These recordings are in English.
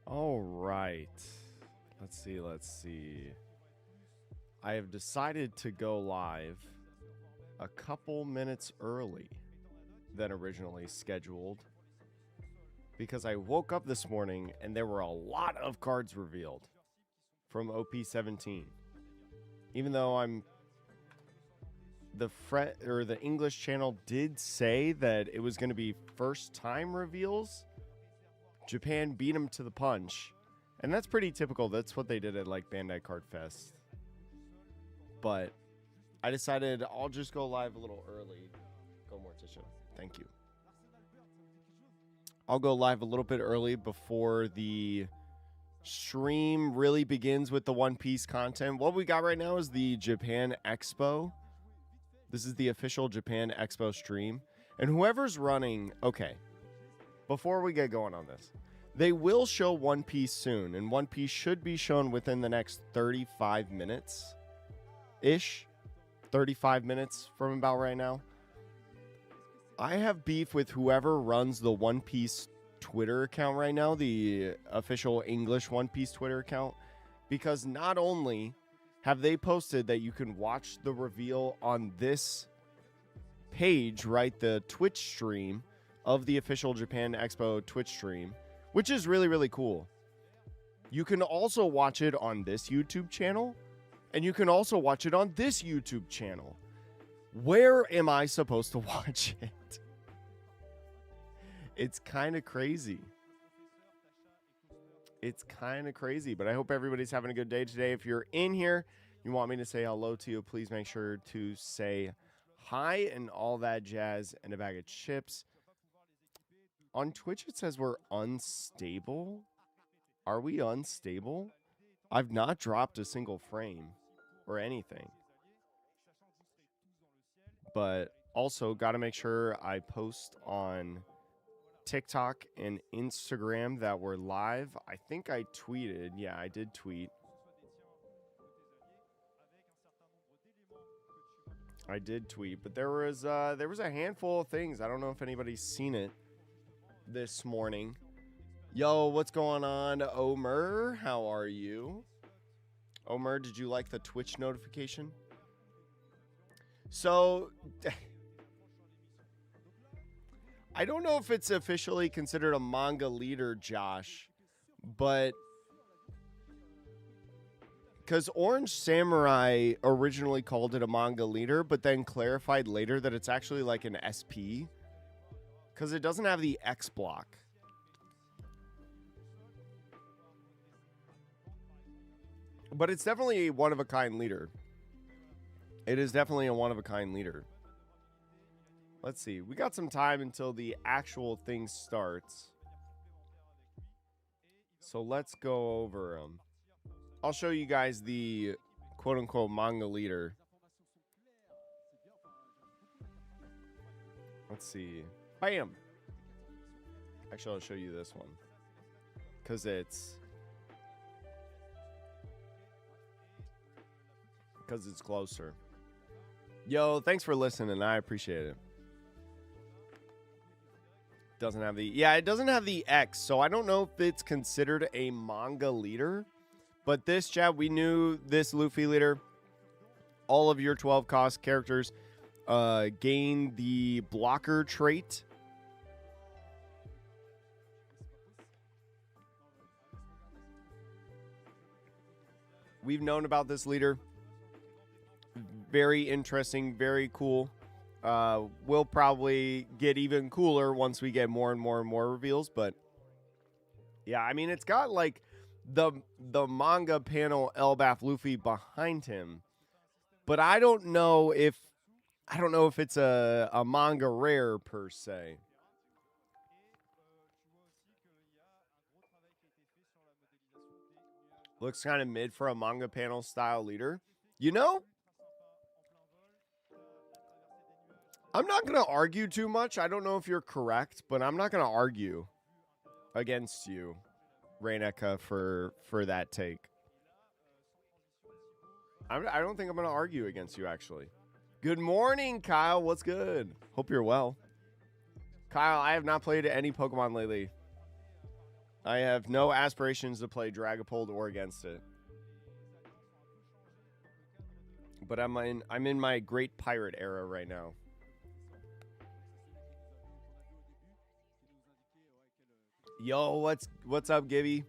All right. Let's see. I have decided to go live a couple minutes early than originally scheduled because I woke up this morning and there were a lot of cards revealed from OP17. Even though the English channel did say that it was going to be first time reveals, Japan beat them to the punch. And that's pretty typical. That's what they did at like Bandai Card Fest. But I decided I'll just go live a little early. Go Morticia. Thank you. I'll go live a little bit early before the stream really begins with the One Piece content. What we got right now is the Japan Expo. This is the official Japan Expo stream. And whoever's running... Okay. Before we get going on this, they will show One Piece soon, and One Piece should be shown within the next 35 minutes-ish. 35 minutes from about right now. I have beef with whoever runs the One Piece Twitter account right now, the official English One Piece Twitter account, because not only have they posted that you can watch the reveal on this page, right, the Twitch stream of the official Japan Expo Twitch stream, which is really, really cool. You can also watch it on this YouTube channel, and you can also watch it on this YouTube channel. Where am I supposed to watch it? It's kind of crazy. It's kind of crazy, but I hope everybody's having a good day today. If you're in here, you want me to say hello to you, please make sure to say hi and all that jazz and a bag of chips. On Twitch, it says we're unstable. Are we unstable? I've not dropped a single frame or anything. But also, got to make sure I post on TikTok and Instagram that we're live. I think I tweeted. Yeah, I did tweet. But there was a handful of things. I don't know if anybody's seen it this morning. Yo, what's going on, Omer? How are you? Omer, did you like the Twitch notification? So, I don't know if it's officially considered a manga leader, Josh, but because Orange Samurai originally called it a manga leader, but then clarified later that it's actually like an SP. Because it doesn't have the X block. But it's definitely a one-of-a-kind leader. It is definitely a one-of-a-kind leader. Let's see. We got some time until the actual thing starts. So let's go over them. I'll show you guys the quote-unquote manga leader. Let's see. Bam! Actually, I'll show you this one. Because it's closer. Yo, thanks for listening. I appreciate it. Doesn't have the... Yeah, it doesn't have the X, so I don't know if it's considered a manga leader. But this, chat, we knew this Luffy leader. All of your 12 cost characters gain the blocker trait. We've known about this leader. Very interesting, very cool. We'll probably get even cooler once we get more and more and more reveals. But yeah, I mean, it's got like the manga panel Elbaf Luffy behind him. But I don't know if it's a manga rare per se. Looks kind of mid for a manga panel style leader. You know, I'm not going to argue too much. I don't know if you're correct, but I'm not going to argue against you, Raineka, for that take. I don't think I'm going to argue against you, actually. Good morning, Kyle. What's good? Hope you're well. Kyle, I have not played any Pokemon lately. I have no aspirations to play Dragapult or against it. But I'm in my Great Pirate era right now. Yo, what's up, Gibby?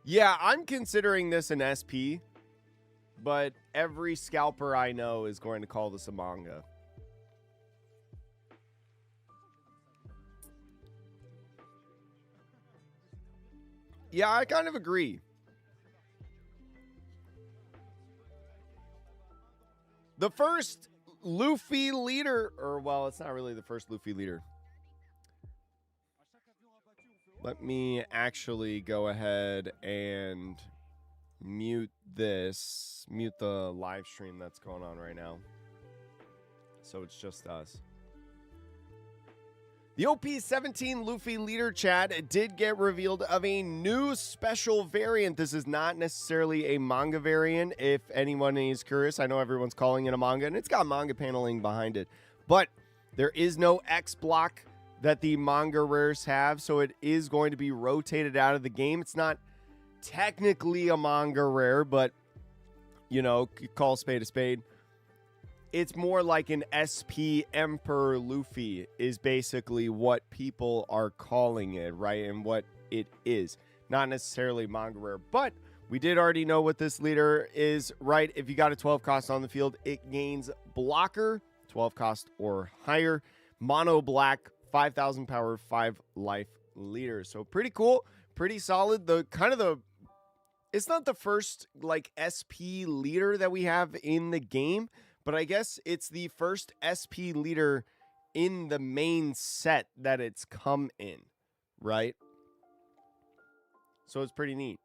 Yeah, I'm considering this an SP, but every scalper I know is going to call this a manga. Yeah, I kind of agree. The first Luffy leader, or well, it's not really the first Luffy leader. Let me actually go ahead and mute this, mute the live stream that's going on right now. So it's just us. The OP17 Luffy leader chat did get revealed of a new special variant. This is not necessarily a manga variant. If anyone is curious, I know everyone's calling it a manga, and it's got manga paneling behind it. But there is no X block that the manga rares have, so it is going to be rotated out of the game. It's not technically a manga rare, but, you know, call a spade a spade. It's more like an SP Emperor Luffy is basically what people are calling it, right? And what it is. Not necessarily manga rare, but we did already know what this leader is, right? If you got a 12 cost on the field, it gains blocker, 12 cost or higher, mono black, 5,000 power, 5 life leader. So pretty cool, pretty solid. It's not the first like SP leader that we have in the game, but I guess it's the first SP leader in the main set that it's come in, right? So it's pretty neat.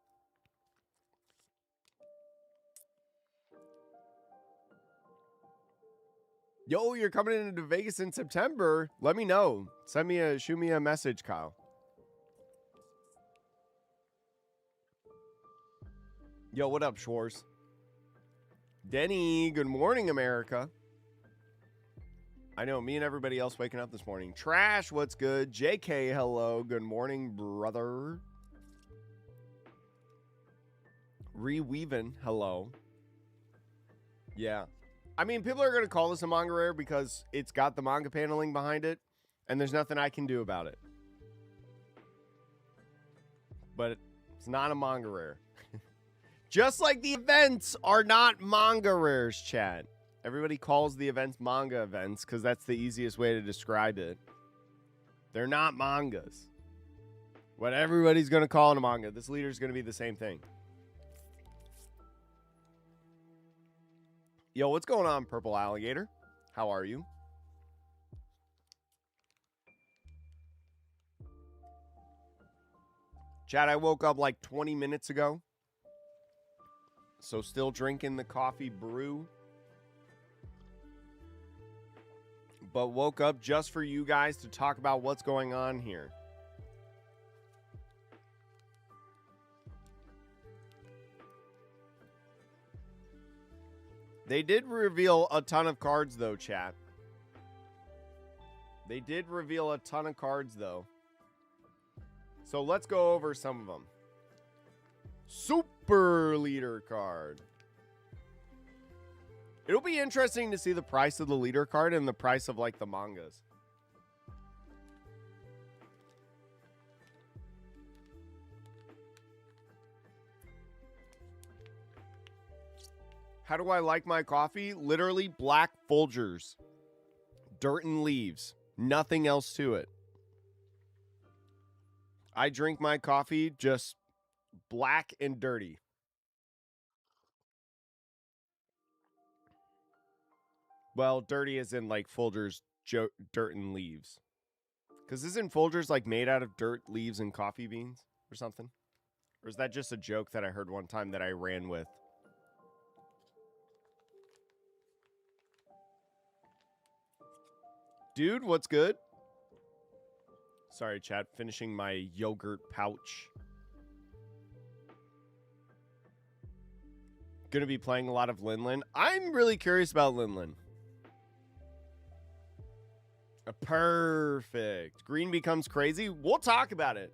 Yo, you're coming into Vegas in September. Let me know. Shoot me a message, Kyle. Yo, what up, Schwartz? Denny, good morning, America. I know, me and everybody else waking up this morning. Trash, what's good? JK, hello. Good morning, brother. Reweaving, hello. Yeah. I mean, people are going to call this a manga rare because it's got the manga paneling behind it, and there's nothing I can do about it. But it's not a manga rare. Just like the events are not manga rares, chat. Everybody calls the events manga events because that's the easiest way to describe it. They're not mangas. What everybody's going to call it a manga. This leader is going to be the same thing. Yo, what's going on, Purple Alligator? How are you? Chat, I woke up like 20 minutes ago. So still drinking the coffee brew. But woke up just for you guys to talk about what's going on here. They did reveal a ton of cards, though, chat. They did reveal a ton of cards, though. So let's go over some of them. Super leader card. It'll be interesting to see the price of the leader card and the price of, like, the mangas. How do I like my coffee? Literally black Folgers. Dirt and leaves. Nothing else to it. I drink my coffee just black and dirty. Well, dirty as in like Folgers dirt and leaves. Because isn't Folgers like made out of dirt, leaves, and coffee beans or something? Or is that just a joke that I heard one time that I ran with? Dude, what's good? Sorry, chat. Finishing my yogurt pouch. Gonna be playing a lot of Linlin. I'm really curious about Linlin. Perfect. Green becomes crazy. We'll talk about it.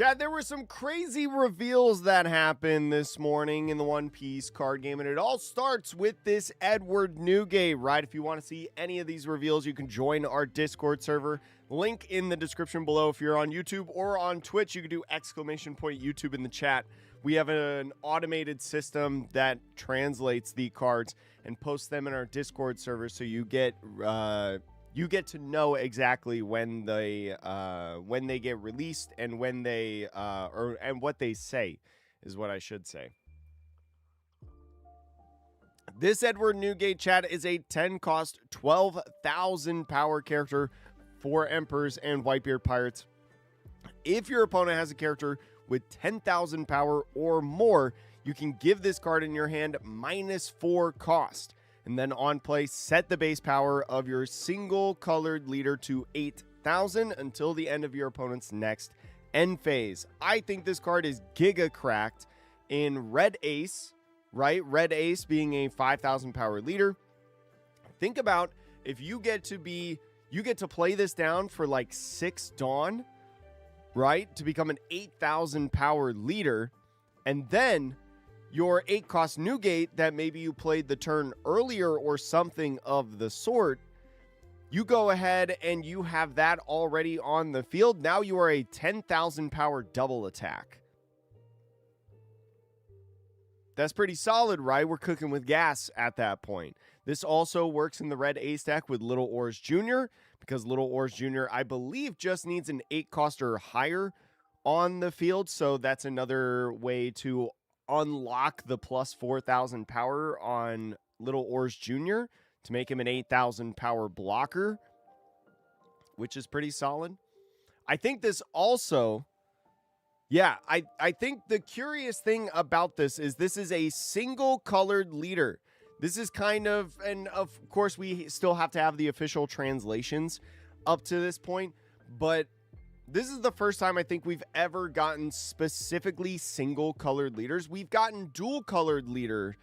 Chad, there were some crazy reveals that happened this morning in the One Piece card game, and it all starts with this Edward Newgate, right? If you want to see any of these reveals, you can join our Discord server. Link in the description below. If you're on YouTube or on Twitch, you can do !YouTube in the chat. We have an automated system that translates the cards and posts them in our Discord server, so you get to know exactly when they get released and when they and what they say is what I should say. This Edward Newgate, chat, is a 10 cost, 12,000 power character for Emperors and Whitebeard Pirates. If your opponent has a character with 10,000 power or more, you can give this card in your hand -4 cost. And then on play, set the base power of your single colored leader to 8,000 until the end of your opponent's next end phase. I think this card is giga cracked in Red Ace, right? Red Ace being a 5,000 power leader. Think about if you get to play this down for like 6 Dawn, right? To become an 8,000 power leader. And then your 8 cost Newgate that maybe you played the turn earlier or something of the sort, you go ahead and you have that already on the field. Now you are a 10,000 power double attack. That's pretty solid, right? We're cooking with gas at that point. This also works in the Red Ace deck with Little Oars Jr. because Little Oars Jr., I believe, just needs an 8 cost or higher on the field. So that's another way to unlock the plus 4,000 power on Little Oars Jr. to make him an 8,000 power blocker, which is pretty solid. I think this also, yeah, I think the curious thing about this is a single colored leader. This is kind of, and of course we still have to have the official translations up to this point, but this is the first time I think we've ever gotten specifically single colored leaders. We've gotten dual colored leader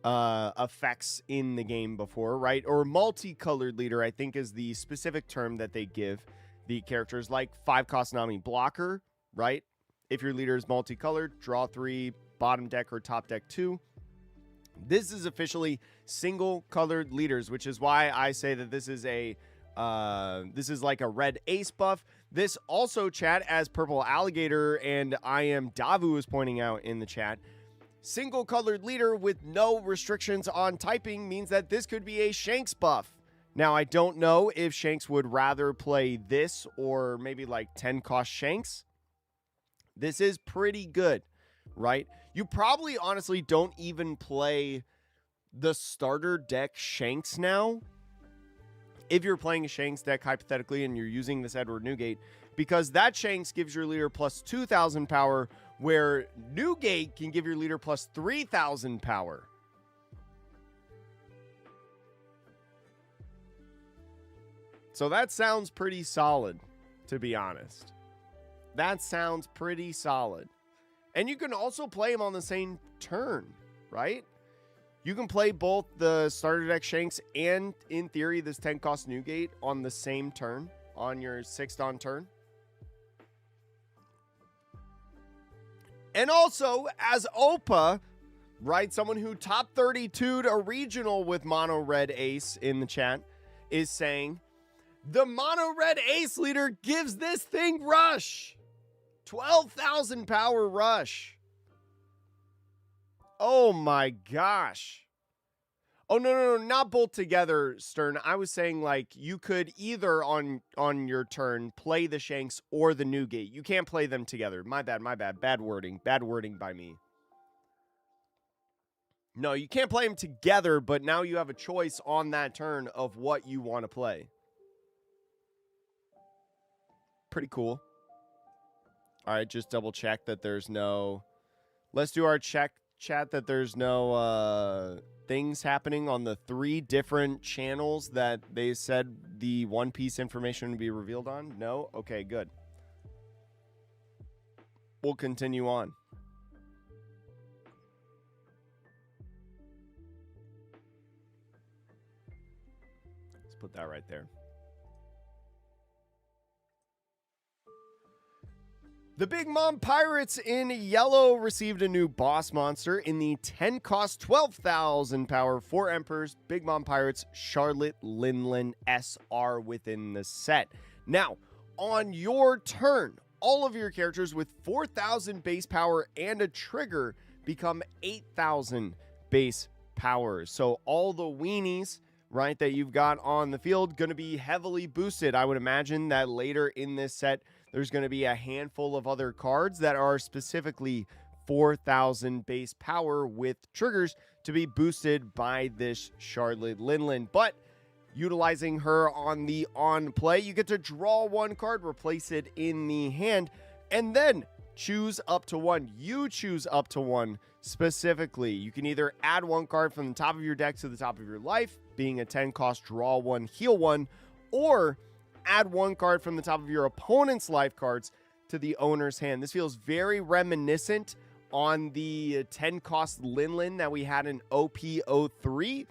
effects in the game before, right? Or multicolored leader, I think, is the specific term that they give the characters, like 5 cost Nami blocker, right? If your leader is multicolored, draw 3, bottom deck or top deck 2. This is officially single colored leaders, which is why I say that this is like a Red Ace buff. This also, chat, as Purple Alligator and I Am Davu is pointing out in the chat, single colored leader with no restrictions on typing means that this could be a Shanks buff. Now, I don't know if Shanks would rather play this or maybe like 10 cost Shanks. This is pretty good, right? You probably honestly don't even play the starter deck Shanks now, if you're playing a Shanks deck, hypothetically, and you're using this Edward Newgate, because that Shanks gives your leader plus 2,000 power, where Newgate can give your leader plus 3,000 power. So that sounds pretty solid, to be honest. That sounds pretty solid. And you can also play them on the same turn, right? You can play both the starter deck Shanks and, in theory, this 10 cost Newgate on the same turn, on your 6 Dawn turn. And also, as Opa, right, someone who top 32'd a regional with Mono Red Ace in the chat, is saying, the Mono Red Ace leader gives this thing rush. 12,000 power rush. Oh my gosh. Oh, no, not both together, Stern. I was saying, like, you could either on your turn play the Shanks or the Newgate. You can't play them together. My bad. Bad wording by me. No, you can't play them together, but now you have a choice on that turn of what you want to play. Pretty cool. All right, just double check that there's no... Let's do our check, chat, that there's no things happening on the 3 different channels that they said the One Piece information would be revealed on. No? Okay, good. We'll continue on. Let's put that right there. The Big Mom Pirates in yellow received a new boss monster in the 10 cost 12,000 power 4 Emperors Big Mom Pirates Charlotte Linlin SR within the set. Now, on your turn, all of your characters with 4,000 base power and a trigger become 8,000 base power. So all the weenies, right, that you've got on the field going to be heavily boosted. I would imagine that later in this set, there's going to be a handful of other cards that are specifically 4,000 base power with triggers to be boosted by this Charlotte Linlin. But utilizing her on the on play, you get to draw one card, replace it in the hand, and then choose up to one. You choose up to one specifically. You can either add one card from the top of your deck to the top of your life, being a 10 cost draw one, heal one, or add one card from the top of your opponent's life cards to the owner's hand. This feels very reminiscent on the 10 cost Linlin that we had in OP03.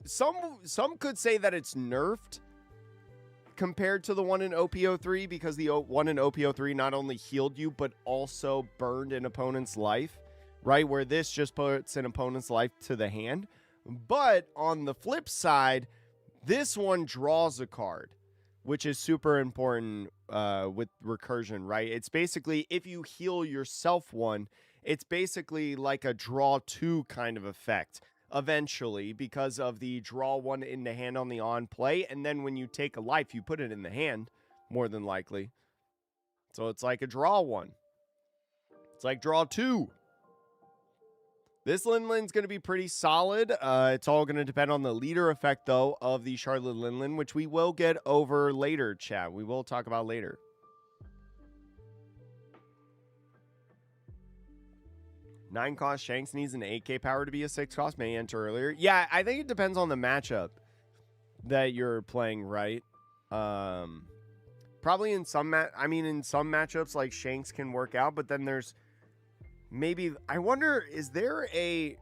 Some could say that it's nerfed compared to the one in OP03 because the one in OP03 not only healed you but also burned an opponent's life, right? Where this just puts an opponent's life to the hand. But on the flip side, this one draws a card, which is super important with recursion, right? It's basically, if you heal yourself one, it's basically like a draw two kind of effect eventually because of the draw one in the hand on the on play. And then when you take a life, you put it in the hand, more than likely. So it's like a draw one. It's like draw two. This Linlin's going to be pretty solid. It's all going to depend on the leader effect, though, of the Charlotte Linlin, which we will get over later, chat. We will talk about later. Nine cost Shanks needs an 8k power to be a 6 cost. May enter earlier. Yeah, I think it depends on the matchup that you're playing, right? Probably in some in some matchups, like Shanks can work out, but then there's maybe, I wonder, is there there's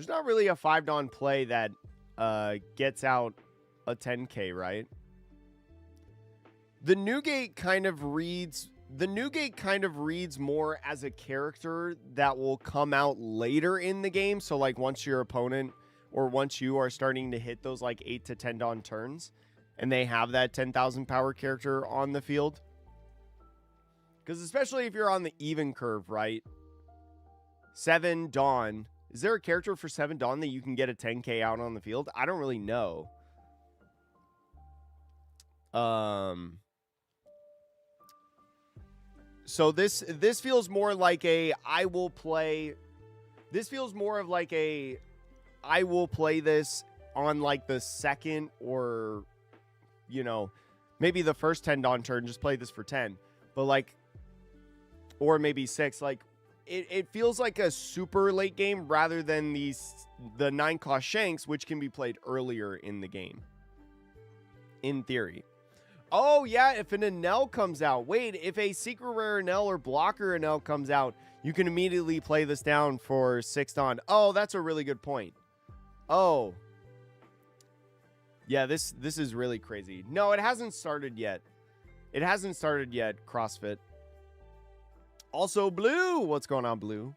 not really a 5-don play that gets out a 10k, right? The Newgate kind of reads more as a character that will come out later in the game. So like once your opponent or once you are starting to hit those like 8 to 10 don turns and they have that 10,000 power character on the field. Because especially if you're on the even curve, right? 7 Dawn. Is there a character for 7 Dawn that you can get a 10k out on the field? I don't really know. So this feels more like a I will play. This feels more of like a I will play this on like the second or, you know, maybe the first 10 Dawn turn. Just play this for 10. But like, or maybe 6, like it feels like a super late game rather than the 9 cost Shanks, which can be played earlier in the game, in theory. Oh yeah, if an Enel comes out, wait, if a secret rare Enel or blocker Enel comes out, you can immediately play this down for 6 Dawn. Oh, that's a really good point. Oh yeah, this is really crazy. No, it hasn't started yet. It hasn't started yet, CrossFit. Also, Blue. What's going on, Blue?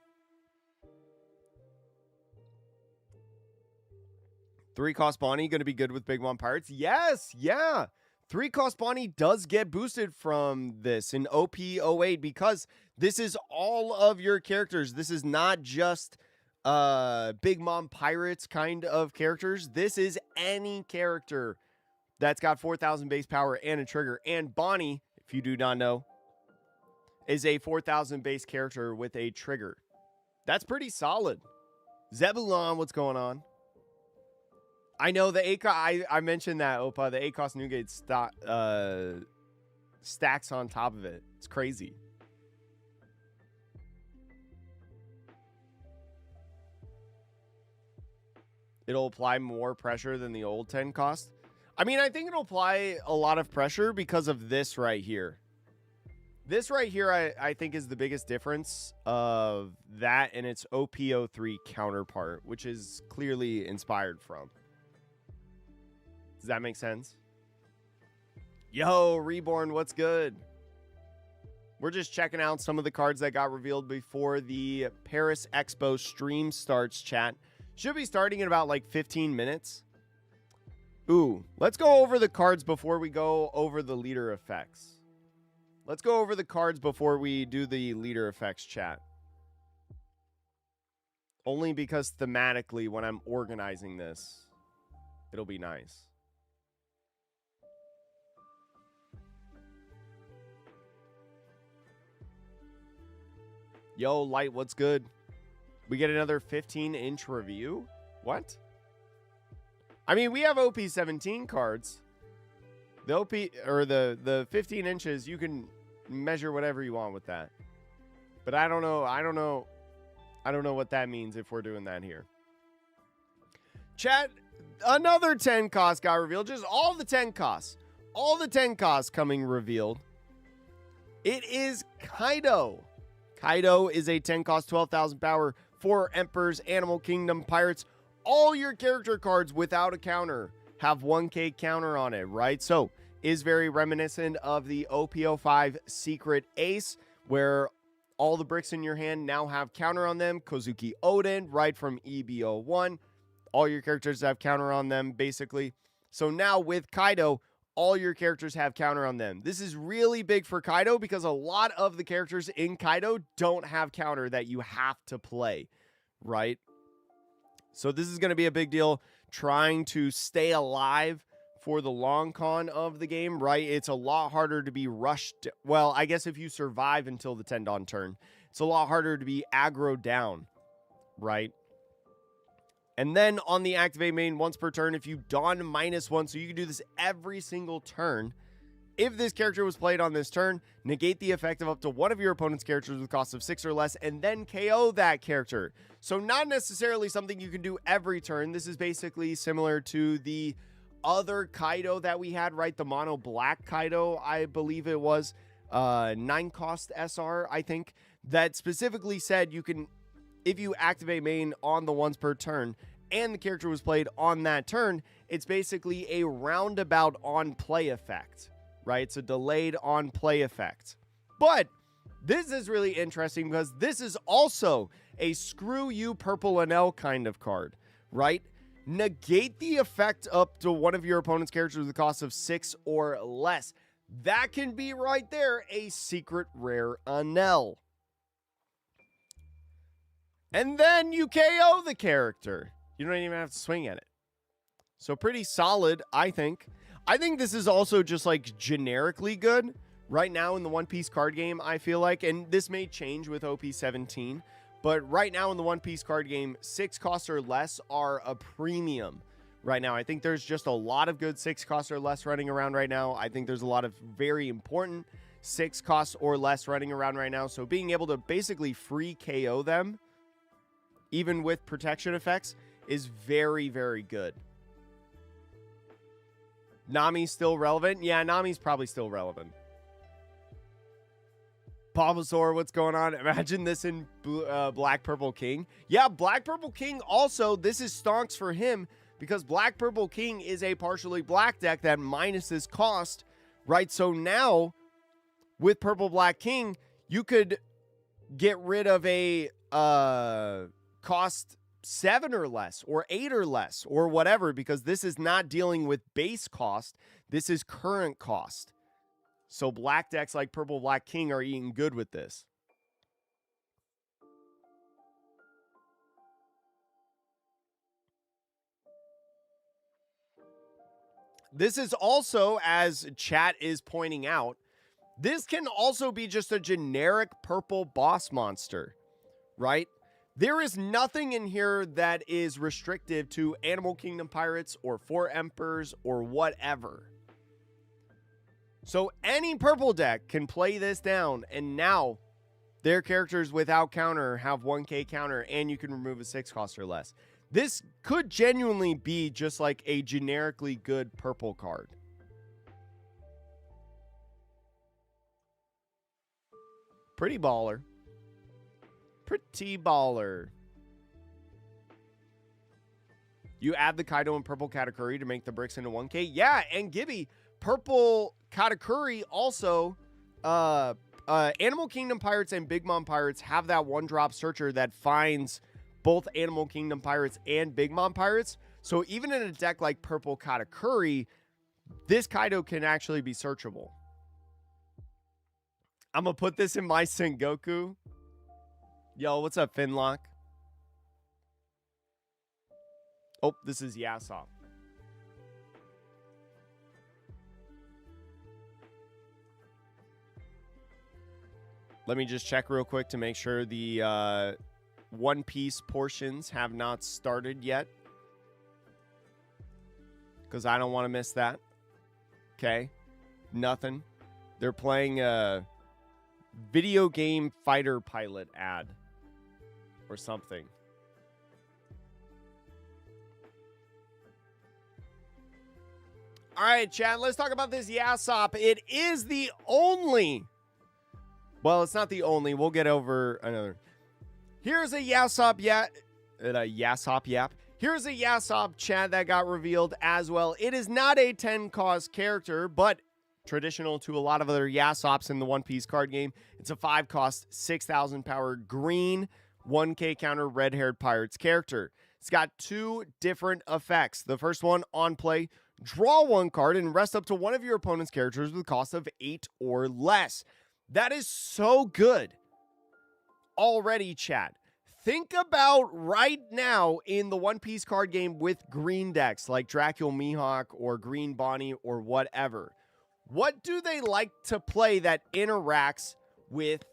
3 cost Bonnie going to be good with Big Mom Pirates? Yes, yeah. 3 cost Bonnie does get boosted from this in OP08 because this is all of your characters. This is not just Big Mom Pirates kind of characters. This is any character that's got 4,000 base power and a trigger. And Bonnie, if you do not know, is a 4,000 base character with a trigger. That's pretty solid. Zebulon, what's going on? I know the I mentioned that, Opa. The 8 cost Newgate stacks on top of it. It's crazy. It'll apply more pressure than the old 10 cost. I mean, I think it'll apply a lot of pressure because of this right here. This right here, I think, is the biggest difference of that and its OP03 counterpart, which is clearly inspired from. Does that make sense? Yo, Reborn, what's good? We're just checking out some of the cards that got revealed before the Paris Expo stream starts, chat. Should be starting in about like 15 minutes. Ooh, let's go over the cards before we go over the leader effects. Let's go over the cards before we do the leader effects, chat. Only because thematically, when I'm organizing this, it'll be nice. Yo, Light, what's good? We get another 15-inch review? What? I mean, we have OP17 cards. The OP or the 15 inches, you can measure whatever you want with that. But I don't know what that means if we're doing that here. Chat, another 10 cost got revealed. Just all the 10 costs. All the 10 costs coming revealed. It is Kaido. Kaido is a 10 cost, 12,000 power, 4 Emperors, Animal Kingdom, Pirates. All your character cards without a counter have 1k counter on it, right? So, is very reminiscent of the OP05 Secret Ace, where all the bricks in your hand now have counter on them. Kozuki Odin, right from EB01. All your characters have counter on them, basically. So now with Kaido, all your characters have counter on them. This is really big for Kaido because a lot of the characters in Kaido don't have counter that you have to play, right? So this is going to be a big deal trying to stay alive for the long con of the game, right? It's a lot harder to be rushed. Well, I guess if you survive until the 10 Dawn turn, it's a lot harder to be aggroed down, right? And then on the activate main, once per turn, if you Dawn -1, so you can do this every single turn. If this character was played on this turn, negate the effect of up to one of your opponent's characters with cost of 6 or less, and then KO that character. So not necessarily something you can do every turn. This is basically similar to the other Kaido that we had, right? The mono black Kaido, I believe it was 9 cost SR, I think, that specifically said you can, if you activate main on the once per turn and the character was played on that turn, it's basically a roundabout on play effect, right? It's a delayed on play effect. But this is really interesting because this is also a screw you purple NL kind of card, right? Negate the effect up to one of your opponent's characters with a cost of 6 or less. That can be right there a secret rare NL. And then you KO the character. You don't even have to swing at it. So pretty solid, I think. I think this is also just like generically good right now in the One Piece card game, I feel like. And this may change with OP17. But right now in the One Piece card game, 6 costs or less are a premium right now. I think there's just a lot of good 6 costs or less running around right now. I think there's a lot of very important 6 costs or less running around right now. So being able to basically free KO them, even with protection effects, is very, very good. Nami's still relevant? Yeah, Nami's probably still relevant. Bulbasaur, what's going on? Imagine this in Black Purple King. Yeah, Black Purple King also, this is stonks for him because Black Purple King is a partially black deck that minuses cost, right? So now, with Purple Black King, you could get rid of a cost 7 or less, or 8 or less, or whatever, because this is not dealing with base cost. This is current cost. So black decks like Purple Black King are eating good with this. This is also, as chat is pointing out, this can also be just a generic purple boss monster, right? There is nothing in here that is restrictive to Animal Kingdom Pirates or 4 Emperors or whatever. So any purple deck can play this down, and now their characters without counter have 1k counter, and you can remove a 6 cost or less. This could genuinely be just like a generically good purple card. Pretty baller. Pretty baller. You add the Kaido and purple category to make the bricks into 1k. Yeah, and Gibby, purple Katakuri also, Animal Kingdom Pirates and Big Mom Pirates have that one-drop searcher that finds both Animal Kingdom Pirates and Big Mom Pirates. So even in a deck like Purple Katakuri, this Kaido can actually be searchable. I'm going to put this in my Sengoku. Yo, what's up, Finlock? Oh, this is Yasop. Let me just check real quick to make sure the One Piece portions have not started yet, because I don't want to miss that. Okay, nothing. They're playing a video game fighter pilot ad or something. All right, chat, let's talk about this Yasop. It is the only... Well, it's not the only. We'll get over another. Here's a Yasop Yasop Yap. Here's a Yasop, chat, that got revealed as well. It is not a 10-cost character, but traditional to a lot of other Yasops in the One Piece card game. It's a 5-cost, 6,000 power green, 1k counter red-haired pirates character. It's got 2 different effects. The first one, on play, draw 1 card and rest up to one of your opponent's characters with a cost of 8 or less. That is so good already, chat. Think about right now in the One Piece card game with green decks like Dracula Mihawk or Green Bonnie or whatever. What do they like to play that interacts with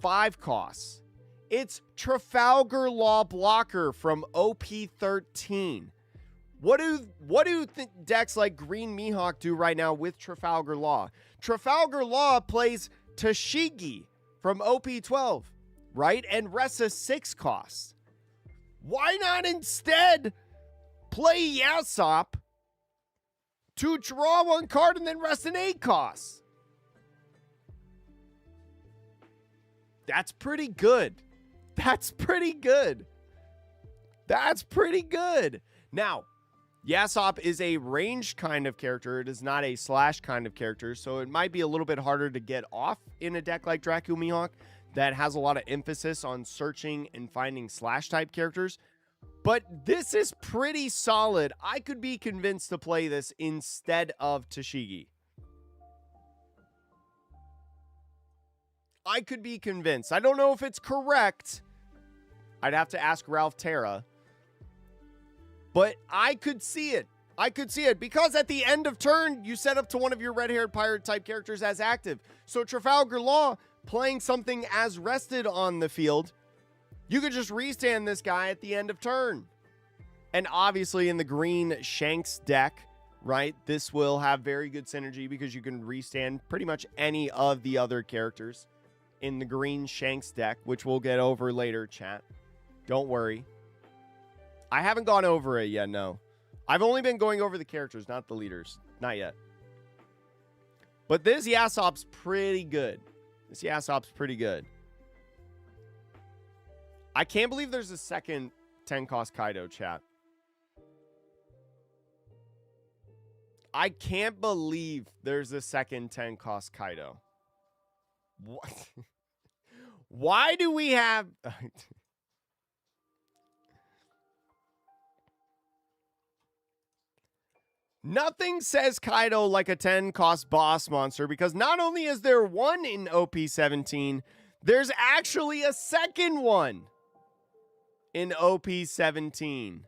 5 costs? It's Trafalgar Law Blocker from OP17. What do decks like Green Mihawk do right now with Trafalgar Law? Trafalgar Law plays Tashigi from OP12, right? And rests a 6 cost. Why not instead play Yasop to draw 1 card and then rest an 8 cost? That's pretty good. That's pretty good. That's pretty good. Now, Yasop is a ranged kind of character. It is not a slash kind of character, so it might be a little bit harder to get off in a deck like Dracula Mihawk that has a lot of emphasis on searching and finding slash type characters. But this is pretty solid. I could be convinced to play this instead of Tashigi. I could be convinced. I don't know if it's correct. I'd have to ask Ralph Terra. But I could see it. I could see it. Because at the end of turn, you set up to one of your red-haired pirate type characters as active. So Trafalgar Law, playing something as rested on the field, you could just restand this guy at the end of turn. And obviously in the green Shanks deck, right, this will have very good synergy because you can restand pretty much any of the other characters in the green Shanks deck, which we'll get over later, chat. Don't worry. I haven't gone over it yet, no. I've only been going over the characters, not the leaders. Not yet. But this Yasop's pretty good. This Yasop's pretty good. I can't believe there's a second 10-cost Kaido, chat. I can't believe there's a second 10-cost Kaido. What? Why do we have... Nothing says Kaido like a 10-cost boss monster, because not only is there one in OP17, there's actually a second one in OP17.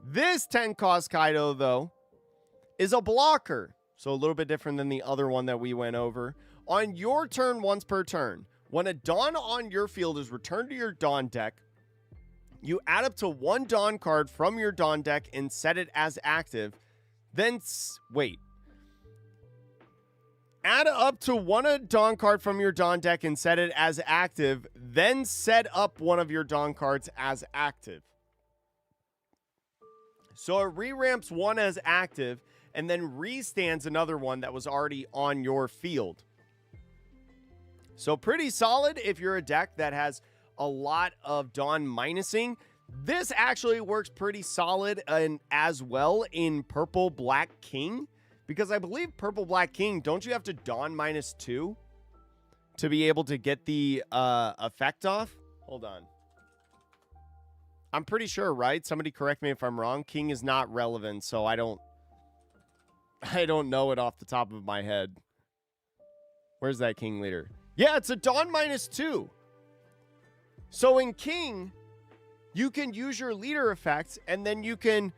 This 10-cost Kaido, though, is a blocker, so a little bit different than the other one that we went over. On your turn, once per turn, when a Dawn on your field is returned to your Dawn deck, you add up to 1 Dawn card from your Dawn deck and set it as active. Then, wait. Add up to 1 Dawn card from your Dawn deck and set it as active. Then set up one of your Dawn cards as active. So it re-ramps one as active and then restands another one that was already on your field. So pretty solid if you're a deck that has a lot of Dawn minusing. This actually works pretty solid and as well in Purple Black King, because I believe Purple Black King, don't you have to Dawn -2 to be able to get the effect off? Hold on. I'm pretty sure, right? Somebody correct me if I'm wrong. King is not relevant, so I don't know it off the top of my head. Where's that King leader? Yeah, it's a Dawn -2. So in King, you can use your leader effects, and then you can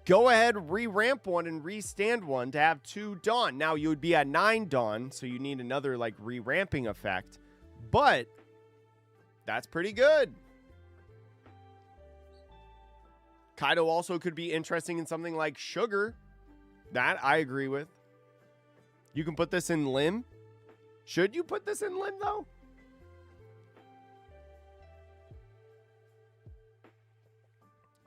go ahead, re-ramp one and re-stand one to have 2 Dawn. Now, you would be at 9 Dawn, so you need another, like, re-ramping effect. But that's pretty good. Kaido also could be interesting in something like Sugar. That I agree with. You can put this in Limb. Should you put this in Limb, though?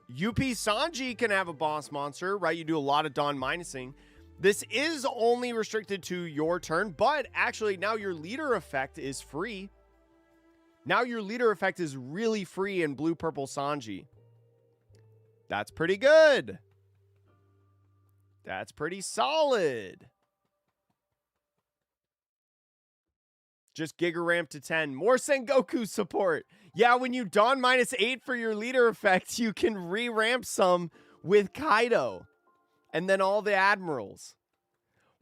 UP Sanji can have a boss monster, right? You do a lot of Dawn minusing. This is only restricted to your turn, but actually now your leader effect is free. Now your leader effect is really free in Blue Purple Sanji. That's pretty good. That's pretty solid. Just Giga Ramp to 10. More Sengoku support. Yeah, when you Dawn -8 for your leader effect, you can re-ramp some with Kaido. And then all the admirals.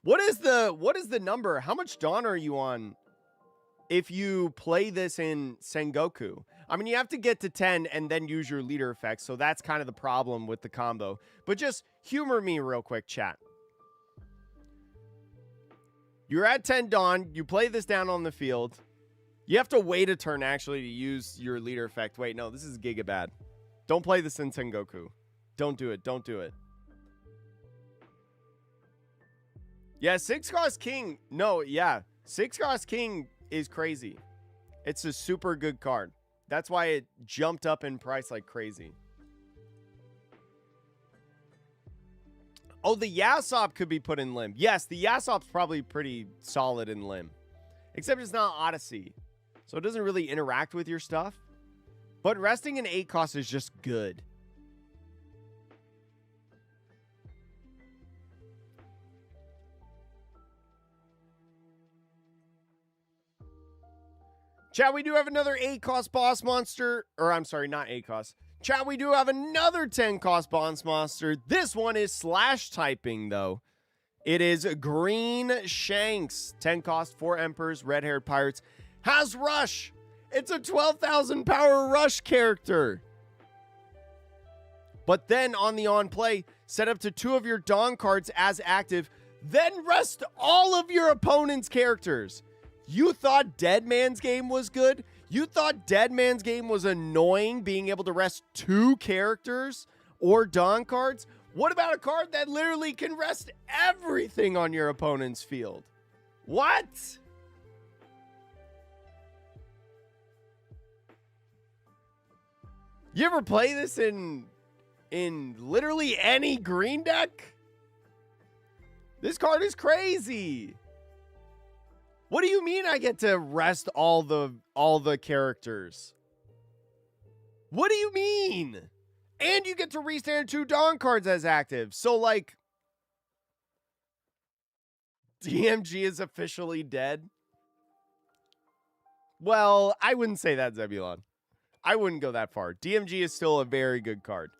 What is the number? How much Dawn are you on if you play this in Sengoku? I mean, you have to get to 10 and then use your leader effect. So that's kind of the problem with the combo. But just humor me real quick, chat. You're at 10 Dawn. You play this down on the field. You have to wait a turn, actually, to use your leader effect. Wait, no, this is Giga bad. Don't play this in Sengoku. Don't do it. Don't do it. Yeah, 6-cost King. No, yeah. 6-cost King is crazy. It's a super good card. That's why it jumped up in price like crazy. Oh, the Yasop could be put in Limb. Yes, the Yasop's probably pretty solid in Limb. Except it's not Odyssey. So it doesn't really interact with your stuff. But resting in 8 cost is just good. Chat, we do have another 8-cost boss monster. Or, I'm sorry, not 8-cost. Chat, we do have another 10-cost boss monster. This one is slash typing, though. It is Green Shanks. 10 cost, 4 Emperors, red-haired pirates. Has Rush. It's a 12,000 power Rush character. But then on the on-play, set up to 2 of your Dawn cards as active. Then rest all of your opponent's characters. You thought Dead Man's Game was good? You thought Dead Man's Game was annoying, being able to rest 2 characters or Dawn cards? What about a card that literally can rest everything on your opponent's field? What? You ever play this in literally any green deck? This card is crazy. What do you mean I get to rest all the characters? What do you mean? And you get to restand 2 Dawn cards as active. So, like, DMG is officially dead? Well, I wouldn't say that, Zebulon. I wouldn't go that far. DMG is still a very good card.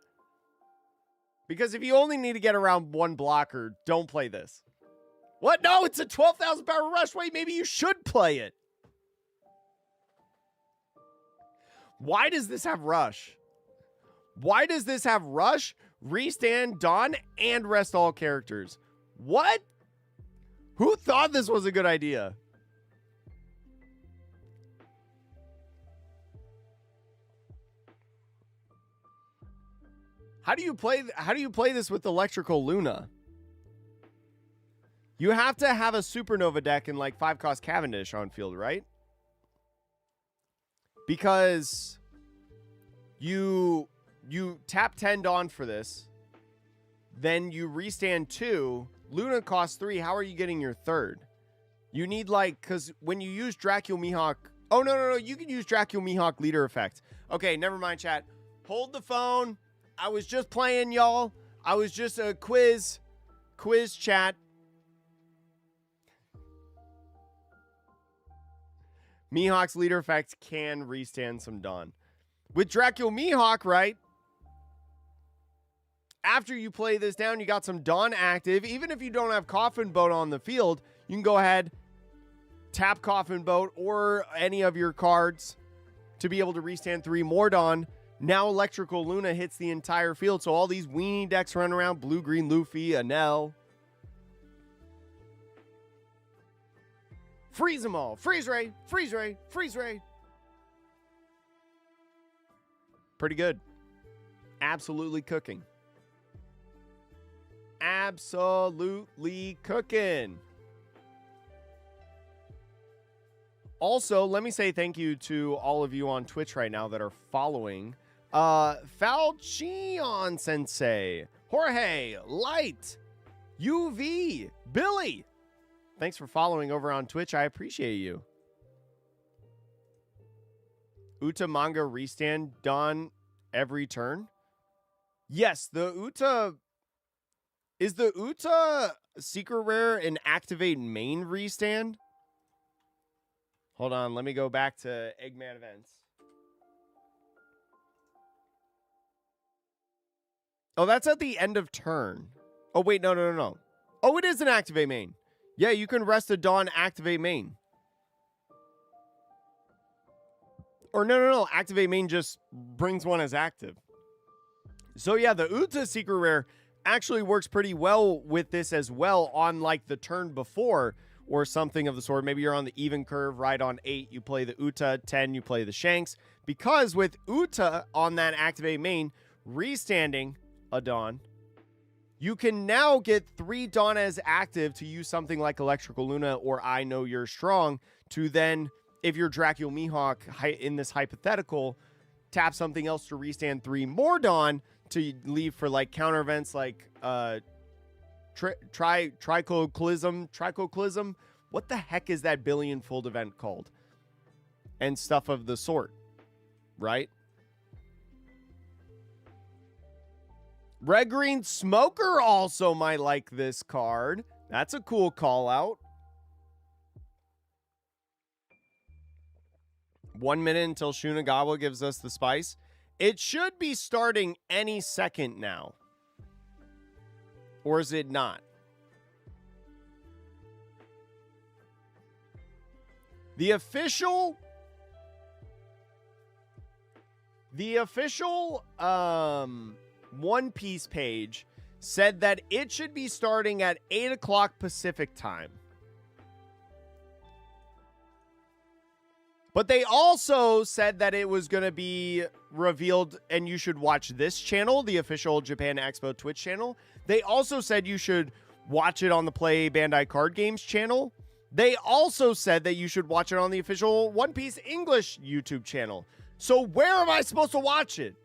Because if you only need to get around 1 blocker, don't play this. What? No, it's a 12,000 power Rush. Wait, maybe you should play it. Why does this have Rush? Why does this have Rush, restand, Dawn, and rest all characters? What? Who thought this was a good idea? How do you play this with Electrical Luna? You have to have a Supernova deck in like 5-cost Cavendish on field, right? Because you tap 10 Dawn for this, then you restand 2. Luna costs 3. How are you getting your 3rd? You need like, because when you use Dracula Mihawk, oh no, you can use Dracula Mihawk leader effect. Okay, never mind, chat. Hold the phone. I was just playing, y'all. I was just a quiz chat. Mihawk's leader effect can restand some Dawn. With Dracula Mihawk, right? After you play this down, you got some Dawn active. Even if you don't have Coffin Boat on the field, you can go ahead, tap Coffin Boat or any of your cards to be able to restand 3 more Dawn. Now Electrical Luna hits the entire field, so all these weenie decks run around. Blue, green, Luffy, Anel. Freeze them all. Freeze Ray, Freeze Ray, Freeze Ray. Pretty good. Absolutely cooking. Absolutely cooking. Also, let me say thank you to all of you on Twitch right now that are following. Falchion Sensei, Jorge, Light, UV, Billy. Thanks for following over on Twitch. I appreciate you. Uta manga restand done every turn. Yes, the Uta... Is the Uta secret rare an activate main restand? Hold on, let me go back to Eggman events. Oh, that's at the end of turn. Oh, wait, no. Oh, it is an activate main. Yeah, you can rest a Dawn activate main. Or no. Activate main just brings one as active. So yeah, the Uta secret rare actually works pretty well with this as well on like the turn before or something of the sort. Maybe you're on the even curve, right on 8, you play the Uta, 10, you play the Shanks. Because with Uta on that activate main, restanding a Dawn, you can now get 3 Dawn as active to use something like Electrical Luna or I Know You're Strong to then, if you're Dracula Mihawk in this hypothetical, tap something else to restand 3 more Dawn to leave for like counter events like Tricoclism. What the heck is that billion fold event called? And stuff of the sort, right? Red Green Smoker also might like this card. That's a cool call out. 1 minute until Shunagawa gives us the spice. It should be starting any second now. Or is it not? The official One Piece page said that it should be starting at 8 o'clock Pacific time. But they also said that it was going to be revealed and you should watch this channel, the official Japan Expo Twitch channel. They also said you should watch it on the Play Bandai Card Games channel. They also said that you should watch it on the official One Piece English YouTube channel. So where am I supposed to watch it?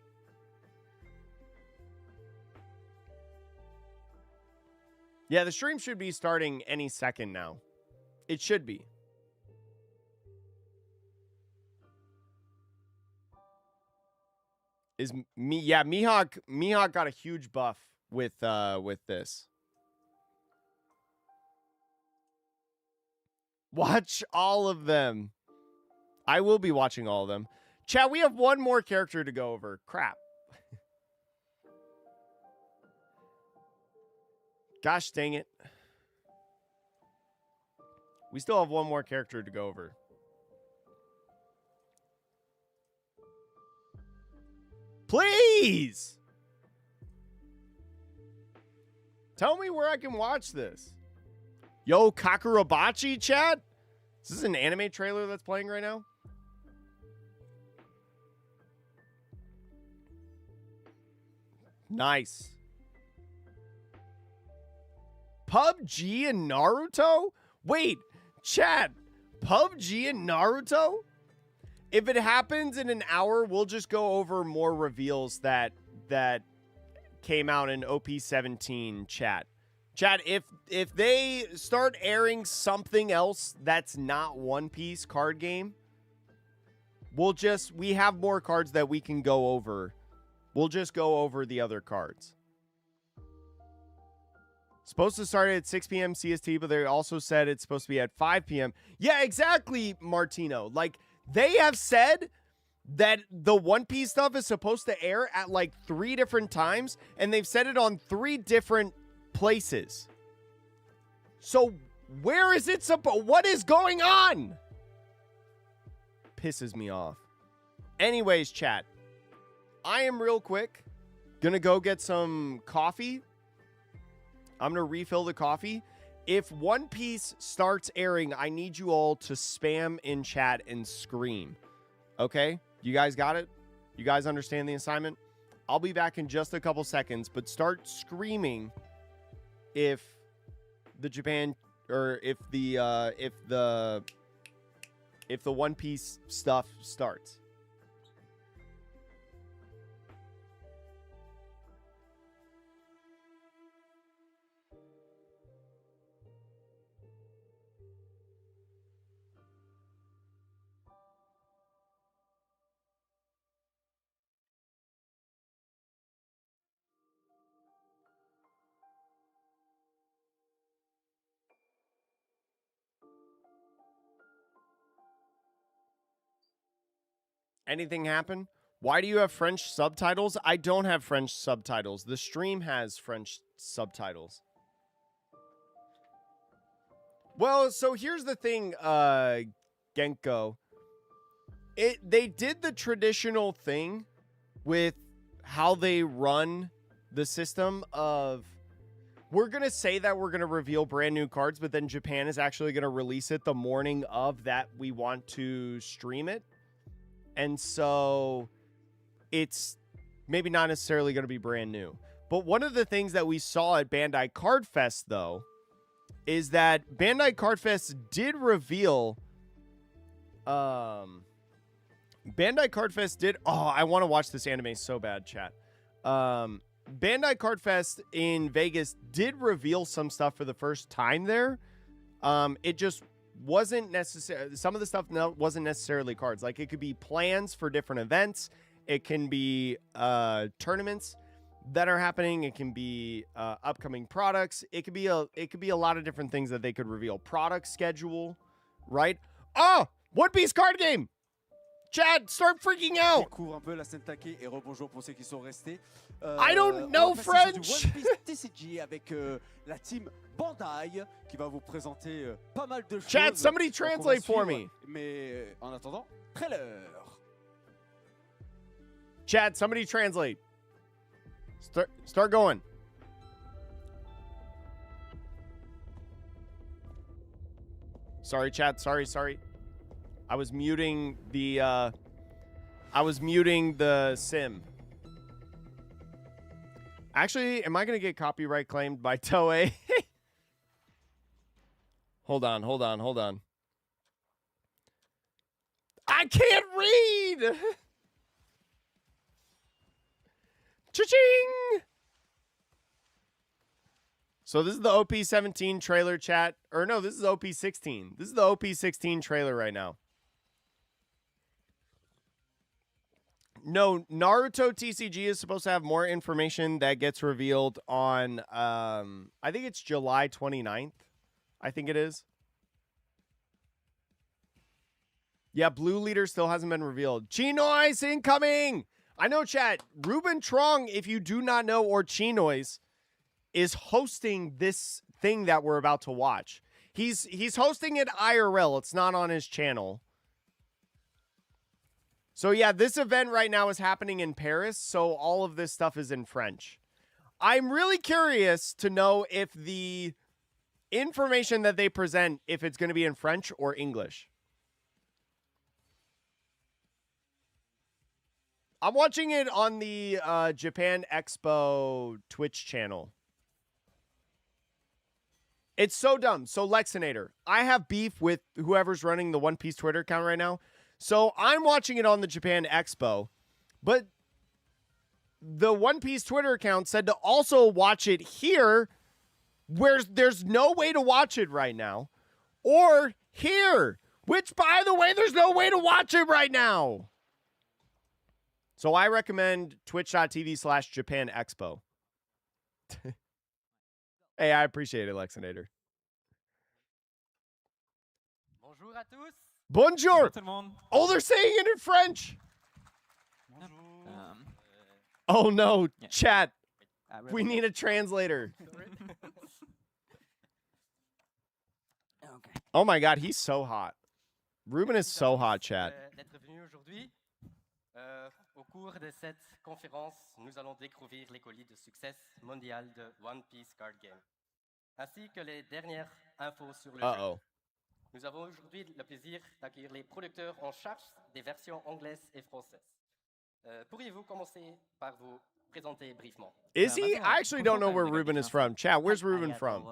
Yeah, the stream should be starting any second now. It should be. Yeah, Mihawk got a huge buff with this. Watch all of them. I will be watching all of them. Chat, we have one more character to go over. Crap. Gosh dang it. We still have one more character to go over. Please! Tell me where I can watch this. Yo, Kakurabachi, chat? Is this an anime trailer that's playing right now? Nice. PUBG and Naruto? Wait, chat. PUBG and Naruto? If it happens in an hour, we'll just go over more reveals that came out in OP17 chat. Chat, if they start airing something else that's not One Piece card game, we have more cards that we can go over We'll just go over the other cards. Supposed to start at 6 p.m. CST, but they also said it's supposed to be at 5 p.m. Yeah, exactly, Martino. Like, they have said that the One Piece stuff is supposed to air at like 3 different times, and they've said it on 3 different places. So where is it what is going on? Pisses me off. Anyways, chat. I am real quick gonna go get some coffee. I'm gonna refill the coffee. If One Piece starts airing, I need you all to spam in chat and scream. Okay? You guys got it? You guys understand the assignment? I'll be back in just a couple seconds, but start screaming if the Japan or if the One Piece stuff starts. Anything happen? Why do you have French subtitles? I don't have French subtitles. The stream has French subtitles. Well, so here's the thing, Genko. They did the traditional thing with how they run the system of, we're going to say that we're going to reveal brand new cards, but then Japan is actually going to release it the morning of that we want to stream it. And so it's maybe not necessarily going to be brand new. But one of the things that we saw at Bandai Card Fest, though, is that Bandai Card Fest did reveal... Bandai Card Fest did... Oh, I want to watch this anime so bad, chat. Bandai Card Fest in Vegas did reveal some stuff for the first time there. It just... wasn't necessarily, some of the stuff wasn't necessarily cards. Like, it could be plans for different events. It can be tournaments that are happening. It can be upcoming products. It could be a lot of different things that they could reveal. Product schedule, right? Oh, One Piece card game. Chad, start freaking out. I don't know French. Chad, somebody translate for me. Chad, somebody translate. Start going. Sorry, Chad. Sorry. I was muting the sim. Actually, am I going to get copyright claimed by Toei? Hold on. I can't read! Cha-ching! So this is the OP17 trailer, chat. Or no, this is OP16. This is the OP16 trailer right now. No, Naruto TCG is supposed to have more information that gets revealed on, I think it's July 29th. I think it is. Yeah, Blue Leader still hasn't been revealed. Chinois incoming! I know, chat. Ruben Trong, if you do not know, or Chinois, is hosting this thing that we're about to watch. He's hosting it IRL. It's not on his channel. So yeah, this event right now is happening in Paris, so all of this stuff is in French. I'm really curious to know if the information that they present, if it's going to be in French or English. I'm watching it on the Japan Expo Twitch channel. It's so dumb. So Lexinator, I have beef with whoever's running the One Piece Twitter account right now. So I'm watching it on the Japan Expo, but the One Piece Twitter account said to also watch it here, where there's no way to watch it right now, or here, which, by the way, there's no way to watch it right now. So I recommend twitch.tv/Japan Expo. Hey, I appreciate it, Lexinator. Bonjour à tous. Bonjour. Tout le monde. Oh, they're saying it in French. Bonjour. Oh no, Yeah. chat. We need a translator. Okay. Oh my god, he's so hot. Ruben is so hot, chat. D'être venu aujourd'hui. Au cours de cette conférence, nous allons découvrir les colis de succès mondial de One Piece Card Game, ainsi que les dernières infos sur le jeu. Uh-oh. Nous avons aujourd'hui le plaisir d'accueillir les producteurs en charge des versions anglaises et françaises. Pourriez-vous commencer par vous présenter brièvement? Is he? I actually don't know where Ruben is from. Chat, where's Ruben from?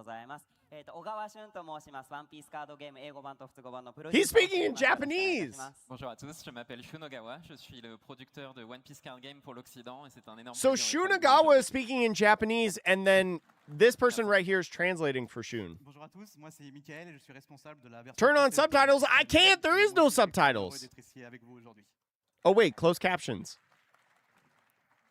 He's speaking in Japanese. Bonjour à tous, je m'appelle Shunagawa, je suis le producteur de One Piece Card Game pour l'Occident et c'est un énorme So plaisir d'être avec vous Shunagawa aujourd'hui. is speaking in Japanese, and then this person right here is translating for Shun. Bonjour à tous, moi c'est Mickaël et je suis responsable de la version Turn on française de subtitles. One I Piece can't. There is no Heureux subtitles. d'être ici avec vous aujourd'hui. Oh wait, closed captions.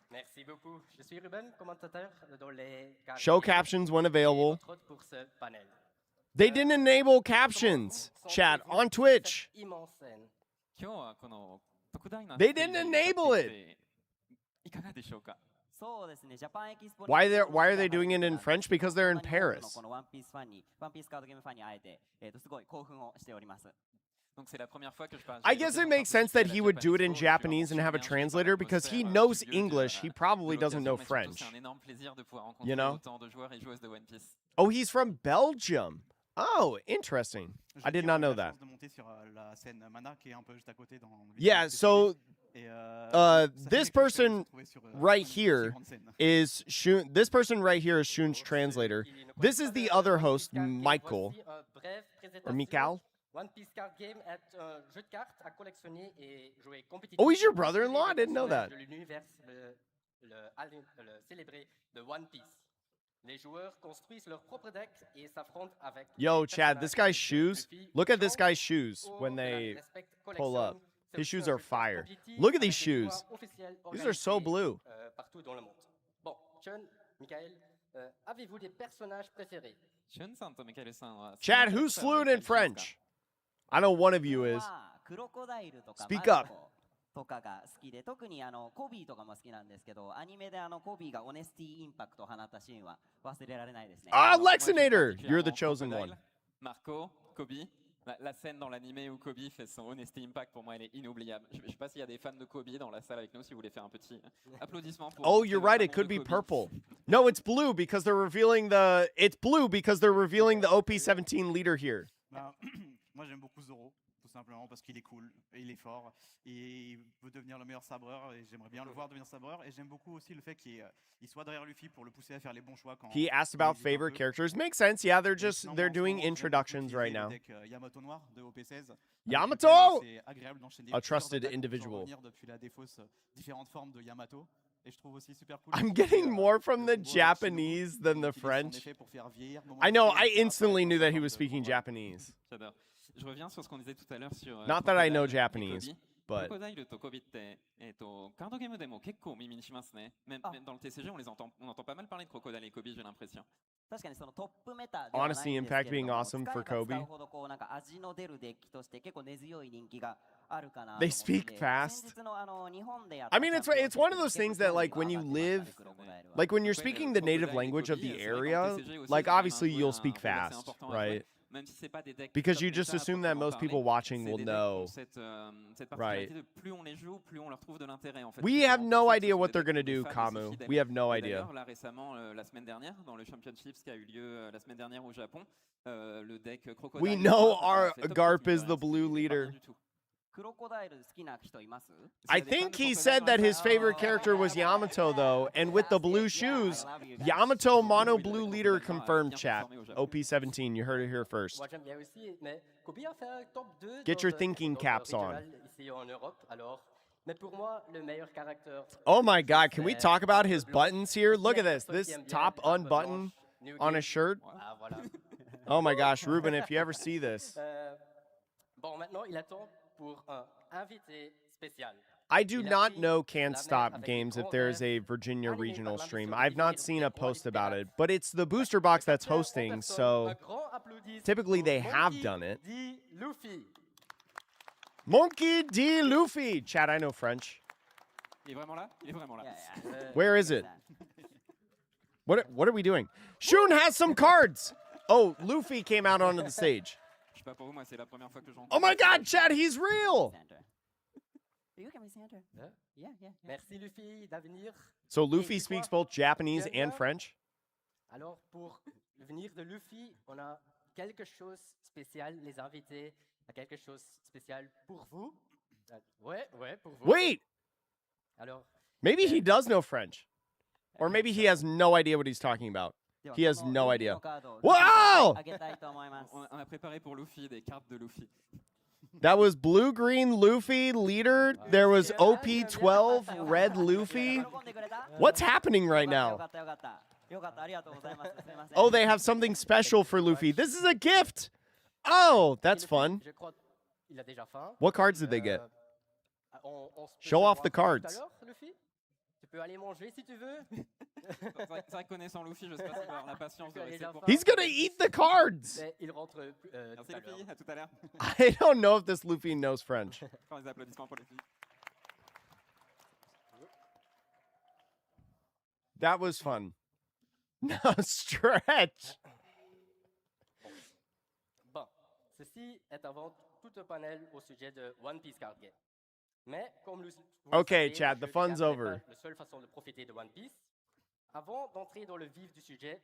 Merci beaucoup. Je suis Ruben, commentateur dans les cartes Show game captions when et available. votre hôte pour ce panel. They didn't enable captions. Comment Chat sentez-vous on Twitch. cette immense scène? 今日はこの特大な They ステー didn't ジに enable 立っていていかがでしょうか Why are they doing it in French? Because they're in Paris. Donc c'est la première fois que je parle. I guess it makes sense that he would do it in Japanese and have a translator because he knows English. He probably doesn't know French. C'est un énorme plaisir de pouvoir rencontrer You know? autant de joueurs et joueuses de One Piece. Oh, he's from Belgium. Oh, interesting. I did not know that. J'ai eu la chance de monter sur la scène Mana qui est un peu juste à côté dans le Yeah, village so et, this sachez que je suis person retrouvé sur, right une here différente scène. is Shun. This person right here is Shun's translator. This is the other host, Michael. Voici une brève Or présentation. Mikal. One Piece Card Game est un jeu de cartes à collectionner et jouer compétitif. Oh, he's your brother-in-law? I didn't know that. De l'univers le célébré de One Piece. Les joueurs construisent leur propre deck et s'affrontent avec Yo, les Chad, this personnages guy's shoes. Luffy, Look at this Shanks guy's shoes ou when de la they Respect pull up. Collection. C'est His aussi shoes un are jeu de cartes fire. compétitif Look at avec these des shoes. tournois officiels These are so organisés, blue. partout dans le monde. Bon, Sean, Michael, avez-vous des personnages préférés? Chad, who's fluent in French? I know one of you is. Speak up. とかが好きで、特にコビーとかも好きなんですけど、アニメでコビーがオネスティインパクトを放ったシーンは忘れられないですね。Ah, Lexinator! You're the chosen one. Marco, Kobe. La scène dans l'animé où Kobe fait son Honesty Impact, pour moi, elle est inoubliable. Je ne sais pas s'il y a des fans de Kobe dans la salle avec nous, si vous voulez faire un petit applaudissement pour. Oh, you're right. It could be purple. No, it's blue because they're revealing the. It's blue because they're revealing the OP17 leader here. Ben, moi j'aime beaucoup Zoro, tout simplement parce qu'il est cool, et il est fort, et il veut devenir le meilleur sabreur, et j'aimerais bien le voir devenir sabreur, et j'aime beaucoup aussi le fait qu'il soit derrière Luffy pour le pousser à faire les bons choix quand He asked quand about il hésite un favorite peu. characters. Makes sense. Yeah, they're Et just sinon, they're moi, en ce doing moment, j'aime beaucoup introductions right utiliser now. le deck Yamato noir de OP16. Yamato! C'est agréable d'enchaîner A plusieurs trusted decks pour individual. revenir depuis la défausse différentes formes de Yamato. Et je trouve aussi super cool. I'm qu'il y ait, getting more from le the combo avec Japanese Shinobu, than qui the utilise son French. effet pour faire vieillir I know. Momonosuke I et faire instantly knew that he apparaître was sous speaking forme de Japanese. J'adore. Je reviens sur ce qu'on disait tout à l'heure sur. Not that I know Crocodile et Japanese, Kobe. but クロコダイルとコビってカードゲームでも結構耳にしますね。même dans le TCG, on entend pas mal parler de Crocodile et Kobe, j'ai l'impression. 確かにそのトップメタではないんです Honesty け Impact れ being ども、 awesome 使 for えば使う Kobe. ほどこうなんか味の出るデッキとして結構根強い人気があるかなと思 They って。 speak fast. 先日の日本でやっ I た mean, チャンピオン it's one of those シップ things that, like, when you 結構上がってましたね live- クロコダイルは Like when you're Après, speaking le the native Crocodile et language of Kobe, the c'est vrai qu'en area, TCG aussi, like c'est quand même obviously un peu you'll un speak rôle assez fast, important à jouer. right? Même si c'est pas des decks Because top you just méta à assume that proprement most parler, people watching c'est will des decks qui ont know. cette Right. particularité de plus on les joue, plus on leur trouve de l'intérêt en fait. We Plus have on no sait que idea ce sont what des they're decks gonna que les do, fans Kamu. aussi fidèles. We have no Et idea. d'ailleurs, là récemment, la semaine dernière, dans le Championship qui a eu lieu la semaine dernière au Japon, le deck Crocodile. We et know Garp our a fait top Garp 10, is the mine de rien, blue c'était pas leader. mal du tout. クロコダイル好きな人います？ I think he said that his favorite character was Yamato, though, and with the blue shoes, Yamato mono blue leader confirmed, chat. OP17, you heard it here first. Moi j'aime bien aussi, mais Kobe a fait un top 2 Get dans your le- thinking dans le caps on. régional ici en Europe, alors. Mais pour moi, le meilleur caractère. Oh my god, can we talk about his buttons here? Look at this. This top unbutton on his shirt. Ah, voilà. Oh my gosh, Ruben, if you ever see this. Bon, maintenant, il attend pour un invité spécial. I do Il a not pris know la Can't mer Stop avec Games des if grands there's a rêves, Virginia animé regional par stream. l'ambition de I've not vivre seen des a grandes post about it, expériences. but it's the booster Le box that's capitaine en hosting, personne, so un grand applaudissement typically pour they have Monkey done it. D. Luffy. Monkey D. Luffy. Chat, I know French. Il est vraiment là? Il est vraiment là. Yeah, yeah. Where is it? What are we doing? Shun has some cards. Oh, Luffy came out onto the stage. Je sais pas pour vous, moi c'est la première fois que j'en. Oh my God, chat, he's real. Center. You can be center. Hein? Yeah, yeah. Merci Luffy d'avenir. So Luffy speaks both Japanese and French. Alors pour venir de Luffy, on a quelque chose de spécial. Les invités a quelque chose de spécial pour vous. Ouais, pour vous. Wait, Alors, maybe he does know French. Or maybe he has no idea what he's talking about. He has no idea. Wow! On a préparé pour Luffy des cartes de Luffy. That was blue-green Luffy leader. There was OP12 red Luffy. What's happening right now? Oh, they have something special for Luffy. This is a gift. Oh, that's fun. je crois qu'il a déjà faim. What cards did they get? On se peut Show se off voir the tout à cards. l'heure, Luffy? Tu peux aller manger si tu veux. C'est vrai que connaissant Luffy, je sais pas s'il va avoir la patience de rester pour. He's gonna eat the cards. Mais il rentre tout Merci à l'heure. Luffy, à tout à l'heure. I don't know if this Luffy knows French. Encore des applaudissements pour Luffy. That was fun. No stretch. Bon, ceci est avant tout un panel au sujet de One Piece Card Game. Mais comme vous le Okay, savez, Chad, le the jeu de fun's cartes n'est over. pas la seule façon de profiter de One Piece. Avant d'entrer dans le vif du sujet,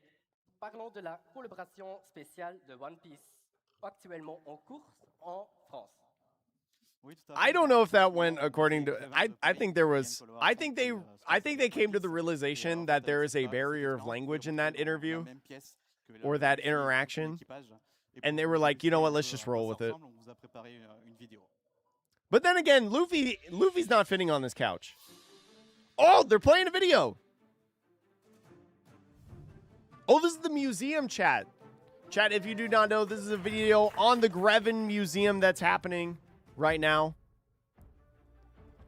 parlons de la collaboration spéciale de One Piece actuellement en cours en France. Oui, tout à fait. I don't know if that went Effectivement, according to. c'est très I vaste think there qu'il y a was. une I think they. collaboration I think they came to the entre realization One that Piece there et is a Expo, barrier of c'est language in différent, that ils ont la interview, même pièce que or la that Luffy et interaction, l'équipage. Et and they pour were que like, vous you know what, puissiez let's un just peu roll with passer it. ensemble, on vous a préparé une vidéo. But then again, Luffy's not fitting on this couch. Oh, they're playing a video. Oh, this is the museum chat. Chat, if you do not know, this is a video on the Greven Museum that's happening right now.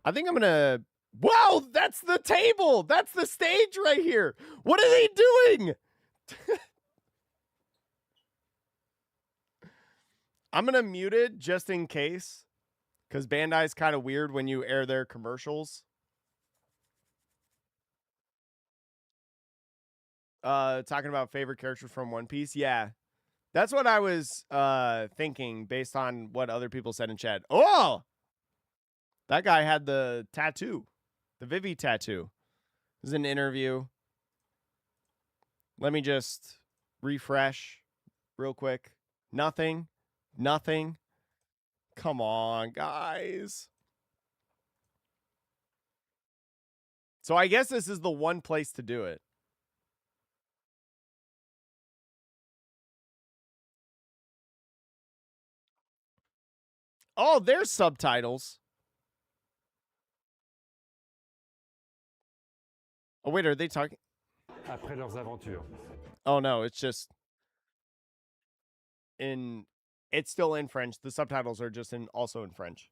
I think I'm gonna. Wow, that's the table. That's the stage right here. What are they doing? I'm gonna mute it just in case, because Bandai's kind of weird when you air their commercials. Talking about favorite characters from One Piece. Yeah, that's what I was thinking based on what other people said in chat. Oh, that guy had the tattoo, the Vivi tattoo. This is an interview. Let me just refresh real quick. Nothing. Come on, guys. So I guess this is the one place to do it. Oh, there's subtitles. Oh, wait, are they talking? Après leurs aventures. Oh, no, it's just in... It's still in French. The subtitles are just also in French.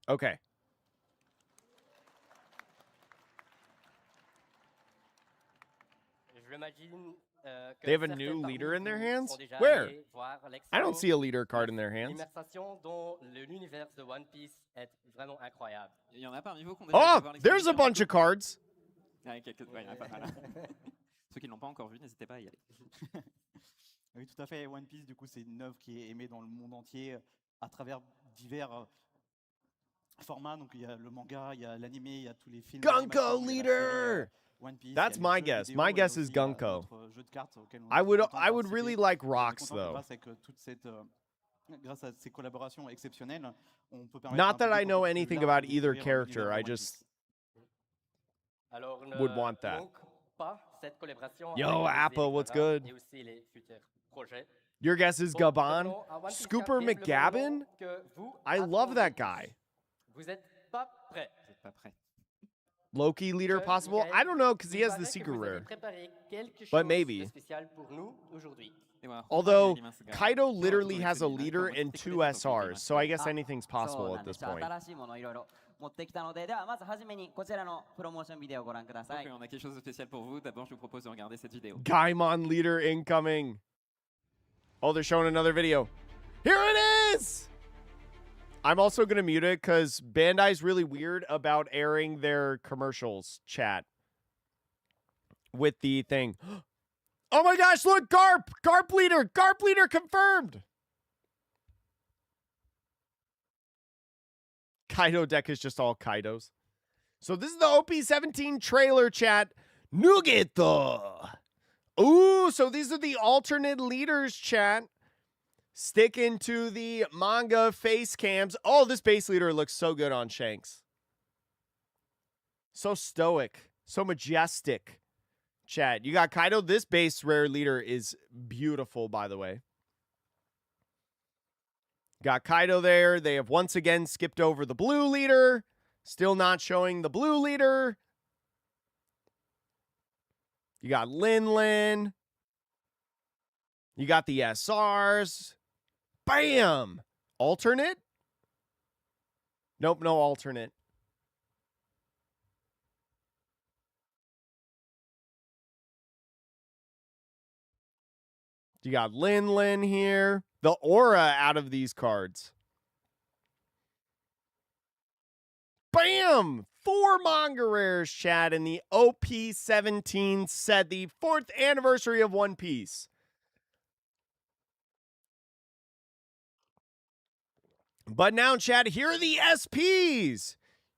Okay. J'imagine que They have a certains new parmi leader in their vous hands? sont déjà Where? allés voir l'Expo. I don't see a leader card in their hands. L'immersion dans l'univers de One Piece est vraiment incroyable. Il y en a parmi vous qui ont déjà été Oh, voir there's a l'exposition. bunch of cards. Ouais, ouais, il y en a pas mal. Ceux qui ne l'ont pas encore vu, n'hésitez pas à y aller. Oui, tout à fait. One Piece, du coup, c'est une œuvre qui est aimée dans le monde entier à travers divers formats. Donc, il y a le manga, il y a l'animé, il y a tous les films. Gunko d'animation, il y a la série, leader. One Piece, That's il y a les my jeux guess. vidéo, My et guess is aussi, Gunko. notre jeu de cartes auquel on I est would content de I would really participer. like On est rocks content que though. grâce à toute cette, grâce à ces collaborations exceptionnelles, on peut permettre Not à un that I public know encore plus anything large about de either découvrir character. l'univers I de One just Piece. Alors, ne would want that. manque pas cette collaboration Yo, avec les Appa, what's électorats good? et aussi les futurs projets. Your guess is Bon, Gabon. revenons à One Piece Scooper Card Game, le McGavin? moment que vous I love that attendez. guy. Vous êtes pas prêts. Vous n'êtes pas prêts. Loki leader Je, possible? Michael, I don't know because he il has the paraît que secret vous avez rare. préparé quelque But chose maybe. de spécial pour nous aujourd'hui. Et voilà, Although Romain Lima, Kaido c'est literally gars. has a Toujours leader excellent. and Moi, 2 c'était que SRs, so I guess あ anything's そう possible な at んで this す。 point. 新しいものをいろいろ持ってきたので、ではまずはじめにこちらのプロモーションビデオをご覧ください。 Donc, on a quelque chose de spécial pour vous. D'abord, je vous propose de regarder cette vidéo. Gaimon leader incoming. Oh, they're showing another video. Here it is! I'm also going to mute it because Bandai's really weird about airing their commercials, chat. With the thing. Oh my gosh, look, Garp! Garp leader! Garp leader confirmed! Kaido deck is just all Kaidos. So this is the OP17 trailer, chat. Nugeta! Ooh, so these are the alternate leaders, chat. Sticking to the manga face cams. Oh, this base leader looks so good on Shanks. So stoic. So majestic. Chat, you got Kaido. This base rare leader is beautiful, by the way. Got Kaido there. They have once again skipped over the blue leader. Still not showing the blue leader. You got Lin. You got the SRs. Bam! Alternate? Nope, no alternate. You got Lin here. The aura out of these cards. Bam! 4 manga rares, chat, in the OP17 set, the 4th anniversary of One Piece. But now, chat, here are the SPs.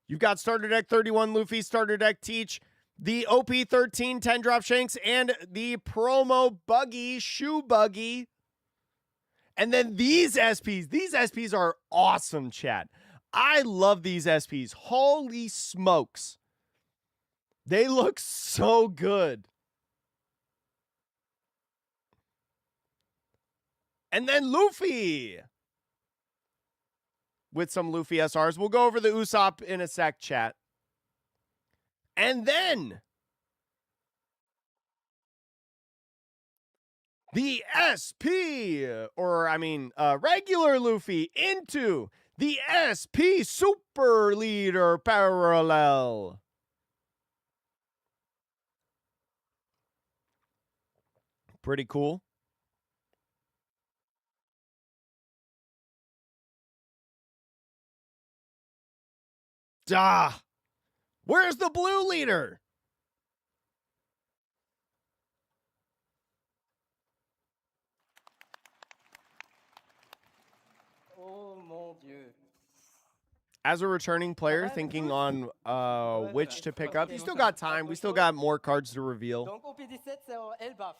You've got Starter Deck 31 Luffy, Starter Deck Teach, the OP13 10-drop Shanks, and the promo Buggy, Shoe Buggy. And then these SPs. These SPs are awesome, chat. I love these SPs. Holy smokes. They look so good. And then Luffy. With some Luffy SRs. We'll go over the Usopp in a sec, chat. And then the SP, or I mean, regular Luffy into the SP Super Leader Parallel. Pretty cool. Duh. Where's the blue leader? Oh mon Dieu. As a returning player, thinking on which to pick up, you still got time. We still got more cards to reveal. Donc OP17 c'est en Elbaf.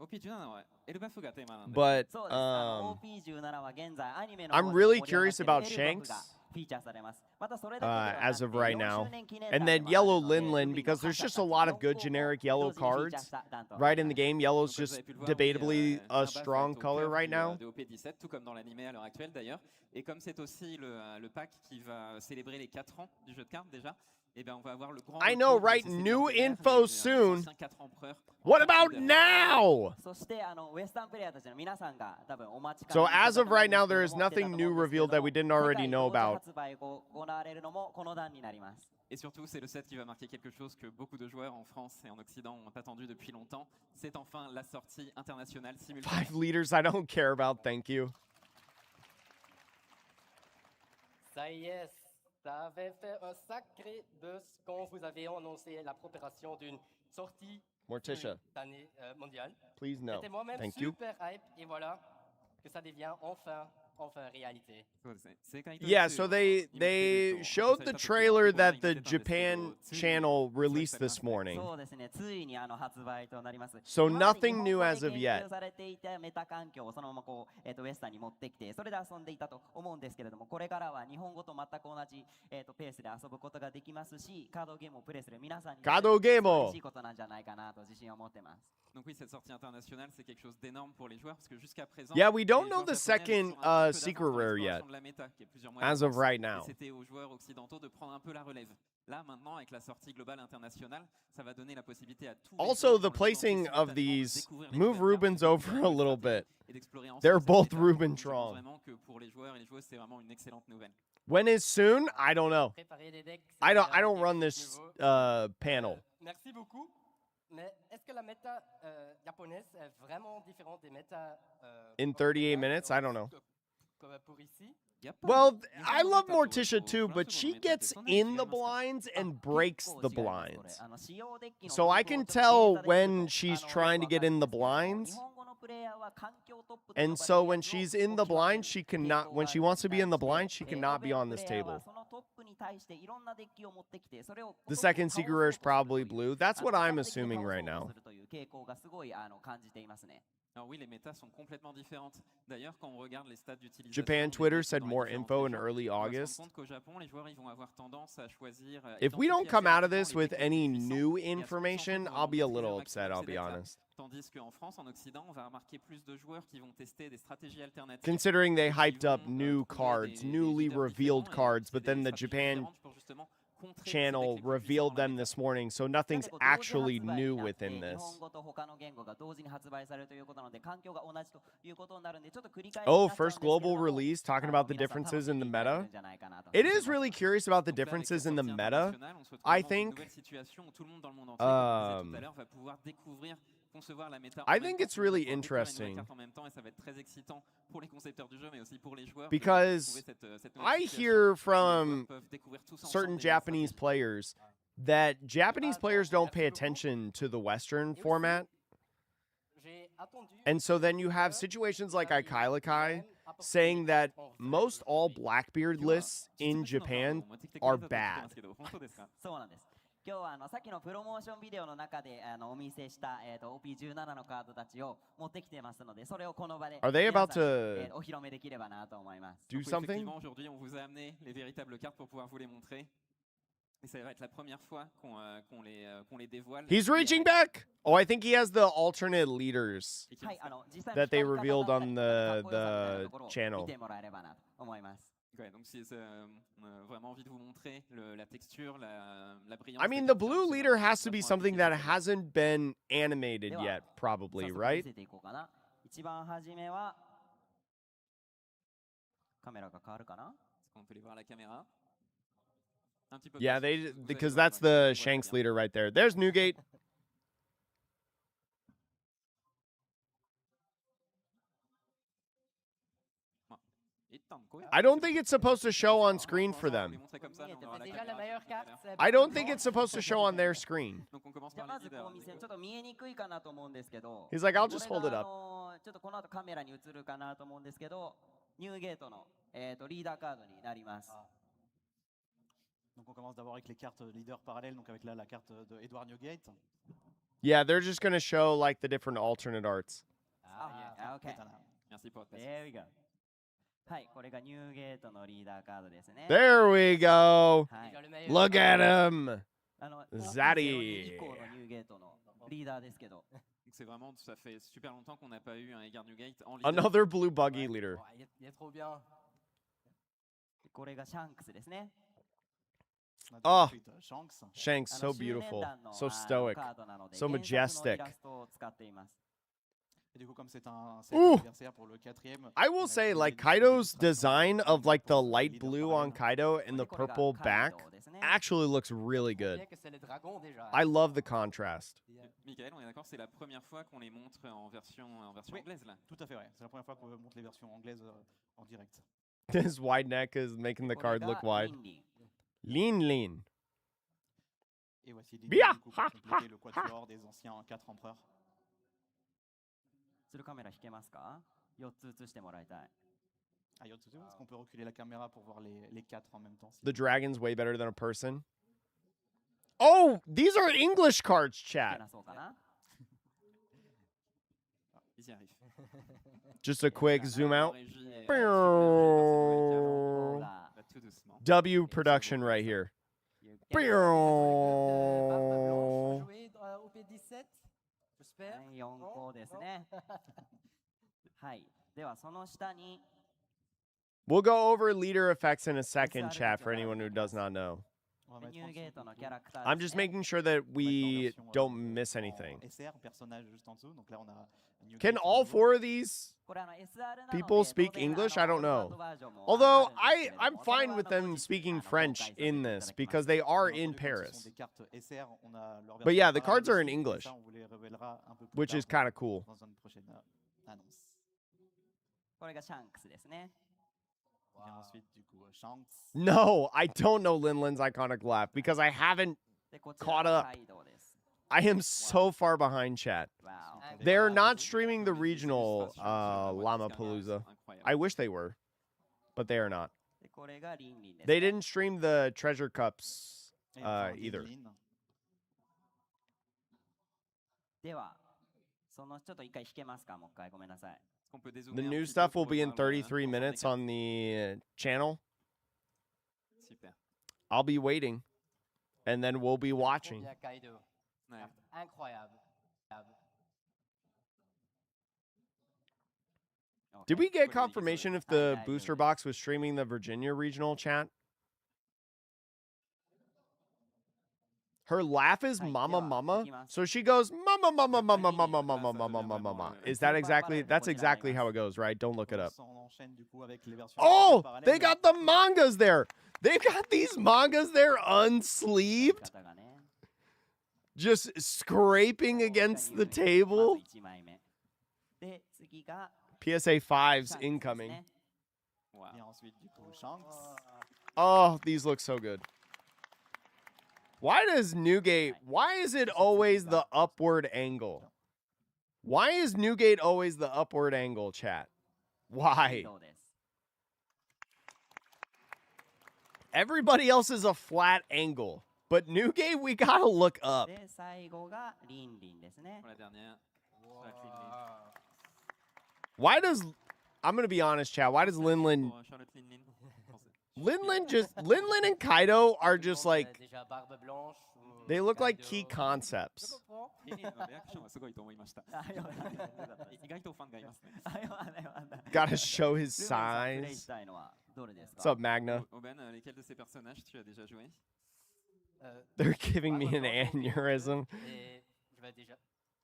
OP17 はエルバフがテーマなんです。 But そうです。OP17 は現在アニメの I'm 方で really 盛り上がっ curious ている about エルバフ Shanks がフィーチャーされます。またそれだけではなくて as of right 4 now. 周年記念 And 弾 then もある yellow ので Lin ルフィ because の there's 方 just a たち lot of 4 good 個を generic 同 yellow 時にフィーチャー cards した弾と right in the game. Yellow's Donc, vous just avez pu le voir, debatably un a buff strong est au color cœur right now. de OP17, tout comme dans l'animé à l'heure actuelle d'ailleurs. Et comme c'est aussi le pack qui va célébrer les 4 ans du jeu de cartes déjà, eh ben on va avoir le grand I know, retour de right? ces seigneurs New de guerre, info les soon. anciens 4 empereurs en What tant que about leader. now? そしてウエスタンプレイヤーたちの皆さんが多分お待ちか So ねにして as た of と思うん right です now, け there れ is ども nothing new 出たと思うんですけれ revealed ど that も we didn't 世 already 界 know 同時 about. 発売が行われるのもこの段になります。 Et surtout, c'est le set qui va marquer quelque chose que beaucoup de joueurs en France et en Occident ont attendu depuis longtemps. C'est enfin la sortie internationale simultanée. 5 leaders I don't care about, thank you. Ça y est, ça avait fait un sacré buzz quand vous avez annoncé la préparation d'une sortie Morticia, simultanée mondiale. please no. J'étais moi-même Thank you. super hype et voilà que ça devient enfin réalité. Yeah, so they showed the trailer that the Japan channel released this morning. そうですね、ついに発売となります。 So 今まで nothing new 日本語 as で of 研 yet. 究されていたメタ環境をそのままこう、ウエスタンに持ってきて、それで遊んでいたと思うんですけれども、これからは日本語と全く同じ、ペースで遊ぶことができますし、カードゲームをプレイする皆さんにとってカードゲームを嬉しいことなんじゃないかなと自信を持ってます。Donc oui, cette sortie internationale, c'est quelque chose d'énorme pour les joueurs parce que jusqu'à présent, Yeah, we don't les know joueurs the japonais second avaient toujours un petit peu secret d'avance dans rare yet, l'exploration de la méta, qui est plusieurs mois as of d'avance. right Et now. c'était aux joueurs occidentaux de prendre un peu la relève. Là, maintenant, avec la sortie globale internationale, ça va donner la possibilité à tous les Also, joueurs the dans le monde entier placing of simultanément de these découvrir les move nouvelles cartes, Rubens de over découvrir a les little stratégies bit. et d'explorer ensemble They're cette both méta. Ruben Donc, je pense Tron. vraiment que pour les joueurs et les joueuses, c'est vraiment une excellente nouvelle. When is soon? I don't know. Préparer des decks, c'est I don't déjà run quelque this chose de nouveau. panel. Merci beaucoup. Mais est-ce que la méta japonaise est vraiment différente des méta In 38 occidentales minutes? I don't know. comme pour ici? Well, I love Morticia too, but she gets in the blinds and breaks the blinds. So I can tell when she's trying to get in the blinds. And so when she's in the blind, she cannot, when she wants to be in the blind, she cannot be on this table. The second secret rare is probably blue. That's what I'm assuming right now. Alors oui, les métas sont complètement différentes. D'ailleurs, quand on regarde les stats d'utilisation, Japan des Twitter decks said dans les more différentes info in régions, early on va se rendre August. compte qu'au Japon, les joueurs ils vont avoir tendance à choisir. If we don't identifier come assez out of rapidement this les with decks les any plus puissants new et à se concentrer information, pour I'll be a maîtriser little au upset, maximum I'll ces be decks-là. honest. Tandis qu'en France, en Occident, on va remarquer plus de joueurs qui vont tester des stratégies alternatives. Considering they et qui hyped up vont, new trouver cards, des newly leaders revealed différents et cards, utiliser but then des the stratégies Japan différentes pour justement contrer ces decks channel les plus puissants revealed dans la them méta. this morning, so nothing's actually new within this. Oh, first global release, talking about the differences in the meta. It is really curious about the Donc là, avec differences cette in the sortie meta. internationale, on se retrouve I vraiment dans une think, nouvelle situation où tout le monde dans le monde entier, comme on disait tout à l'heure, va pouvoir découvrir, concevoir la méta en I même think temps, it's tout le monde really va pouvoir découvrir les nouvelles interesting cartes en même temps, et ça va être très excitant pour les concepteurs du jeu, mais aussi pour les joueurs because de trouver cette nouvelle I situation hear où les joueurs from peuvent découvrir tous ensemble certain des nouvelles Japanese stratégies. players that Japanese players don't pay attention to the Western format. J'ai attendu And so then you have que situations like il y a Ikailakai même apporté saying des that cartes en vert most all aujourd'hui. Blackbeard lists in Japan are bad. そうなんです。今日はさっきのプロモーションビデオの中でお見せした、OP17 のカードたちを持ってきてますので、それをこの場で Are they 皆 about さんに to お披露目できればなと思います。 do Donc oui, something? effectivement, aujourd'hui, on vous a amené les véritables cartes pour pouvoir vous les montrer. Et ça va être la première fois qu'on les dévoile. He's reaching back. Oh, I think he has the alternate leaders はい、実際 that they の光り revealed 方だった on りとかかっこよさみたいな the ところを channel. 見てもらえればなと思います。 Ouais, donc on a vraiment envie de vous montrer la texture, la brillance. I des mean, the cartes, blue c'est leader vraiment has to be complètement something that appliqué. hasn't been animated では yet, probably, 早速見 right? せていこうかな。一番初めはカメラが変わるかな。 Est-ce qu'on peut les voir à la caméra? Un petit peu Yeah, plus. they Vous allez because voir, that's ouais, on the voit très Shanks bien. leader right there. There's Newgate. I don't think it's supposed to show on screen for them. Déjà, la meilleure carte, c'est I don't think bleu. it's supposed to show on their screen. Donc on commence じゃあ par ま les ずこ leaders. う見せるちょっと見えにくいかなと思うんですけど He's like, I'll これ just が hold it up. ちょっとこの後カメラに映るかなと思うんですけどニューゲートの、リーダーカードになります Donc on commence d'abord avec les cartes leaders parallèles, donc avec là la carte de Edward Newgate. Yeah, they're just gonna show like the different alternate arts. あ、OK Merci pour votre patience. There we go はいこれがニューゲートのリーダーカードですね There we go. はい Déjà, le meilleur. Look at him. 02以降のニューゲートのリーダーですけど Donc c'est vraiment, ça fait super longtemps qu'on n'a pas eu un Edgar Newgate en leader. Another blue buggy leader. Oh, il est trop bien. これがシャンクスですね On a Ah. ensuite Shanks. Shanks, あ so の周年 beautiful, 団の so カ stoic. ードなので so 原作のイ majestic. ラストを使っています Et du coup, comme c'est un set Ouh. anniversaire pour le 4e, I on will a say, utilisé like des Kaido's illustrations design of like the pour le light leader blue on parallèle. Kaido and the これが purple カイ back ドですね actually looks really Bien good. que c'est les dragons déjà. I love the contrast. Michael, on est d'accord, c'est la première fois qu'on les montre en version Oui. anglaise là. Tout à fait, ouais. C'est la première fois qu'on montre les versions anglaises en direct. His wide neck is making the これ card が look wide. リンリ Lean, ン lean. Et voici l'idée Bien. du coup pour compléter le quatuor des anciens 4 empereurs. するカメラ引けますか4つ映してもらいたい Ah, Yotsuzu, est-ce qu'on peut reculer la caméra pour voir les 4 en même temps s'il The vous plaît dragon's way better than a person. Oh, these are English cards, 引け chat. なそうかな Ils y arrivent. Just a quick La zoom out. régie est- Oh Pew. là. Va tout doucement. W production right here. Barbe Blanche Pew. joué au P17. j'espère. 4個ですね。はい。ではその下に We'll go over leader effects in a second, chat, for anyone who does not know. On va mettre ニュ en ーゲー dessous, トの du キャ coup. ラクター I'm で just すね。 making sure that On va mettre en we version, don't miss en anything. SR, personnage juste en dessous. Donc là, on a New Can Gate all nouveau. four of these これSR なので people speak 当然 English? I don't オールバー know. トバージョンも Although あるんですけれど I'm も、それ fine は with 後 them 日 speaking 公 French 開させて in いた this だきます。 because they are Bien in entendu, comme ce Paris, sont des cartes SR, on a leur But version yeah, the parallèle cards are in aussi, et English, ça, on vous les révélera un peu plus which tard is kind of cool. dans une prochaine annonce. これがシャンクスですね。 Vient ensuite, du coup, Shanks. No, I don't know Linlin's iconic laugh because I haven't. で、こち Caught らが up. カイドウです。 I am so far behind, chat. Wow. They're not Les streaming the regional illustrations sur la One Llama Piece Carga, Palooza. c'est incroyable. I wish they were, but they are not. で、これがリンリンです、ね。 They didn't stream the treasure cups Et enfin, either. Lin. では、そのちょっと一回弾けますかもう一回ごめんなさい。 Est-ce qu'on peut dézoomer The un new petit peu stuff pour will be in revoir le 33 l'ensemble des minutes cartes? on the channel. Super. I'll be waiting, and then we'll be Trop watching. bien, Kaido. Ouais. Carte incroyable. OK Did we get Pretty confirmation if the booster box was streaming the Virginia regional, chat? Her laugh is mama mama. So she goes mama mama mama mama mama mama mama mama. Is that exactly that's exactly how it goes, right? Don't look it up. On enchaîne, du coup, avec les versions Oh, parallèles. they got the mangas there. They've got these mangas there unsleeved, 方がね just scraping against the ま table. ず1枚目。で、次が PSA 5s シャンクスです incoming. ね。 Wow. Et ensuite, du coup, Shanks. Oh, these look so good. Why does Newgate, why is it always the upward angle? Why is Newgate always the upward angle, chat? カイ Why? ドウです。 Everybody else is a flat angle. But Newgate, we gotta look up. で、最後がリンリンですね Pour。la dernière. Why does, I'm gonna be honest, chat, why does Linlin, Pour Charlotte Linlin. Linlin and Kaido are just like, Déjà barbe blanche ou they look like Kaido. key concepts. リンリンのリアクションはすごいと思いました。あ、よかったよかった意外とファンがいますね。あ、よかったよかった。 Gotta show his ルーベンさんプレイ size. したいのはどれですか What's up, Magna? Oben, lesquels de ces personnages tu as déjà joué? They're giving me an Barbe blanche au aneurysm. Et je vais déjà.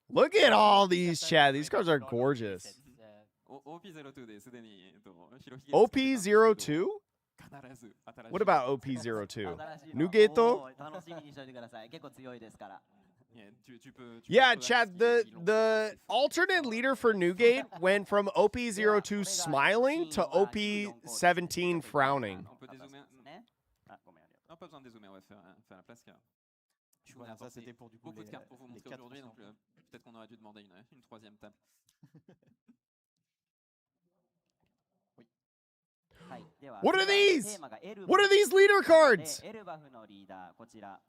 Look at all these, chat. These cards are gorgeous. OP02 で、すでに、白ひげ OP02? 必ず新しい What about OP02? 新しいの Newgate? おー楽しみにしておいてください。結構強いですから。Yeah, tu peux Yeah, explorer chat, ce the qu'ils ont the fait. alternate leader for Newgate went from OP02 smiling to OP17 frowning. On peut dézoomer. ね。あ、ごめんありがとう。 Non, pas besoin de dézoomer, on va faire la place car. Je vous ai Voilà, ça apporté c'était pour du coup beaucoup de les, cartes pour vous les montrer 4 aujourd'hui, donc ensemble. peut-être qu'on aurait dû demander une troisième table. はい。では、 What are テ these? ーマがエルバ What are these leader で cards? エルバフのリーダー、こちら。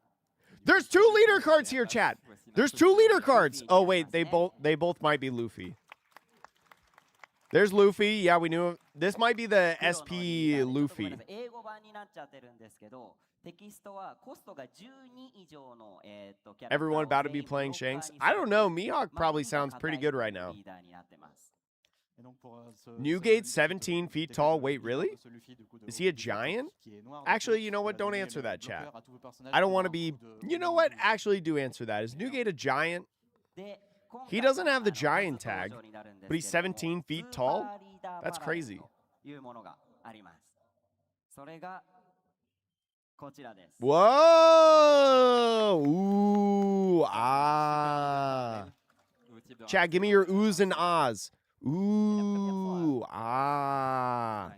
There's two leader cards here, chat. Voici There's notre two leader. leader cards. Oh wait, they both might be Luffy. There's Luffy. Yeah, we knew him. This might be the 黒の SP リーダーでちょっとごめん Luffy. なさい英語版になっちゃってるんですけど、テキストはコストが12以上のキャラクターを Everyone about to be 全員 playing ブロッカー Shanks. に I する don't know. Mihawk まあ probably sounds pretty good right now. リーダーになってます。 Et donc pour, ce Newgate, Luffy, 17 feet tall. Wait, really? ce Luffy, du coup, de Is he a OP17, giant? qui est noir, Actually, du coup, you know what? va Don't donner answer le that, bloqueur chat. à tous vos personnages I don't qui want to ont un be. coup de You know what? 12. Actually, do answer that. Is Newgate a giant? で、今 He 回 doesn't have the まず giant tag, 登場になるんです but he's けれども 17 feet スーパ tall? ーリーダー That's パラメ crazy. というものがあります。それがこちらです。 Whoa! Ooh, ah. Nouveau type de Chat, give me your oohs and ahs. Ooh, rareté. ah. Ouais.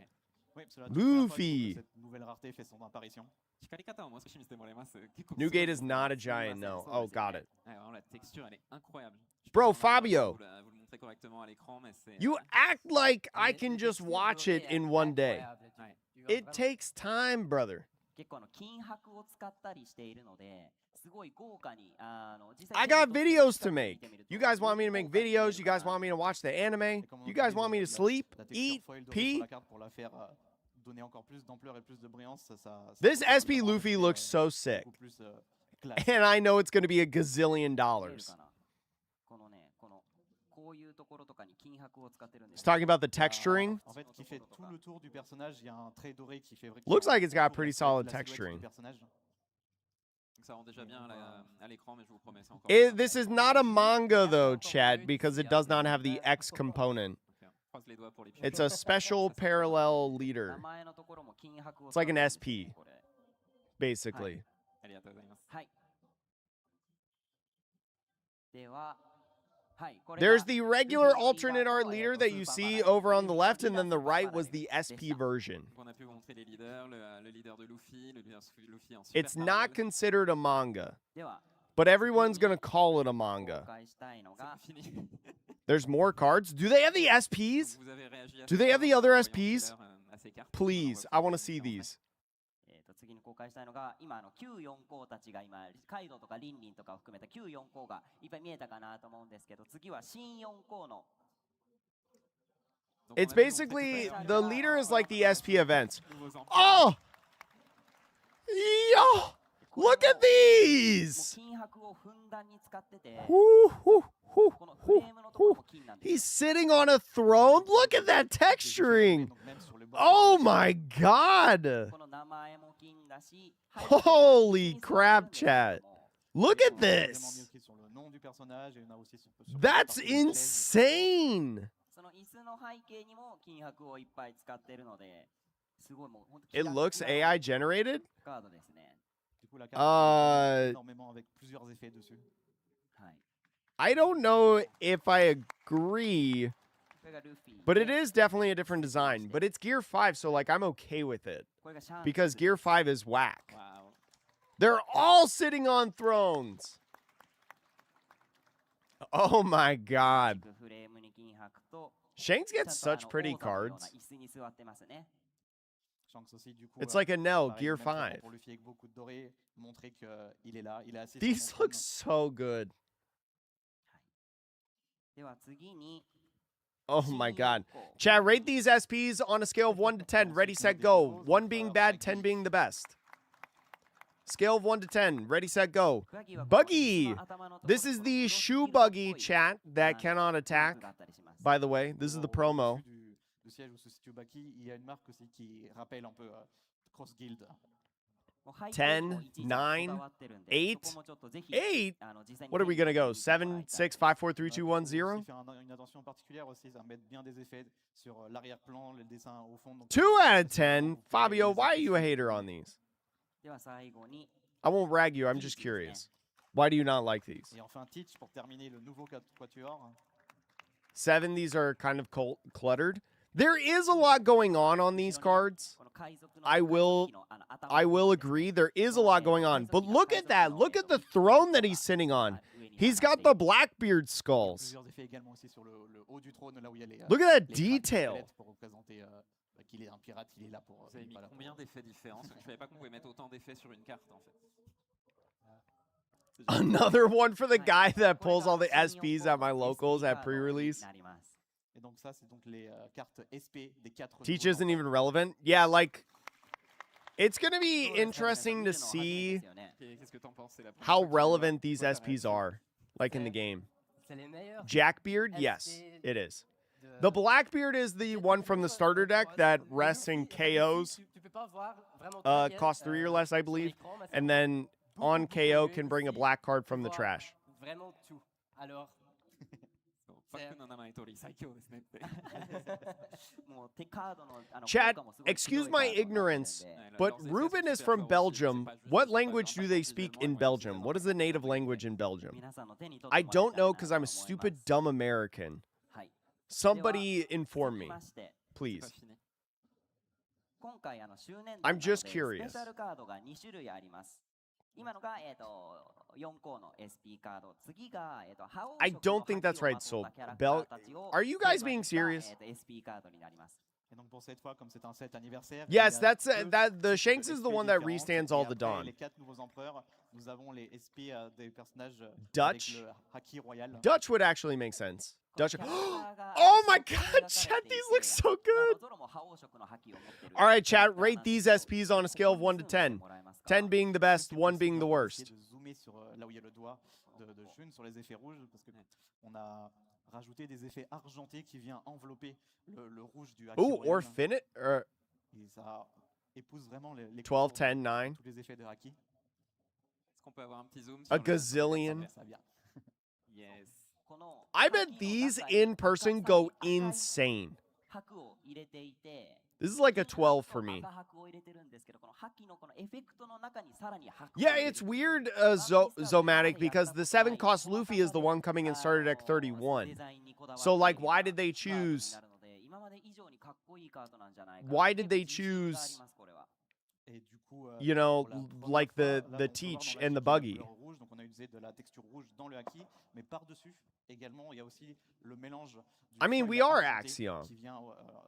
Oui, parce que là, toute première fois, du coup, Luffy. que cette nouvelle rareté fait son apparition. 光り方はもう少し見せてもらえます？結構 Newgate す is ごい not a ですね。 giant, no. Oh, got it. Ouais, vraiment, la texture, elle est incroyable. Je Bro, pense qu'on va pas Fabio. Vous le montrer correctement à l'écran, mais c'est. You act like I can just watch it in one day. It takes time, brother. 結構金箔を使ったりしているので、すごい豪華に実 I 際 got videos to make. You guys want me to make videos? You guys want me to watch the anime? Et comme on You guys utilise want me to la sleep, texture eat, foil dorée pee? sur la carte pour la faire donner encore plus d'ampleur et plus de brillance, This ça SP donne un Luffy effet, looks so sick. beaucoup plus classe. And I know it's going to be a gazillion 見える dollars. かなこのね、こ It's talking about the texturing. En fait, qui fait tout le tour du personnage, il y a un trait doré qui fait Looks like it's got autour de pretty la solid silhouette du texturing. personnage. Donc ça rend déjà bien à l'écran, mais je vous promets, c'est encore. This is not a manga though, Chad, because it does not have the X component. Ok, on croise les doigts pour les pieds. It's a special parallel leader. It's like an SP, basically. ありがとうございます。はい。では、はい、これが There's the regular alternate art leader that you see over on the left, and then the right was the SP version. Donc on a pu vous montrer les leaders, le leader de Luffy, le leader de Luffy en super It's not parallèle. considered a manga, では but everyone's gonna call it a 紹 manga. 介したいの C'est が pas fini. There's more cards. Do they have the SPs? Vous avez réagi à Do ça they have the en other envoyant SPs? tout à l'heure, à ces cartes. Please, I want to see these. 次に公開したいのが今旧4校たちが今カイドウとかリンリンとかを含めた旧4校がいっぱい見えたかなと思うんですけど、次は新4校の Donc on It's a pu vous montrer basically tout à l'heure the leader is like the SP events. les nouveaux empereurs. Oh, yo, look at もう these. 金箔をふんだんに使ってて、 Whoo, whoo, whoo, このフレームのところ whoo. も金なんです He's sitting on a throne. Look at that texturing. Donc même sur les bords Oh du personnage, my god. この名前も金だし、 Holy crap, chat. Look at on a vraiment this. mis écrit sur le nom du personnage et on a aussi sur la That's partie de chaise. insane. その椅子の背景にも金箔をいっぱい使ってるので、すごいもう本当 It looks AI generated. カードですね。 Du coup, la carte est Uh, énormément avec plusieurs effets dessus. はい。 I don't know if I agree, これがルフィ。 but it is definitely a different design. But it's Gear 5, so like I'm okay with it これがシャンクス because Gear 5 is whack. Waouh. They're all sitting on thrones. Oh my god. フレームに金箔と Shanks ちゃん gets と such pretty 王座のような cards. 椅子に座ってますね。 Shanks aussi, du coup, It's like a Nell, pareil, Gear même traitement 5. pour Luffy avec beaucoup de doré, montrer qu'il est là, il est assis sur These son trône. look so good. では次に Oh my god. Chat, rate these SPs on a scale of 1 to 10. Ready, set, go. 1 being bad, 10 being the best. Scale of 1 to 10. Ready, set, go. Buggy! This is the shoe buggy, chat, that cannot attack. By the way, this is the Au- promo. au-dessus du siège où se situe Baki, il y a une marque aussi qui rappelle un peu Cross Guild. 10, 9, 8, 8? What are we gonna go? 7, 6, 5, 4, 3, 2, 1, 0? Aussi faire une attention particulière aussi, ça mettre bien des effets sur l'arrière-plan, le dessin au fond. Donc, 2 out of 10. Fabio, why are you a hater on these? では最後に I won't rag you. I'm just curious. Why do you not like these? Et enfin Teach pour terminer le nouveau quatuor. 7, these are kind of cluttered. There is a lot going on these cards. この海賊の I will- 海賊の頭 I will agree, there is a lot going on. But look at that. Look at the throne that he's sitting on. He's got the Blackbeard skulls. Plusieurs effets également aussi sur le haut du trône, là où il y a les. Look at that les crânes de detail. squelettes pour représenter qu'il est un pirate, il est là pour. Vous avez mis voilà, combien d'effets différents? Parce que je savais pas qu'on pouvait mettre autant d'effets sur une carte en fait. Another one for the guy that pulls all the SPs at my locals at pre-release. なります Et donc ça, c'est donc les cartes SP des 4. Teach isn't even relevant. Yeah, like, it's going to be interesting to see Qu'est-ce que t'en penses? C'est la première how fois que tu vois relevant these quoi ta SPs réaction? are, like in the game. C'est les meilleurs. Jackbeard, yes, SP it is. de- The Blackbeard is the one from the starter deck that rests in KOs, Tu peux pas voir vraiment tout lequel, cost 3 or less, I sur believe, l'écran, mais c'est and then beaucoup, on beaucoup KO mieux can bring a ici. black card Tu from the vois trash. Vraiment tout. Alors, そうバックの名前通り最強ですねって。もう手カードの効 Chad, 果もすごい excuse 強い my カードになってるん ignorance, で Ouais, but leurs effets Ruben sont is super from forts aussi, Belgium. c'est pas juste What par language exemple do they visuellement, speak ils in vont être Belgium? vraiment What is the native très language in Belgium? 皆さんの手に取って I もらい don't たいな know と because I'm a 思います stupid, dumb American. はい Somebody inform 続き me, まして C'est please. pas fini. 今回周年 I'm 度なので just ス curious. ペシャルカードが2種類あります今のが4項の SP カード次が覇王 I 色 don't の think 覇 that's 気を right, まと so ったキャラク Bel- ターたちを Are you guys テーマ being にした serious? SP カードになります Et donc pour cette fois, comme c'est un set anniversaire. Yes, il y a that's deux that. The types Shanks de is the SP one that différentes. restands Et all the après, dawn. Les 4 nouveaux empereurs, nous avons les SP des personnages Dutch. avec le haki royal. Dutch would actually make sense. この Dutch. キャラクターが Oh my 象徴 god, に描か chat, れてい these て look so good. ゾロも覇王色の覇気を持ってる All right, キャラ chat, クター rate なんです these けど SPs on a scale of 1 to 10. 10 being the best, 1 being the worst. Essayer de zoomer sur là où il y a le doigt de Jun sur les effets rouges parce que on a rajouter des effets argentés qui viennent envelopper le rouge du Haki Ooh, or Royal. Finite or Et ça épouse vraiment les 12, contours 10, 9. tous les effets de Haki. Est-ce qu'on peut avoir un petit zoom A sur le- gazillion. Ça vient. Yes. I bet these in person go insane. This is like a 12 for me. Yeah, it's weird, Zomatic, because the 7 cost Luffy is the one coming in started at 31. So, like, why did they choose? Why did they choose, Et du coup, you know, pour la première like fois, the là, on peut voir teach dans le and the Haki qu'il y a la buggy? couleur rouge, donc on a utilisé de la texture rouge dans le Haki, mais par-dessus, également, il y a aussi le mélange du I mean, foil we are argenté Axiom. qui vient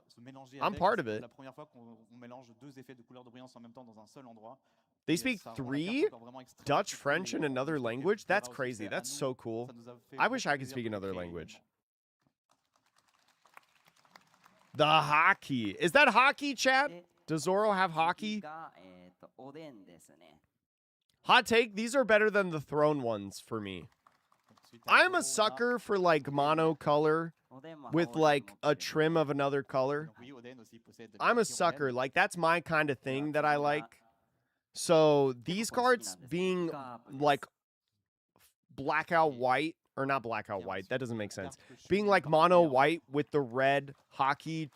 se mélanger I'm avec. part C'est of it. la première fois qu'on mélange deux effets de couleur de brillance en même temps dans un seul endroit. They Et speak ça rend la carte 3 encore vraiment extrêmement Dutch, subtile French, et and another on language? plaira That's au crazy. succès. À That's nous, so cool. ça nous a fait I wish I could plaisir speak de le another créer language. également. The hockey. Is that hockey, chat? Does Zoro have hockey? Hot take, these are better than the throne ones for me. Ensuite, à I'm a Zoro, on a sucker for like mono color with like a trim of another color. Donc oui, Oden aussi possède le I'm a Haki sucker. Royal. Like that's my kind of thing that I like. So these cards being like blackout white or not blackout white, that doesn't make sense. Being like mono white with the red hockey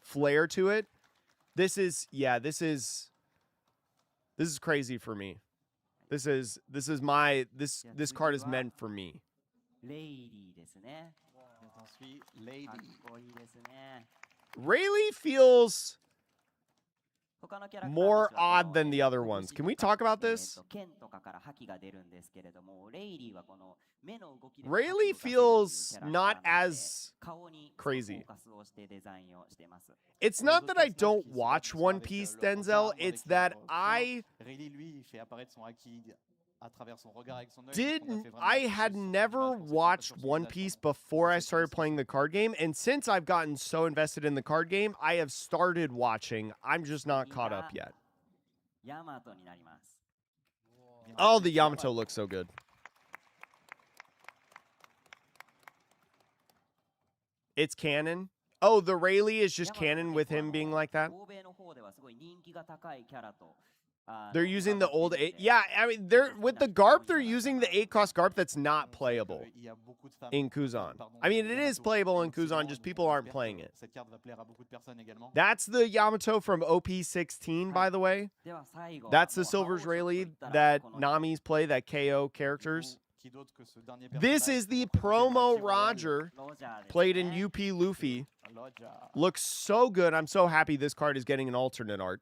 flair to it. This is crazy for me. This card is meant for me. レイリーですね。 Ensuite, Lady. かっこいいですね。 Rayleigh feels 他のキャラクター more たちは odd than the other ones. Can we talk about this? 剣とかから覇気が出るんですけれども、レイリーはこの目の動きで Rayleigh 覇気を出せ feels るっていうキャラクターなの not で as 顔に crazy. フォーカスをしてデザインをしています。 It's not that I don't watch One Piece, Denzel. It's that I Rayleigh, lui, il fait apparaître son Haki à travers son regard avec son œil. didn't. I had never watched One Piece before I started playing the card game, and since I've gotten so invested in the card game, I have started watching. I'm just not caught up yet. ヤマトになります。 Oh, the Yamato looks so good. It's canon. Oh, the Rayleigh is just canon with him being like that. 欧米の方ではすごい人気が高いキャラと。 They're using the old 8. Yeah, I mean, they're with the Garp, they're using the 8 cost Garp that's not playable in Kuzan. I mean, it is playable in Kuzan, just people aren't playing it. Cette carte va plaire à beaucoup de personnes également. That's the Yamato from OP17, by the way. では最後 That's the もう Silver's 覇王色とい Rayleigh ったら that この Nami's play, that KO characters. Qui d'autre que ce dernier This personnage is the pour représenter promo Haki Royal, Roger ロジャーですね played in UP Luffy. Lodja. Looks so good. I'm so happy this card is getting an alternate art.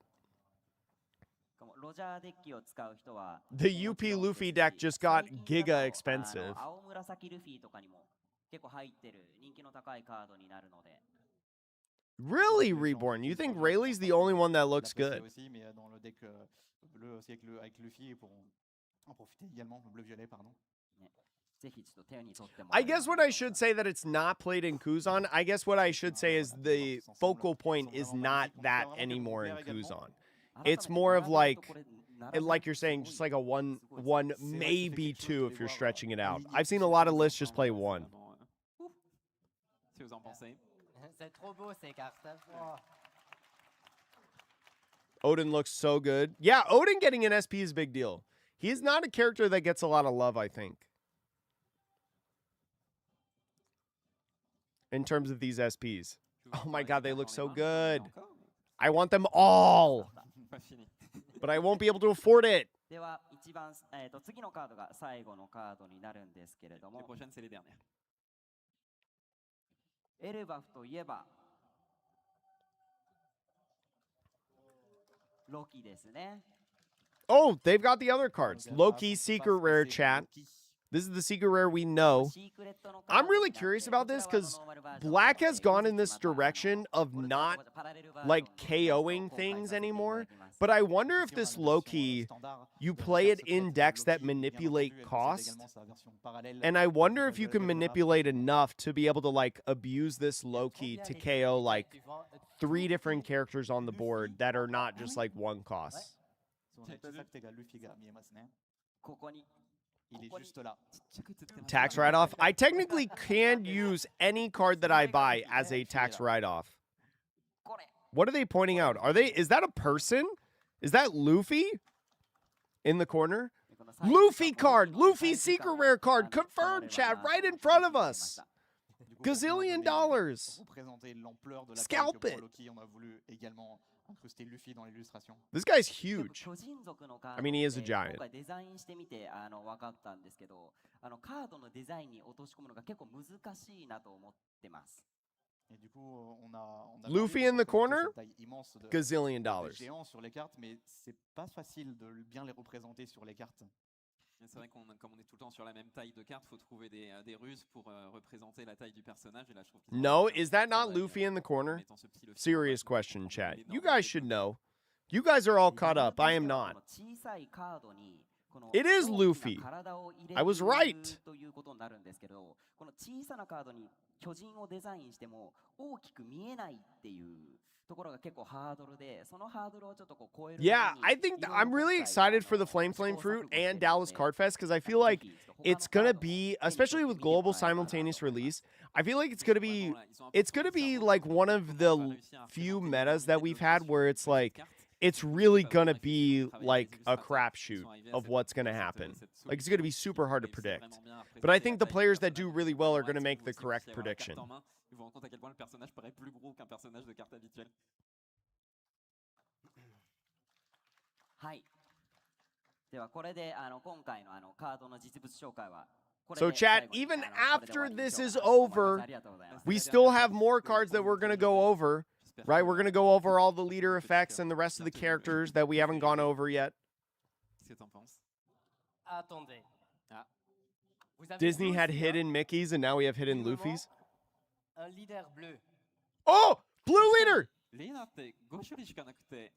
ロジャーデッキを使う人は The UP Luffy deck just got 最近だ giga と expensive. 青紫ルフィとかにも結構入ってる人気の高いカードになるので Really, Reborn? You think Rayleigh's the only one that looks L'apprécier good? aussi, mais dans le deck bleu aussi avec Luffy, ils pourront en profiter également, bleu-violet, pardon. ぜひちょっと手に取っても I らえれば guess what I should say that it's not played in Kuzan. I guess what I should say is the focal point is not that anymore in Kuzan. It's more of like, like you're saying, just like a one, maybe two if you're stretching it out. I've seen a lot of lists just play one. Si vous en pensez. C'est trop beau ces cartes. Odin looks so good. Yeah, Odin getting an SP is a big deal. He's not a character that gets a lot of love, I think. In terms of these SPs. Oh my god, they look so good. I want them all, Pas fini. but I won't be able to afford it. では一番、次のカードが最後のカードになるんですけれど Les も prochaines, c'est les dernières. エルバフといえばロキですね Oh, they've got the other cards. Loki, secret rare chat. This is the secret rare we know. シークレットのカー I'm ドにな really って curious about こちら this は because ノーマルバージョン Black な has ので gone in this また direction of これ not パラレルバージョン like のイラストを KOing 公開 things させていただ anymore. きます But I wonder if Ici, on a this la version Loki, standard you de la play carte it in secrète decks that Loki. Bien manipulate entendu, elle possède cost. également sa version parallèle. And I wonder if you Je can vais le manipulate enough to be able to like abuse this Loki to KO like 3 different characters on the board that are not just like one cost. そうね、小さくてがルフィが見えますね。ここに Il est juste là. Tax write-off. I technically can use any card that I buy as a tax write-off. これ What are they pointing out? Is that a person? Is that Luffy in the corner? この最後 Luffy のこの card, この Luffy 最後 secret の rare card, あの confirmed, 使われ chat, ば right な in と front 思 of っていま us. した Du coup, Gazillion pour bien donner- dollars. Pour représenter l'ampleur de la Scalp taille que it. pour Loki, on a voulu également incruster Luffy dans l'illustration. This guy's でも huge. 巨人族のカード I mean, he is a って giant. 今回デザインしてみて分かったんですけどカードのデザインに落とし込むのが結構難しいなと思ってます Et du coup, on a Luffy parlé in the de corner? cette taille immense de Gazillion dollars. géants sur les cartes, mais c'est pas facile de bien les représenter sur les cartes. Et c'est vrai qu'on, comme on est tout le temps sur la même taille de carte, faut trouver des ruses pour représenter la taille du personnage. Et là, je trouve qu'ils ont No, réussi un is that petit not travail, Luffy in the en corner? mettant ce petit Luffy en Serious bas. question, chat. You L'énorme guys should Luffy. know. You guys are all で caught up. I am 自分 not. としてはこの小さいカードにこの It is 大きな Luffy. 体を入れ I was る right. ということになるんですけどこの小さなカードに巨人をデザインしても大きく見えないっていうところが結構ハードルでそのハードルをちょっとこう超える Yeah, ために I think いろいろ I'm really 今回 excited for the Flame 試行 Flame 錯 Fruit 誤してる and ので Dallas Card Fest because I feel like ぜひ他の it's カー gonna ドを be, 手に取って especially 見 with てもら global えたらなと simultaneous 思います release, I feel like it's gonna be it's gonna be like one of the few metas that we've had where it's like it's really gonna be like a crapshoot of what's gonna happen. Like it's gonna be super hard to predict. But I think the players that do really well are gonna make the correct prediction. Ils vous rendent compte à quel point le personnage paraît plus gros qu'un personnage de carte habituel. はいではこれで今回のカードの実物紹介はこれ So で chat, 最後に even これで終わ after りにし this よう is かなと思います over, ありがとうございます we still have more cards that we're gonna go over. Right, we're gonna go over all the leader effects and the rest of the characters that we haven't gone over yet. Qu'est-ce que t'en penses? Attendez. Ah. Vous avez Disney tous, had hein, hidden Mickeys and now we have hidden pour le moment, Luffy's. un leader bleu. Oh, blue leader. レイナって5種類しかなくて、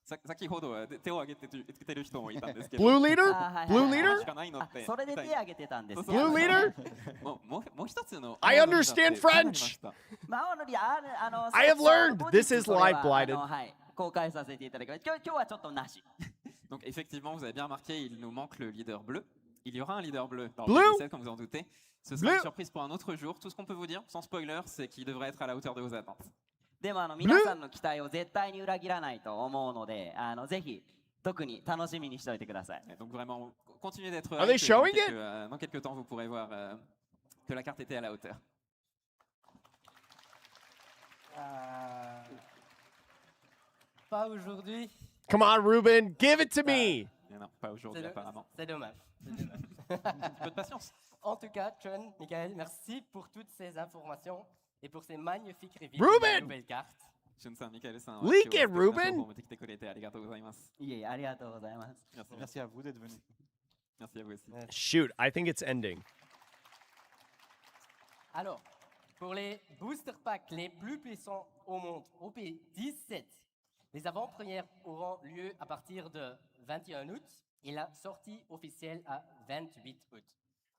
先ほど手を挙げてる人もいたんですけど、 Blue leader? あーはいはい Blue はい leader? しかないのって。それで手挙げてたんですね Blue leader? もう一つの。 I understand French. まあ青のリアI have learned. 後日 This is それは live blighted. はい公開させていただきます今日はちょっとなし Donc effectivement, vous avez bien remarqué, il nous manque le leader bleu. Il y aura un leader bleu dans Bleu. le 17, comme vous en doutez. Ce sera Bleu. une surprise pour un autre jour. Tout ce qu'on peut vous dire, sans spoiler, c'est qu'il devrait être à la hauteur de vos attentes. でも皆さんの期待を絶対に裏切らないと思うのでぜひ特に楽しみにしておいてください Et donc vraiment, continuez d'être Are they hype et showing it? dans quelques temps, vous pourrez voir que la carte était à la hauteur. Pas aujourd'hui. Come on, Ruben, give it to me. Mais non, pas C'est aujourd'hui apparemment. c'est dommage. C'est dommage. Un petit peu de patience. En tout cas, Chun, Michael, merci pour toutes ces informations et pour ces magnifiques reveals Ruben! de la nouvelle carte. Shun-san, Michael-san, Leak it, 今日は Ruben! 情報もできてくれてありがとうございます。いえいえありがとうございます Merci, Merci à vous d'être venus. merci à vous aussi. Shoot, I think it's ending. Alors, pour les booster packs les plus puissants au monde, OP17, les avant-premières auront lieu à partir de 21 août et la sortie officielle à 28 août.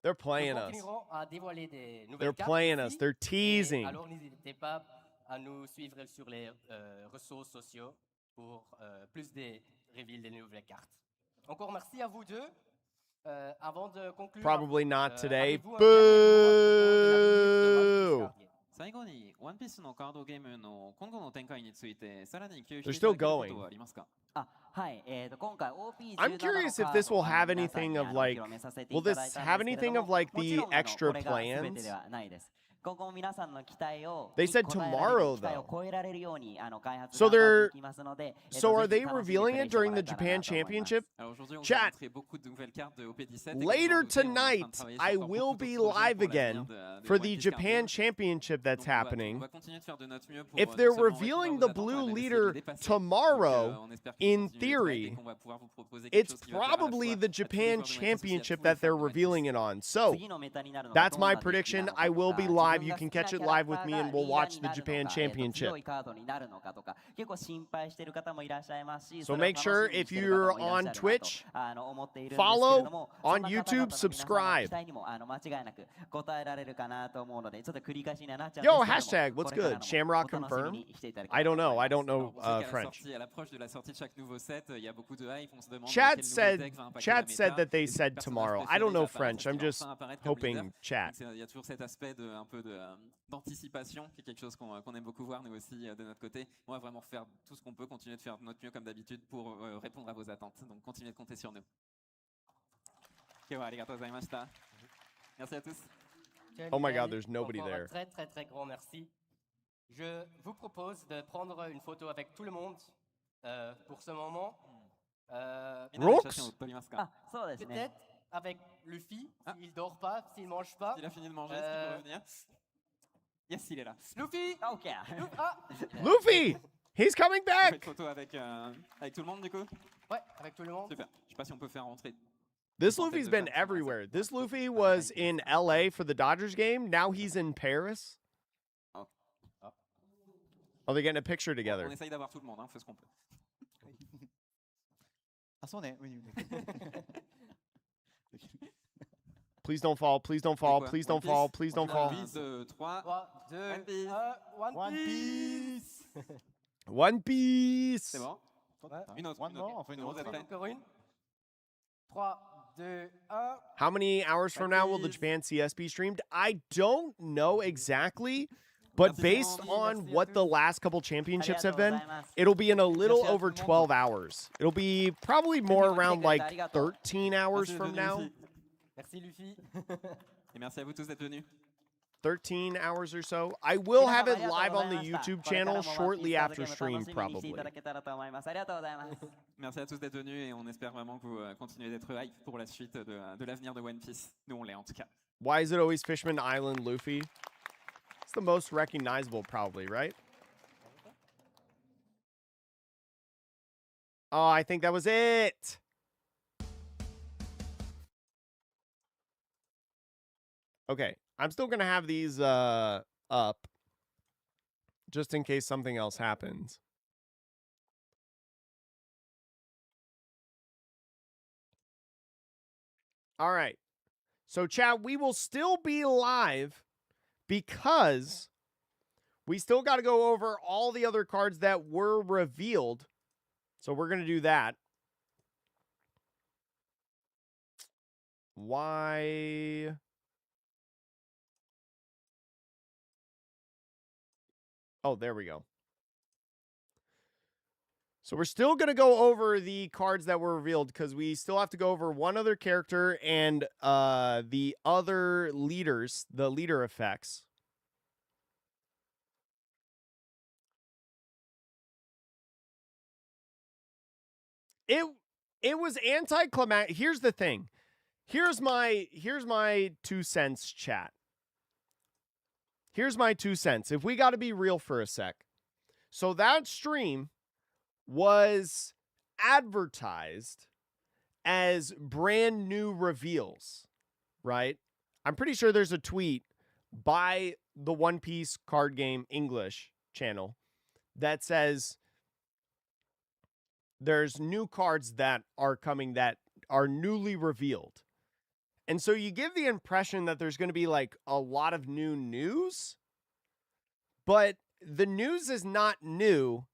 They're Nous playing us. continuerons à dévoiler des nouvelles They're cartes playing aussi, us. They're et teasing. alors n'hésitez pas à nous suivre sur les réseaux sociaux pour plus des reveals des nouvelles cartes. Encore merci à vous deux. Avant de conclure, Probably not today. avez-vous un dernier mot à propos de la venue de One Piece Boo! Card Game? 最後に、ワンピースのカードゲームの今後の展開について、さらに共有 They're していた still だけるこ going. とはありますか？はい今回 OP17 I'm curious if this will have anything of like, will this have anything of like the extra plans? 今後皆さんの期待を They said 応えられる tomorrow, 期待を though. 超えられるように開発 So 頑張 they're- っていきますので So are ぜ they ひ楽しみに revealing プレイ it しても during ら the えたらな Japan と思います Championship? Alors aujourd'hui, on vous Chat. a montré beaucoup de nouvelles cartes de OP17. et comme vous en Later doutez, on est en train de tonight, travailler I sur encore will beaucoup be de projets live pour l'avenir again de for One the Piece Card Japan Game. Championship Donc, that's on happening. va continuer de faire de notre mieux pour If non they're seulement revealing répondre à the vos attentes, blue mais essayer de leader les dépasser. tomorrow, Donc, on espère in qu'ils continuent d'être hype et theory, qu'on va pouvoir vous proposer quelque it's chose qui va plaire à la probably fois the à tous les Japan joueurs de One Piece, mais aussi à Championship tous les that fans they're de One Piece. revealing it on. So 次のメタになるのが that's どんな my デッキな prediction. のか I will be 自分 live live. You can catch it live with me, and we'll watch the Japan Championship. 強いカードになるのかとか結構心配している方もいらっしゃいますし So それを make 楽し sure みに if している方 you're もいらっしゃ on るなと Twitch, 思っているんですけれ follow ども on そんな方々 YouTube, の皆さんの subscribe. 期待にも間違いなく応えられるかなと思うのでちょっと繰り返しにはなっちゃうん Yo, ですけれど hashtag, も what's これから good? の Shamrock お楽しみ confirmed? にしていただけ I れば don't と思 know. い I ます don't know Alors, on sait qu'à la French. sortie, à l'approche de la sortie de chaque nouveau set, il y a beaucoup de hype, on se demande Chat quel nouveau said deck va impacter la Chat said méta. that they Les said personnages tomorrow. I préférés don't know apparaissent French. parce I'm qu'ils vont just enfin apparaître comme leader. hoping chat. Donc, il y a toujours cet aspect de un peu d'anticipation, qui est quelque chose qu'on aime beaucoup voir nous aussi de notre côté. On va vraiment faire tout ce qu'on peut, continuer de faire de notre mieux comme d'habitude pour répondre à vos attentes. Donc continuez de compter sur nous. Ok, arigatou gozaimashita. Merci à tous. Oh my God, there's nobody Encore there. Un très très très grand merci. Je vous propose de prendre une photo avec tout le monde pour ce moment. Rooks? あそうですね Peut-être avec Luffy, Ah. s'il dort pas, s'il mange pas. Il a fini de manger, est-ce qu'il peut revenir? Yes, il est là. Luffy OK Ah Luffy, he's coming On fait back. une photo avec tout le monde du coup? Ouais, avec tout le monde. Super. Je sais pas si on peut faire rentrer. This Luffy's been everywhere. This Luffy was in LA for the Dodgers game. Now he's in Paris. Oh. Oh, they're getting a picture On together. essaye d'avoir tout le monde, hein, on fait ce qu'on peut. あ、そうね。Please don't fall. Please don't fall. quoi? Please One don't fall. Piece? Please don't 1, fall. 2, 3. 3, 2, One Piece. 1, One Piece. One Piece. C'est bon? Ouais. Une autre. One une more, autre. enfin une Vous autre. êtes prêts? Encore une. 3, 2, 1. How many hours from now will the Please. Japan CS be streamed? I don't know exactly, but Merci, based Sandy. on Merci à what the tous. last couple championships あ have りがとう been, ございます it'll be in a little Merci à over tout le monde. 12 hours. It'll be probably more around like 13 hours Merci from d'être now. venus ici. Merci Luffy. Et merci à vous tous d'être venus. 13 hours or so. I will have it 皆様 live on the ありがとう YouTube ございま channel したこれからも shortly ワンピ after ースカードゲーム stream, 楽しみにしてい probably. ただけたらと思いますありがとうございます Merci à tous d'être venus et on espère vraiment que vous continuez d'être hype pour la suite de l'avenir de One Piece. Nous, on l'est en tout cas. Why is it always Fishman Island Luffy? It's the most recognizable, probably, right? Oh, I think that was it. Okay, I'm still going to have these up just in case something else happens. All right. So, chat, we will still be live because we still got to go over all the other cards that were revealed. So, we're going to do that. Why? Oh, there we go. So we're still going to go over the cards that were revealed because we still have to go over one other character and the other leaders, the leader effects. It was anticlimactic. Here's the thing. Here's my 2 cents, chat. Here's my 2 cents. If we got to be real for a sec. So that stream was advertised as brand new reveals, right? I'm pretty sure there's a tweet by the One Piece card game English channel that says there's new cards that are coming that are newly revealed. And so you give the impression that there's going to be like a lot of new news, but the news is not new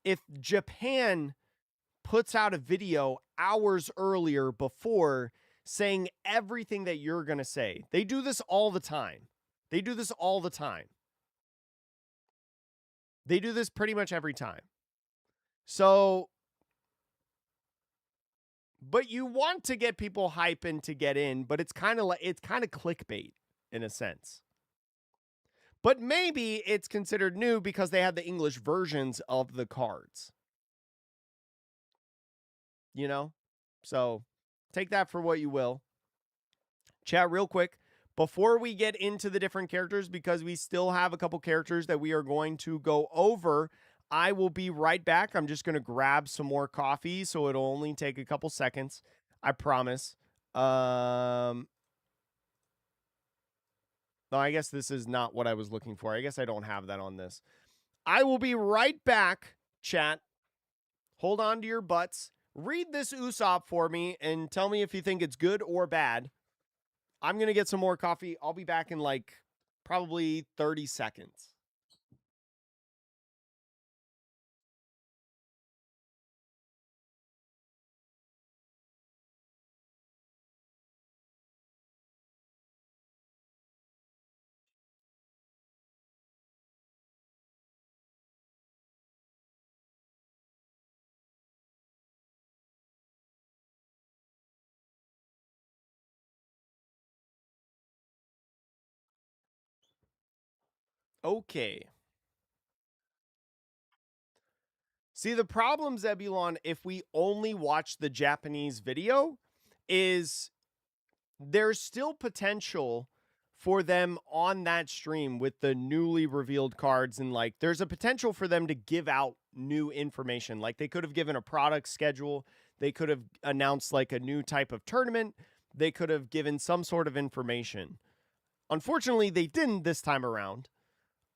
if Japan puts out a video hours earlier before saying everything that you're going to say. They do this all the time. They do this all the time. They do this pretty much every time. So, but you want to get people hyping to get in, but it's kind of clickbait in a sense. But maybe it's considered new because they had the English versions of the cards. You know? So take that for what you will. Chat real quick. Before we get into the different characters, because we still have a couple characters that we are going to go over, I will be right back. I'm just going to grab some more coffee, so it'll only take a couple seconds. I promise. No, I guess this is not what I was looking for. I guess I don't have that on this. I will be right back, chat. Hold on to your butts. Read this Usopp for me and tell me if you think it's good or bad. I'm going to get some more coffee. I'll be back in like probably 30 seconds. Okay. See, the problem, Zebulon, if we only watch the Japanese video, is there's still potential for them on that stream with the newly revealed cards. And like, there's a potential for them to give out new information. Like, they could have given a product schedule, they could have announced like a new type of tournament, they could have given some sort of information. Unfortunately, they didn't this time around.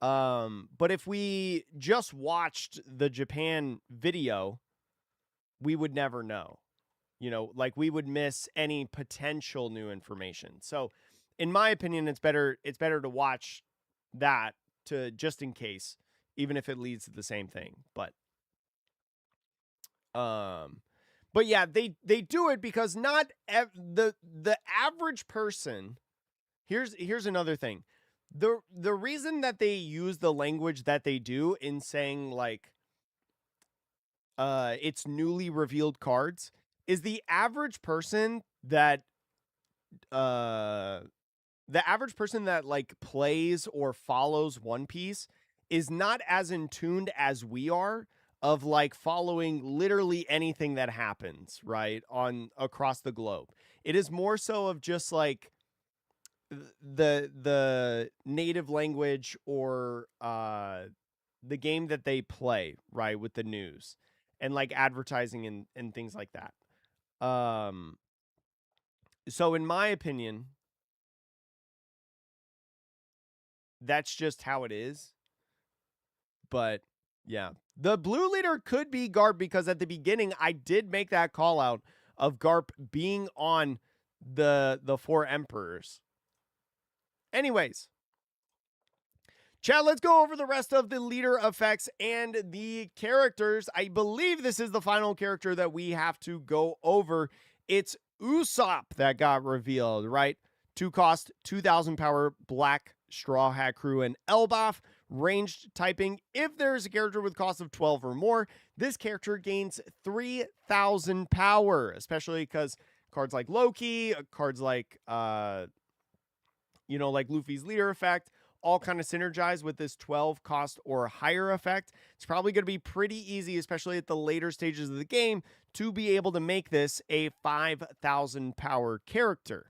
But if we just watched the Japan video, we would never know. You know, like we would miss any potential new information. So, in my opinion, it's better to watch that to just in case, even if it leads to the same thing. But yeah, they do it because not the average person. Here's another thing. The reason that they use the language that they do in saying like it's newly revealed cards is the average person that like plays or follows One Piece is not as in tuned as we are of like following literally anything that happens, right, on across the globe. It is more so of just like the native language or the game that they play, right, with the news and like advertising and things like that. So in my opinion, that's just how it is. But yeah, the blue leader could be Garp because at the beginning I did make that call out of Garp being on the four emperors. Anyways, chat, let's go over the rest of the leader effects and the characters. I believe this is the final character that we have to go over. It's Usopp that got revealed, right? 2 cost, 2,000 power, black Straw Hat Crew, and Elbaf. Ranged typing. If there's a character with cost of 12 or more, this character gains 3,000 power, especially because cards like Loki, cards like, like Luffy's leader effect, all kind of synergize with this 12 cost or higher effect. It's probably going to be pretty easy, especially at the later stages of the game, to be able to make this a 5,000 power character.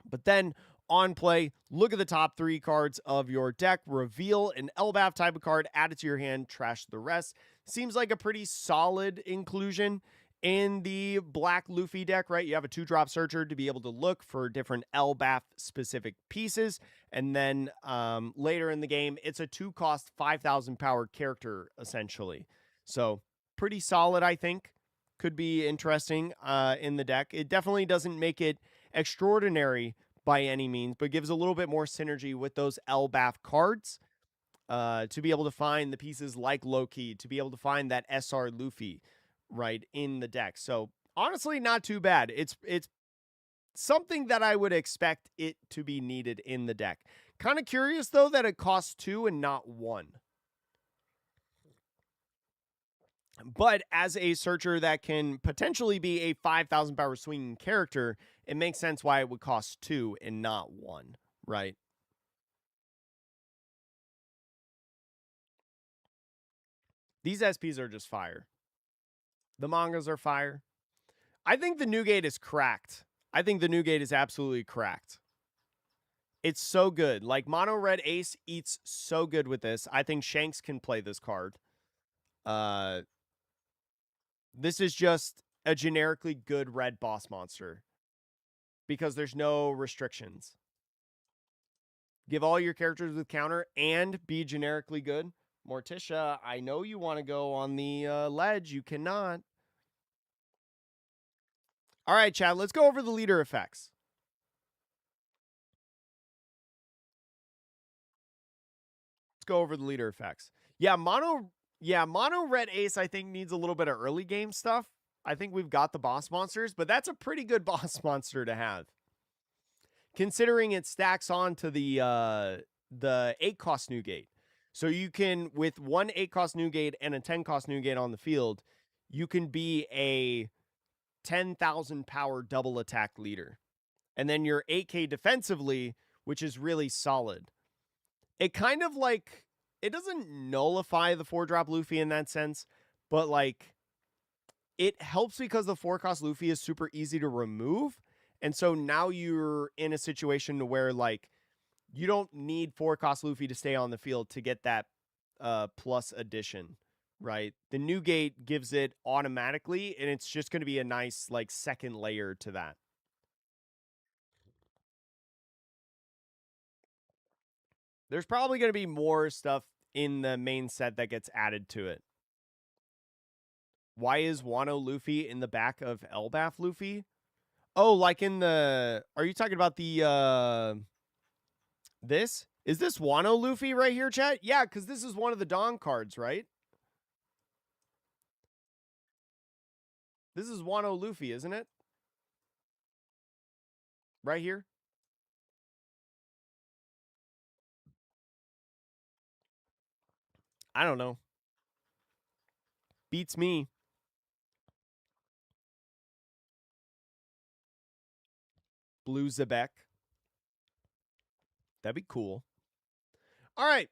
But then on play, look at the top 3 cards of your deck, reveal an Elbaf type of card, add it to your hand, trash the rest. Seems like a pretty solid inclusion in the black Luffy deck, right? You have a 2-drop searcher to be able to look for different Elbaf specific pieces. And then later in the game, it's a 2-cost 5,000 power character, essentially. So pretty solid, I think. Could be interesting in the deck. It definitely doesn't make it extraordinary by any means, but gives a little bit more synergy with those Elbaf cards to be able to find the pieces like Loki, to be able to find that SR Luffy, right, in the deck. So honestly, not too bad. It's something that I would expect it to be needed in the deck. Kind of curious though that it costs 2 and not 1. But as a searcher that can potentially be a 5,000 power swinging character, it makes sense why it would cost 2 and not 1, right? These SPs are just fire. The mangas are fire. I think the new gate is cracked. I think the new gate is absolutely cracked. It's so good. Like, Mono Red Ace eats so good with this. I think Shanks can play this card. This is just a generically good red boss monster because there's no restrictions. Give all your characters with counter and be generically good. Morticia, I know you want to go on the ledge. You cannot. All right, Chad, let's go over the leader effects. Let's go over the leader effects. Mono red ace, I think, needs a little bit of early game stuff. I think we've got the boss monsters, but that's a pretty good boss monster to have. Considering it stacks on to the 8-cost new gate. So you can, with one 8-cost new gate and a 10-cost new gate on the field, you can be a 10,000 power double attack leader. And then your 8K defensively, which is really solid. It kind of like, it doesn't nullify the 4-drop Luffy in that sense, but like, it helps because the 4-cost Luffy is super easy to remove. And so now you're in a situation where like, you don't need 4-cost Luffy to stay on the field to get that plus addition, right? The new gate gives it automatically, and it's just going to be a nice like second layer to that. There's probably going to be more stuff in the main set that gets added to it. Why is Wano Luffy in the back of Elbaf Luffy? Oh, like in the... Are you talking about the... This? Is this Wano Luffy right here, chat? Yeah, because this is one of the Dawn cards, right? This is Wano Luffy, isn't it? Right here? I don't know. Beats me. Blue Zebek. That'd be cool. All right.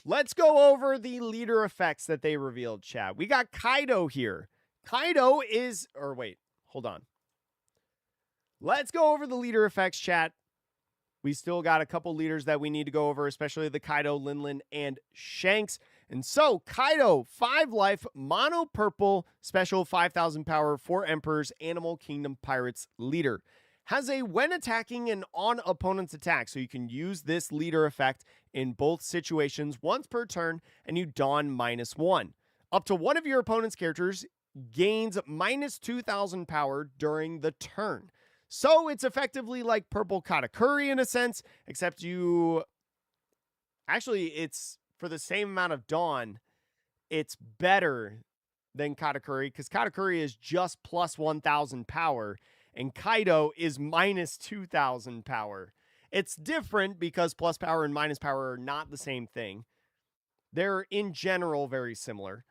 Let's go over the leader effects that they revealed, chat. We got Kaido here. Kaido is... Or wait, hold on. Let's go over the leader effects, chat. We still got a couple leaders that we need to go over, especially the Kaido, Linlin, and Shanks. And so, Kaido, 5 life, mono purple, special 5,000 power, 4 Emperors, Animal Kingdom Pirates leader. Has a when attacking and on opponent's attack, so you can use this leader effect in both situations once per turn, and you don -1. Up to one of your opponent's characters gains -2,000 power during the turn. So it's effectively like purple Katakuri in a sense, except you... Actually, it's for the same amount of Dawn, it's better than Katakuri, because Katakuri is just plus 1,000 power, and Kaido is minus 2,000 power. It's different because plus power and minus power are not the same thing. They're, in general, very similar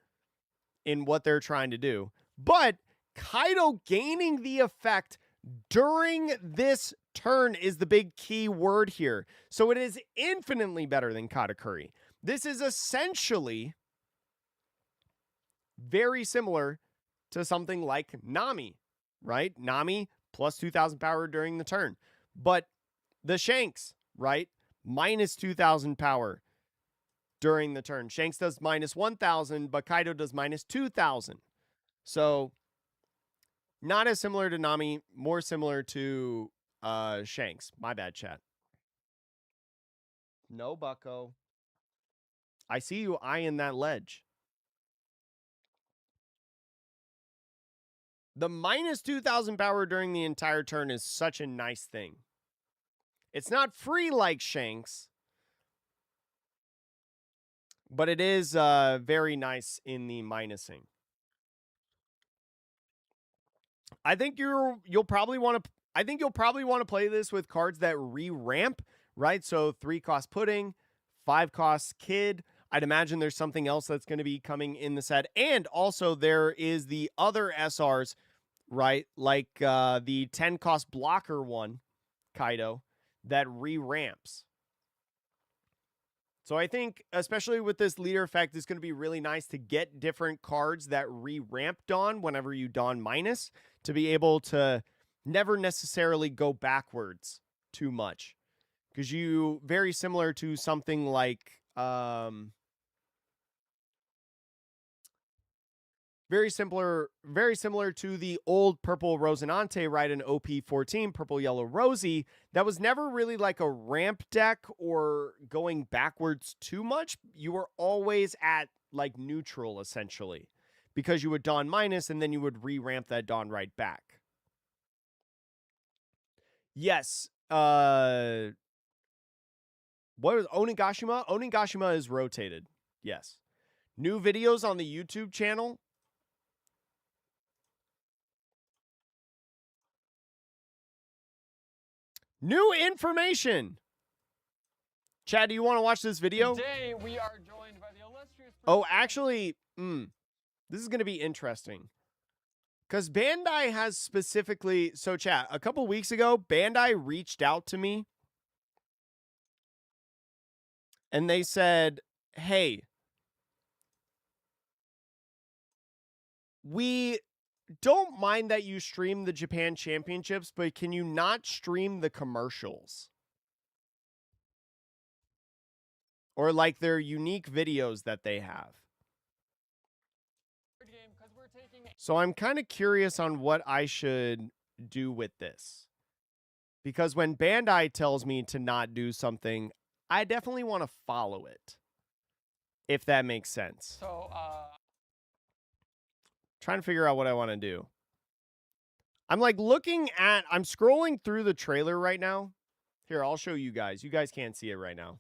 in what they're trying to do. But Kaido gaining the effect during this turn is the big key word here. So it is infinitely better than Katakuri. This is essentially very similar to something like Nami, right? Nami plus 2,000 power during the turn. But the Shanks, right? Minus 2,000 power during the turn. Shanks does minus 1,000, but Kaido does minus 2,000. So not as similar to Nami, more similar to Shanks. My bad, chat. No, bucko. I see you eyeing that ledge. The minus 2,000 power during the entire turn is such a nice thing. It's not free like Shanks, but it is very nice in the minusing. I think you'll probably want to play this with cards that re-ramp, right? So 3-cost Pudding, 5-cost Kid. I'd imagine there's something else that's going to be coming in the set. And also there is the other SRs, right? Like the 10-cost Blocker one, Kaido, that re-ramps. So I think, especially with this leader effect, it's going to be really nice to get different cards that re-ramp Dawn whenever you Dawn minus, to be able to never necessarily go backwards too much. Because you, very similar to something like, very similar to the old purple Rosinante ride in OP14, purple yellow Rosie, that was never really like a ramp deck or going backwards too much. You were always at like neutral essentially, because you would Dawn minus and then you would re-ramp that Dawn right back. Yes. What is Onigashima? Onigashima is rotated. Yes. New videos on the YouTube channel. New information. Chad, do you want to watch this video? Today we are joined by the illustrious. Oh, actually, this is going to be interesting. Because Bandai has specifically... So, Chad, a couple weeks ago, Bandai reached out to me. And they said, hey, we don't mind that you stream the Japan Championships, but can you not stream the commercials? Or like their unique videos that they have. So I'm kind of curious on what I should do with this. Because when Bandai tells me to not do something, I definitely want to follow it. If that makes sense. So, Trying to figure out what I want to do. I'm like I'm scrolling through the trailer right now. Here, I'll show you guys. You guys can't see it right now.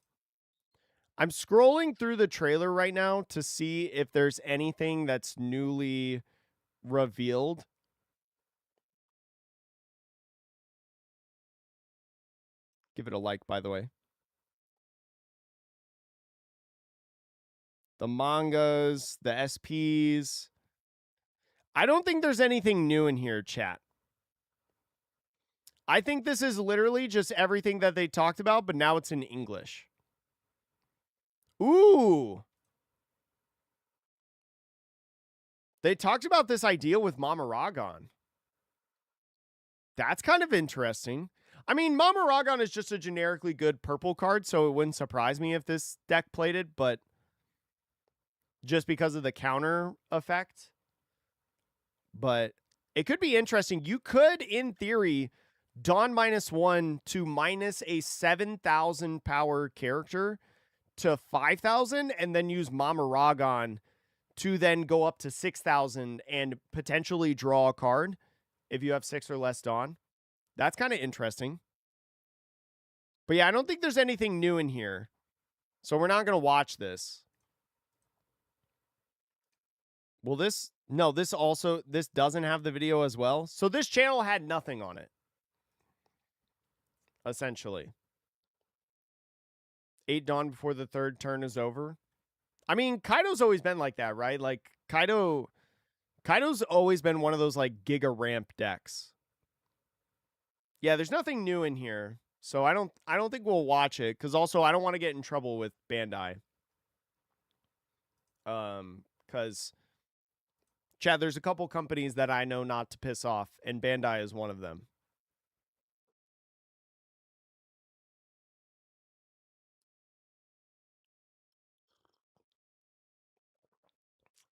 I'm scrolling through the trailer right now to see if there's anything that's newly revealed. Give it a like, by the way. The mangas, the SPs. I don't think there's anything new in here, chat. I think this is literally just everything that they talked about, but now it's in English. Ooh. They talked about this idea with Mama Ragon. That's kind of interesting. I mean, Mama Ragon is just a generically good purple card, so it wouldn't surprise me if this deck played it, but just because of the counter effect. But it could be interesting. You could, in theory, Dawn -1 to minus a 7,000 power character to 5,000 and then use Mama Ragon to then go up to 6,000 and potentially draw a card if you have 6 or less Dawn. That's kind of interesting. But yeah, I don't think there's anything new in here. So we're not going to watch this. Will this... No, this doesn't have the video as well. So this channel had nothing on it. Essentially. 8 Dawn before the third turn is over. I mean, Kaido's always been like that, right? Like, Kaido's always been one of those, like, Giga Ramp decks. Yeah, there's nothing new in here. So I don't think we'll watch it. Because also, I don't want to get in trouble with Bandai. Because... Chad, there's a couple companies that I know not to piss off, and Bandai is one of them.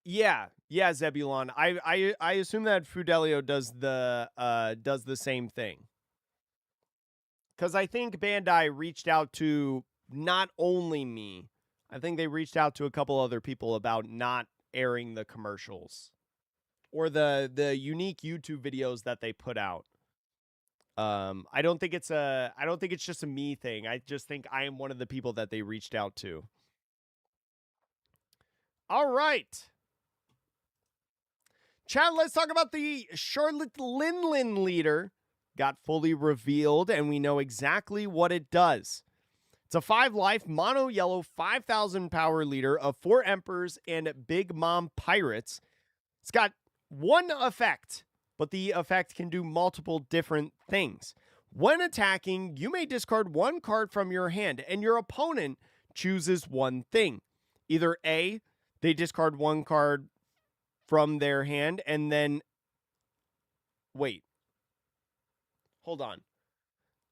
Yeah, Zebulon. I assume that Fidelio does the same thing. Because I think Bandai reached out to not only me, I think they reached out to a couple other people about not airing the commercials. Or the unique YouTube videos that they put out. I don't think it's just a me thing. I just think I am one of the people that they reached out to. All right. Chad, let's talk about the Charlotte Linlin leader. Got fully revealed, and we know exactly what it does. It's a 5-life, mono yellow, 5,000 power leader of 4 Emperors and Big Mom Pirates. It's got one effect, but the effect can do multiple different things. When attacking, you may discard 1 card from your hand, and your opponent chooses one thing. Either A, they discard 1 card from their hand, and then... Wait. Hold on.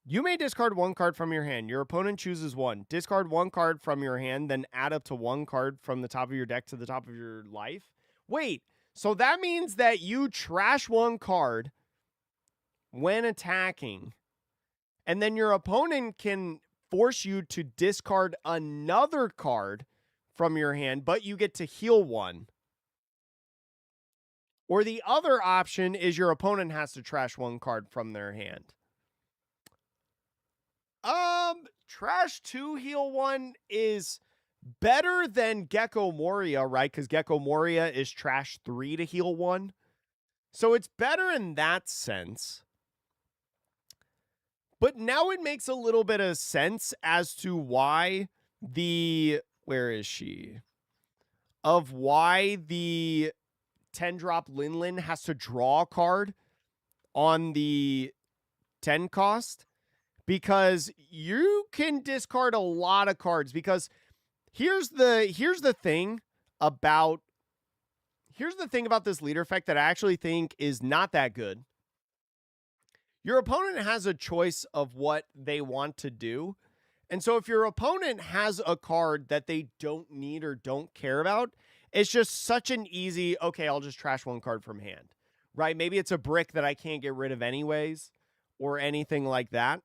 You may discard 1 card from your hand. Your opponent chooses 1. Discard 1 card from your hand, then add up to 1 card from the top of your deck to the top of your life. Wait. So that means that you trash one card when attacking, and then your opponent can force you to discard another card from your hand, but you get to heal one. Or the other option is your opponent has to trash one card from their hand. Trash 2, heal 1 is better than Gecko Moria, right? Because Gecko Moria is trash 3 to heal 1. So it's better in that sense. But now it makes a little bit of sense as to why the... Where is she? Of why the 10-drop Linlin has to draw a card on the 10 cost. Because you can discard a lot of cards. Because here's the thing about this leader effect that I actually think is not that good. Your opponent has a choice of what they want to do. And so if your opponent has a card that they don't need or don't care about, it's just such an easy, okay, I'll just trash one card from hand, right? Maybe it's a brick that I can't get rid of anyways or anything like that.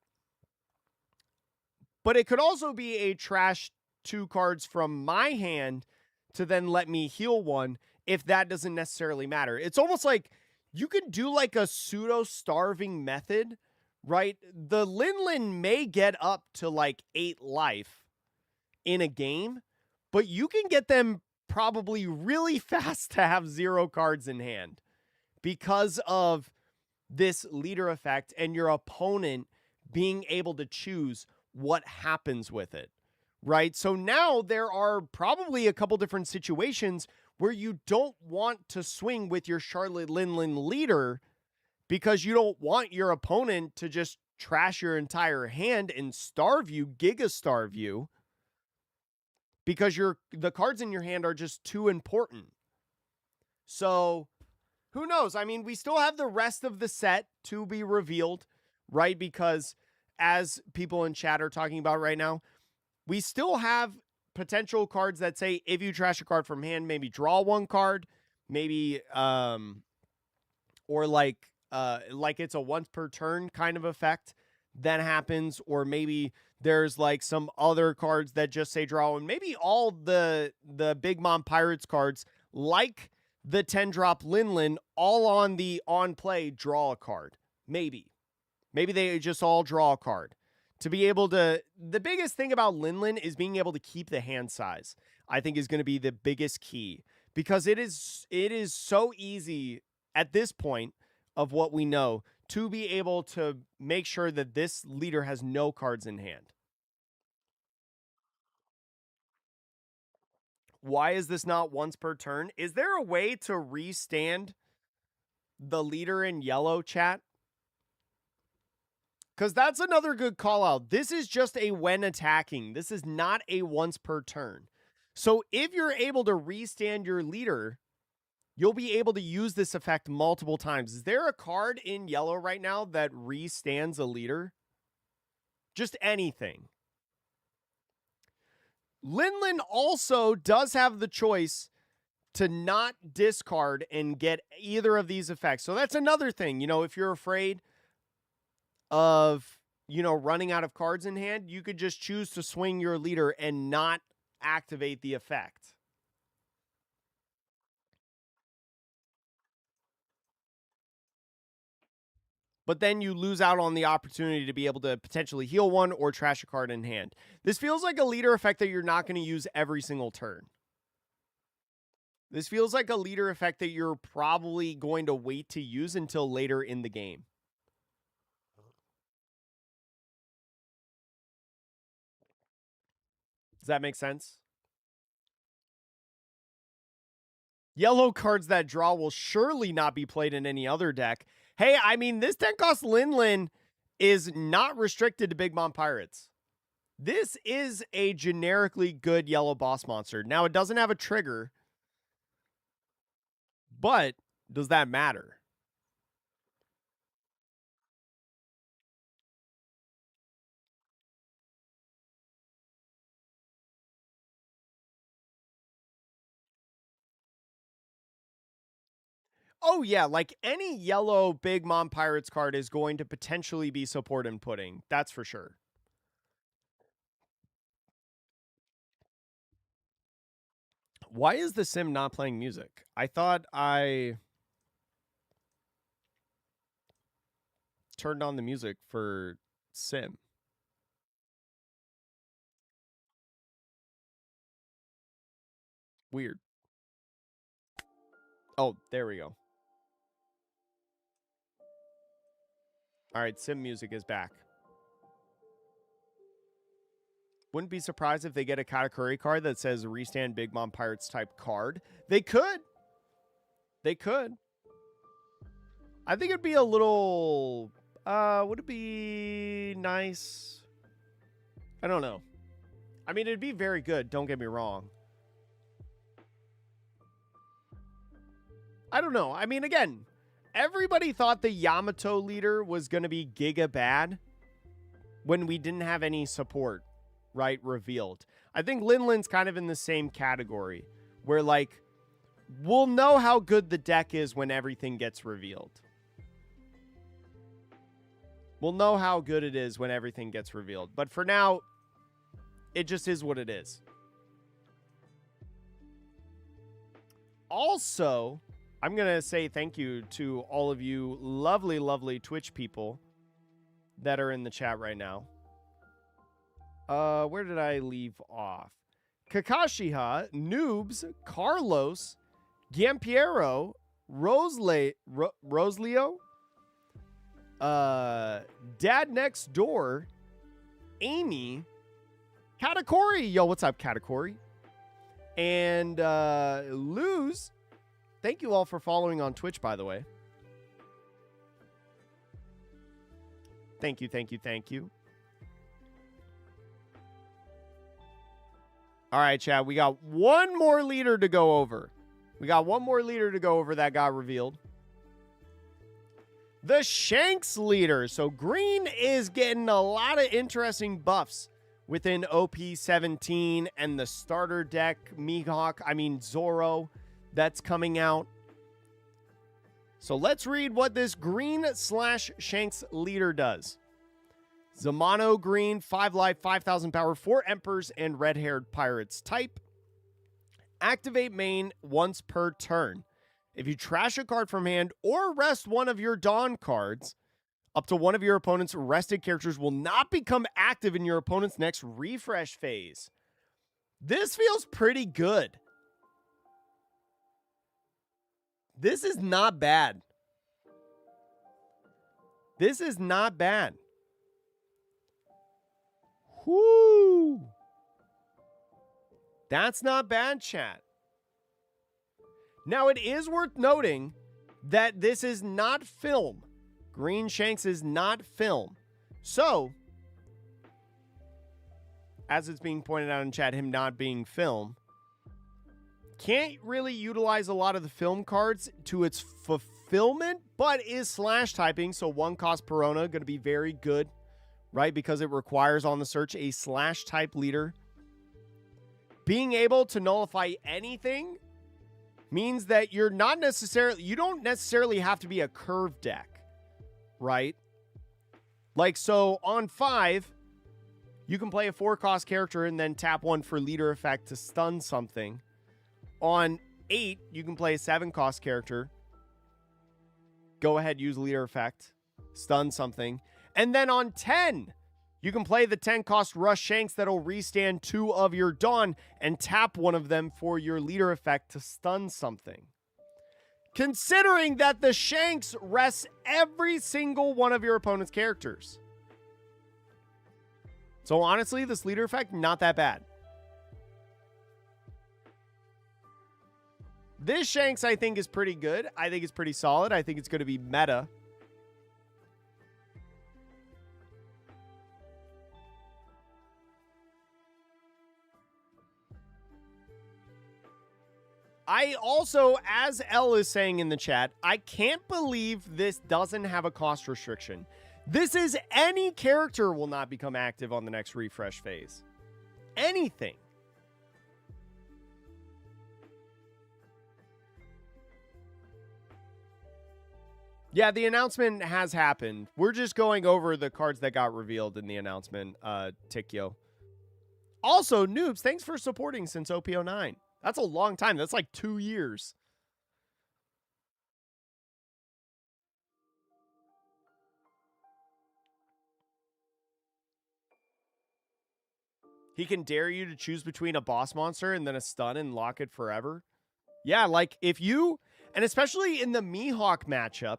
But it could also be a trash 2 cards from my hand to then let me heal one if that doesn't necessarily matter. It's almost like you can do like a pseudo-starving method, right? The Linlin may get up to like 8 life in a game, but you can get them probably really fast to have 0 cards in hand because of this leader effect and your opponent being able to choose what happens with it, right? So now there are probably a couple different situations where you don't want to swing with your Charlotte Linlin leader because you don't want your opponent to just trash your entire hand and starve you, giga starve you, because the cards in your hand are just too important. So who knows? I mean, we still have the rest of the set to be revealed, right? Because as people in chat are talking about right now, we still have potential cards that say if you trash a card from hand, maybe draw one card, maybe or like it's a once per turn kind of effect that happens, or maybe there's like some other cards that just say draw, and maybe all the Big Mom Pirates cards like the 10-drop Linlin all on the on play draw a card. Maybe they just all draw a card. To be able to, the biggest thing about Linlin is being able to keep the hand size, I think is going to be the biggest key, because it is so easy at this point of what we know to be able to make sure that this leader has no cards in hand. Why is this not once per turn? Is there a way to restand the leader in yellow, chat? Because that's another good call out. This is just a when attacking. This is not a once per turn. So if you're able to restand your leader, you'll be able to use this effect multiple times. Is there a card in yellow right now that restands a leader? Just anything. Linlin also does have the choice to not discard and get either of these effects. So that's another thing. You know, if you're afraid of, you know, running out of cards in hand, you could just choose to swing your leader and not activate the effect. But then you lose out on the opportunity to be able to potentially heal one or trash a card in hand. This feels like a leader effect that you're not going to use every single turn. This feels like a leader effect that you're probably going to wait to use until later in the game. Does that make sense? Yellow cards that draw will surely not be played in any other deck. Hey, I mean, this 10-cost Linlin is not restricted to Big Mom Pirates. This is a generically good yellow boss monster. Now, it doesn't have a trigger, but does that matter? Oh, yeah. Like any yellow Big Mom Pirates card is going to potentially be support and pudding. That's for sure. Why is the sim not playing music? I thought I turned on the music for sim. Weird. Oh, there we go. All right, sim music is back. Wouldn't be surprised if they get a Katakuri card that says Restand Big Mom Pirates type card. They could. They could. I think it'd be a little... would it be nice? I don't know. I mean, it'd be very good. Don't get me wrong. I don't know. I mean, again, everybody thought the Yamato leader was going to be giga bad when we didn't have any support, right, revealed. I think Linlin's kind of in the same category where, like, we'll know how good the deck is when everything gets revealed. We'll know how good it is when everything gets revealed. But for now, it just is what it is. Also, I'm going to say thank you to all of you lovely, lovely Twitch people that are in the chat right now. Where did I leave off? Kakashiha, Noobs, Carlos, Gampiero, Rosleo, Dad Next Door, Amy, Katakuri. Yo, what's up, Katakuri? And Luz. Thank you all for following on Twitch, by the way. Thank you, thank you, thank you. All right, Chad, we got one more leader to go over. We got one more leader to go over that got revealed. The Shanks leader. So green is getting a lot of interesting buffs within OP17 and the starter deck, Zoro, that's coming out. So let's read what this green/Shanks leader does. Zamano green, 5 life, 5,000 power, 4 Emperors and red-haired pirates type. Activate main once per turn. If you trash a card from hand or rest one of your Dawn cards, up to one of your opponent's rested characters will not become active in your opponent's next refresh phase. This feels pretty good. This is not bad. This is not bad. Whoo! That's not bad, chat. Now, it is worth noting that this is not film. Green Shanks is not film. So, as it's being pointed out in chat, him not being film, can't really utilize a lot of the film cards to its fulfillment, but is slash typing, so 1 cost Perona, going to be very good, right? Because it requires on the search a slash type leader. Being able to nullify anything means that you don't necessarily have to be a curve deck, right? Like, so on 5, you can play a 4-cost character and then tap 1 for leader effect to stun something. On 8, you can play a 7-cost character. Go ahead, use leader effect, stun something. And then on 10, you can play the 10-cost Rush Shanks that'll restand 2 of your Dawn and tap 1 of them for your leader effect to stun something. Considering that the Shanks rests every single one of your opponent's characters. So honestly, this leader effect, not that bad. This Shanks, I think, is pretty good. I think it's pretty solid. I think it's going to be meta. I also, as L is saying in the chat, I can't believe this doesn't have a cost restriction. This is any character will not become active on the next refresh phase. Anything. Yeah, the announcement has happened. We're just going over the cards that got revealed in the announcement, Tikyo. Also, Noobs, thanks for supporting since OP09. That's a long time. That's like 2 years. He can dare you to choose between a boss monster and then a stun and lock it forever. Yeah, like if you, and especially in the Mihawk matchup,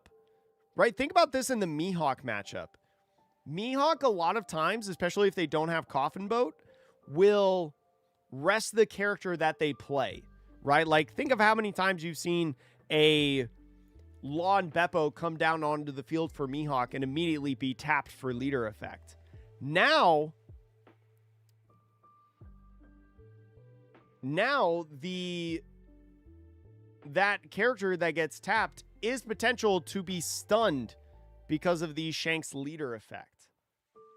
right? Think about this in the Mihawk matchup. Mihawk, a lot of times, especially if they don't have Coffin Boat, will rest the character that they play, right? Like, think of how many times you've seen a Law and Beppo come down onto the field for Mihawk and immediately be tapped for leader effect. Now that character that gets tapped is potential to be stunned because of the Shanks leader effect.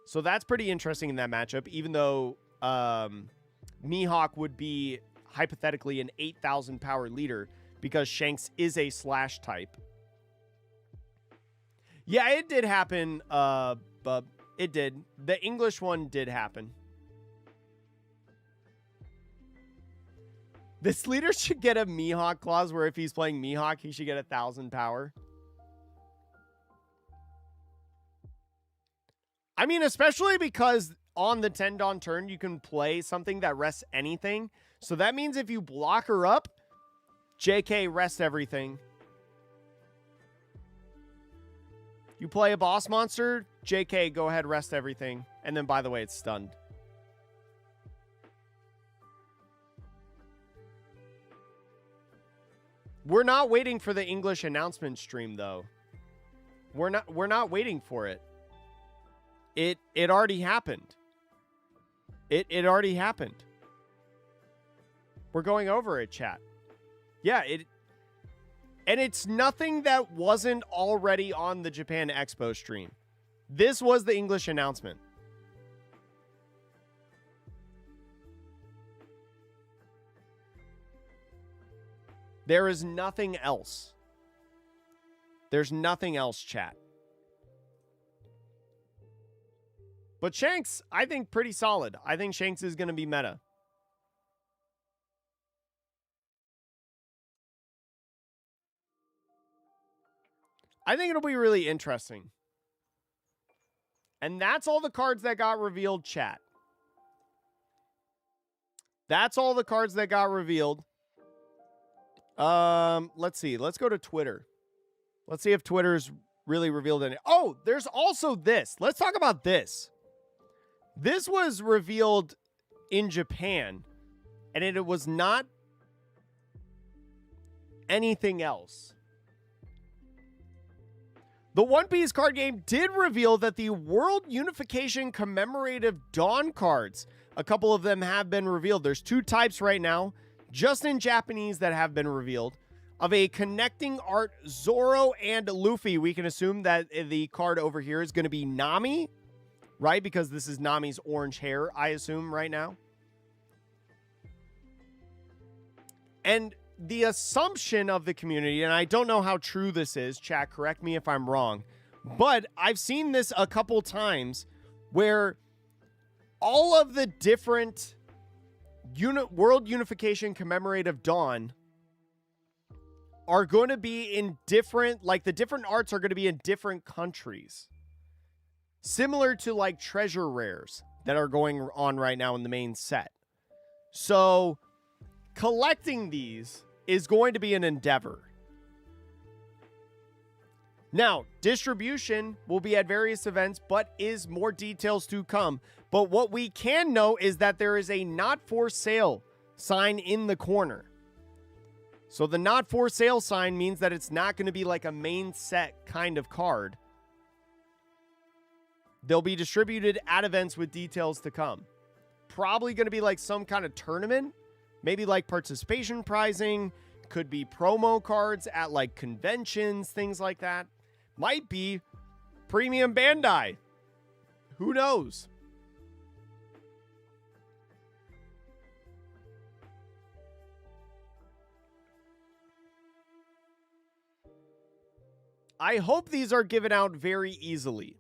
So that's pretty interesting in that matchup, even though Mihawk would be hypothetically an 8,000 power leader because Shanks is a slash type. Yeah, it did happen, Bub. It did. The English one did happen. This leader should get a Mihawk clause where if he's playing Mihawk, he should get 1,000 power. I mean, especially because on the Tendon turn, you can play something that rests anything. So that means if you block her up, JK rest everything. You play a boss monster, JK, go ahead, rest everything. And then, by the way, it's stunned. We're not waiting for the English announcement stream, though. We're not waiting for it. It already happened. It already happened. We're going over it, chat. Yeah, and it's nothing that wasn't already on the Japan Expo stream. This was the English announcement. There is nothing else. There's nothing else, chat. But Shanks, I think pretty solid. I think Shanks is going to be meta. I think it'll be really interesting. And that's all the cards that got revealed, chat. That's all the cards that got revealed. Let's see. Let's go to Twitter. Let's see if Twitter's really revealed any. Oh, there's also this. Let's talk about this. This was revealed in Japan, and it was not anything else. The One Piece card game did reveal that the World Unification Commemorative Dawn cards, a couple of them have been revealed. There's 2 types right now, just in Japanese, that have been revealed. Of a connecting art Zoro and Luffy. We can assume that the card over here is going to be Nami, right? Because this is Nami's orange hair, I assume, right now. And the assumption of the community, and I don't know how true this is, chat, correct me if I'm wrong, but I've seen this a couple times where all of the different World Unification Commemorative Dawn are going to be in different, like the different arts are going to be in different countries. Similar to like treasure rares that are going on right now in the main set. So collecting these is going to be an endeavor. Now, distribution will be at various events, but is more details to come. But what we can know is that there is a not for sale sign in the corner. So the not for sale sign means that it's not going to be like a main set kind of card. They'll be distributed at events with details to come. Probably going to be like some kind of tournament. Maybe like participation prizing. Could be promo cards at like conventions, things like that. Might be premium Bandai. Who knows? I hope these are given out very easily.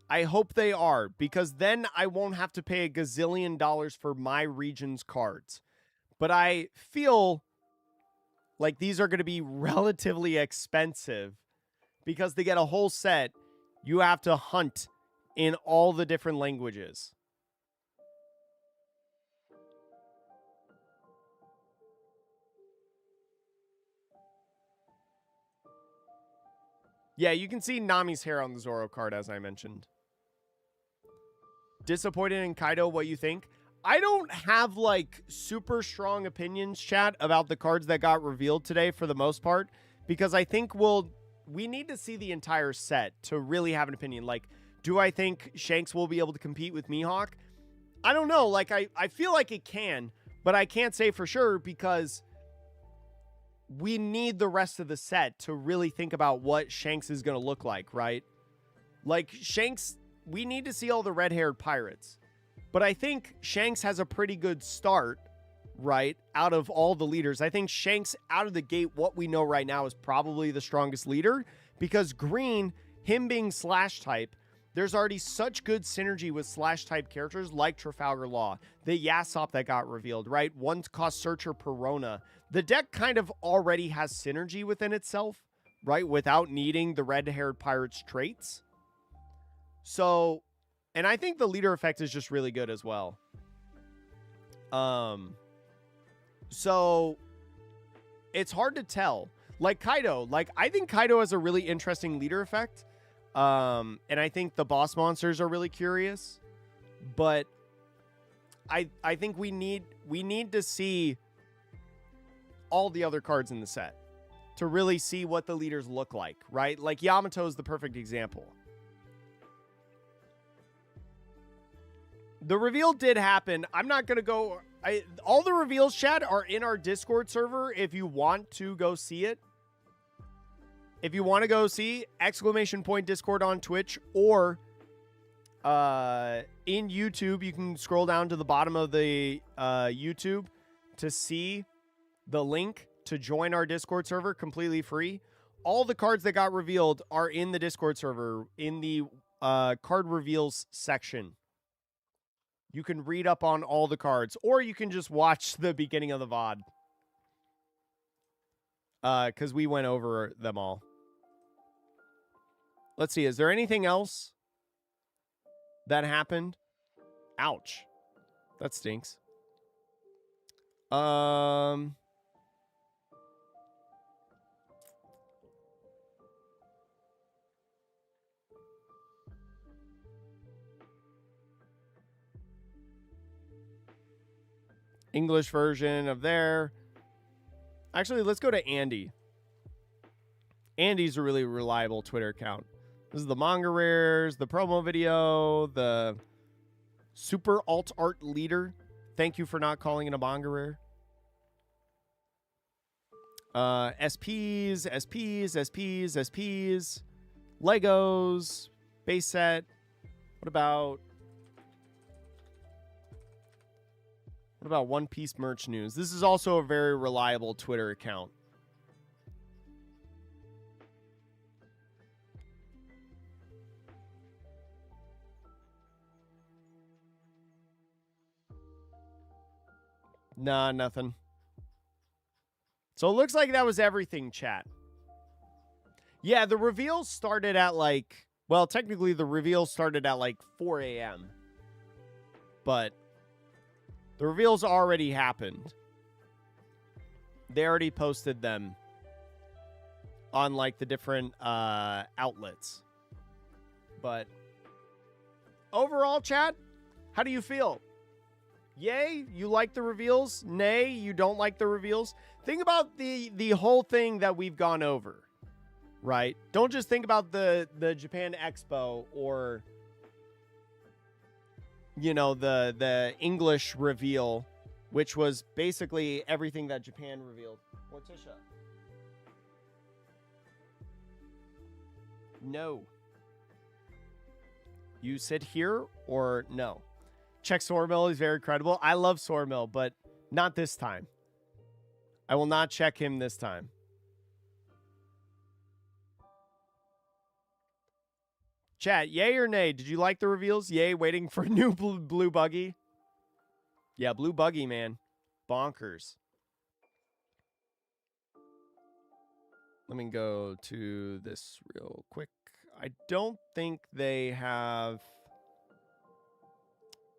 I hope they are, because then I won't have to pay a gazillion dollars for my region's cards. But I feel like these are going to be relatively expensive because to get a whole set, you have to hunt in all the different languages. Yeah, you can see Nami's hair on the Zoro card, as I mentioned. Disappointed in Kaido, what you think? I don't have, like, super strong opinions, chat, about the cards that got revealed today for the most part, because I think we need to see the entire set to really have an opinion. Like, do I think Shanks will be able to compete with Mihawk? I don't know. Like, I feel like it can, but I can't say for sure because we need the rest of the set to really think about what Shanks is going to look like, right? Like, Shanks, we need to see all the red-haired pirates. But I think Shanks has a pretty good start, right, out of all the leaders. I think Shanks, out of the gate, what we know right now is probably the strongest leader because Green, him being Slash-type, there's already such good synergy with Slash-type characters like Trafalgar Law, the Yasop that got revealed, right? One cost Searcher Perona. The deck kind of already has synergy within itself, right, without needing the red-haired pirate's traits. So, and I think the leader effect is just really good as well. So it's hard to tell. Like Kaido, like I think Kaido has a really interesting leader effect. And I think the boss monsters are really curious. But I think we need to see all the other cards in the set to really see what the leaders look like, right? Like Yamato is the perfect example. The reveal did happen. I'm not going to go... all the reveals, chat, are in our Discord server if you want to go see it. If you want to go see, !Discord on Twitch or in YouTube, you can scroll down to the bottom of the YouTube to see the link to join our Discord server completely free. All the cards that got revealed are in the Discord server in the card reveals section. You can read up on all the cards, or you can just watch the beginning of the VOD. Because we went over them all. Let's see, is there anything else that happened? Ouch. That stinks. English version of there. Actually, let's go to Andy. Andy's a really reliable Twitter account. This is the manga rares, the promo video, the super alt art leader. Thank you for not calling it a manga rare. SPs, SPs, SPs, SPs, Legos, base set. What about One Piece merch news? This is also a very reliable Twitter account. Nah, nothing. So it looks like that was everything, chat. Yeah, the reveal started at like... Well, technically the reveal started at like 4 a.m. But the reveals already happened. They already posted them on like the different outlets. But overall, chat, how do you feel? Yay, you like the reveals? Nay, you don't like the reveals? Think about the whole thing that we've gone over, right? Don't just think about the Japan Expo or, you know, the English reveal, which was basically everything that Japan revealed. Morticia. No. You sit here or no? Check Swordmill is very credible. I love Swordmill, but not this time. I will not check him this time. Chat, yay or nay? Did you like the reveals? Yay, waiting for new blue buggy. Yeah, blue buggy, man. Bonkers. Let me go to this real quick. I don't think they have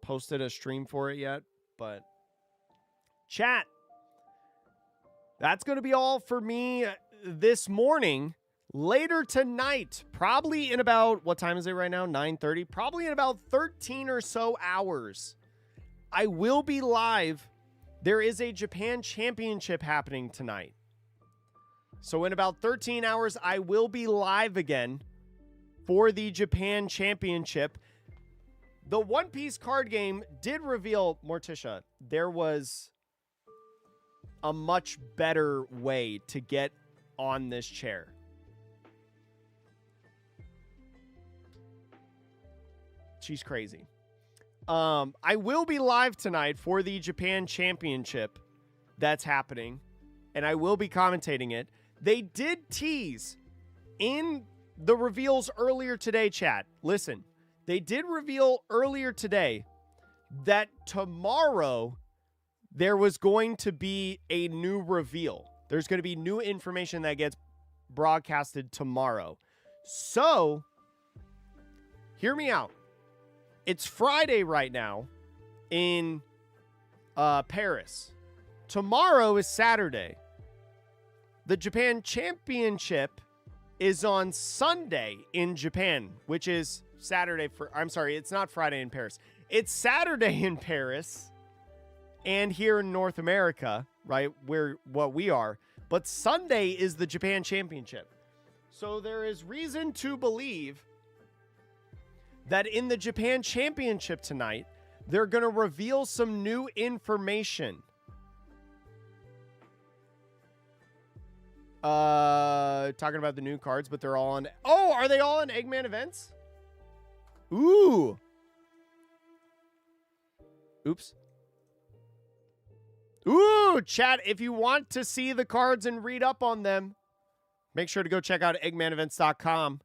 posted a stream for it yet, but chat, that's going to be all for me this morning. Later tonight, probably in about, what time is it right now? 9:30. Probably in about 13 or so hours, I will be live. There is a Japan Championship happening tonight. So in about 13 hours, I will be live again for the Japan Championship. The One Piece card game did reveal, Morticia, there was a much better way to get on this chair. She's crazy. I will be live tonight for the Japan Championship that's happening, and I will be commentating it. They did tease in the reveals earlier today, chat. Listen, they did reveal earlier today that tomorrow there was going to be a new reveal. There's going to be new information that gets broadcasted tomorrow. So, hear me out. It's Friday right now in Paris. Tomorrow is Saturday. The Japan Championship is on Sunday in Japan, which is Saturday for, I'm sorry, it's not Friday in Paris. It's Saturday in Paris and here in North America, right, where what we are. But Sunday is the Japan Championship. So there is reason to believe that in the Japan Championship tonight, they're going to reveal some new information. Talking about the new cards, but they're all on... Oh, are they all on Eggman events? Ooh. Oops. Ooh, chat, if you want to see the cards and read up on them, make sure to go check out eggmanevents.com.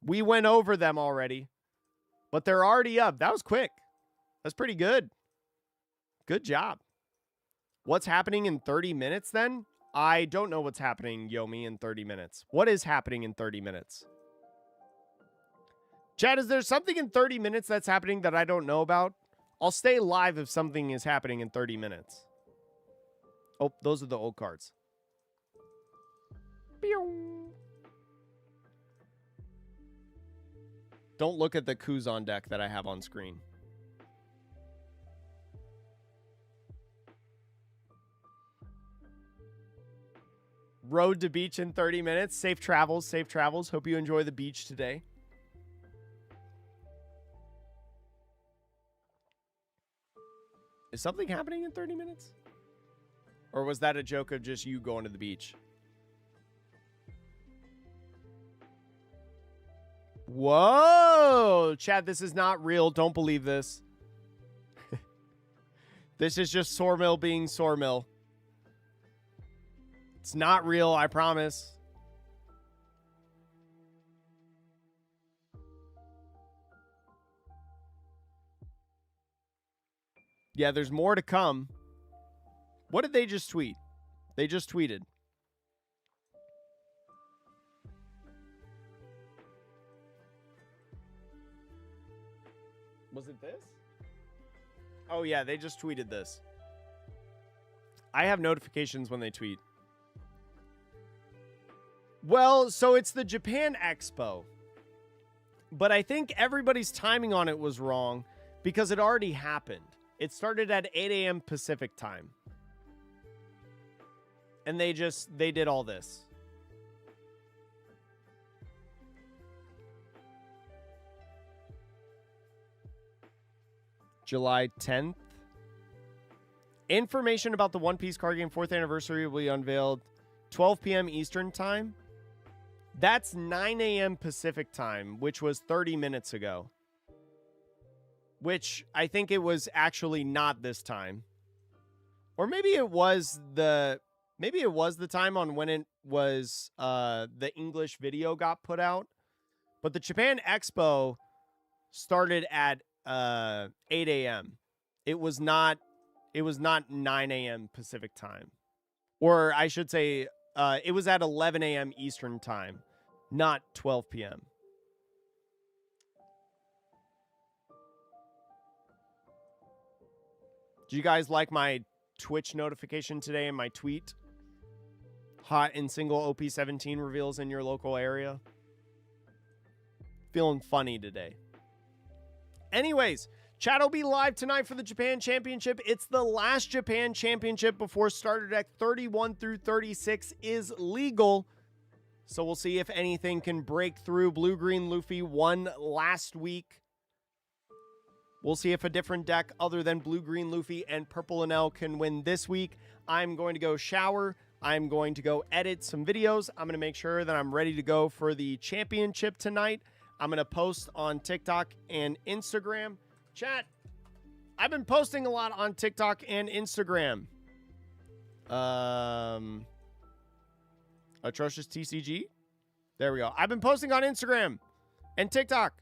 We went over them already, but they're already up. That was quick. That's pretty good. Good job. What's happening in 30 minutes then? I don't know what's happening, Yomi, in 30 minutes. What is happening in 30 minutes? Chat, is there something in 30 minutes that's happening that I don't know about? I'll stay live if something is happening in 30 minutes. Oh, those are the old cards. Pew. Don't look at the Kuzan deck that I have on screen. Road to beach in 30 minutes. Safe travels, safe travels. Hope you enjoy the beach today. Is something happening in 30 minutes? Or was that a joke of just you going to the beach? Whoa! Chad, this is not real. Don't believe this. This is just Sawmill being Sawmill. It's not real, I promise. Yeah, there's more to come. What did they just tweet? They just tweeted. Was it this? Oh, yeah, they just tweeted this. I have notifications when they tweet. Well, so it's the Japan Expo. But I think everybody's timing on it was wrong because it already happened. It started at 8 a.m. Pacific time. And they did all this. July 10th. Information about the One Piece card game 4th anniversary will be unveiled 12 p.m. Eastern time. That's 9 a.m. Pacific time, which was 30 minutes ago. Which I think it was actually not this time. Or maybe it was the time on when it was the English video got put out. But the Japan Expo started at 8 a.m. It was not 9 a.m. Pacific time. Or I should say it was at 11 a.m. Eastern time, not 12 p.m. Do you guys like my Twitch notification today and my tweet? Hot and single OP17 reveals in your local area. Feeling funny today. Anyways, chat will be live tonight for the Japan Championship. It's the last Japan Championship before starter deck 31 through 36 is legal. So we'll see if anything can break through. Blue-Green Luffy won last week. We'll see if a different deck other than Blue-Green Luffy and Purple Enel can win this week. I'm going to go shower. I'm going to go edit some videos. I'm going to make sure that I'm ready to go for the championship tonight. I'm going to post on TikTok and Instagram. Chat, I've been posting a lot on TikTok and Instagram. Atrocious TCG. There we go. I've been posting on Instagram and TikTok.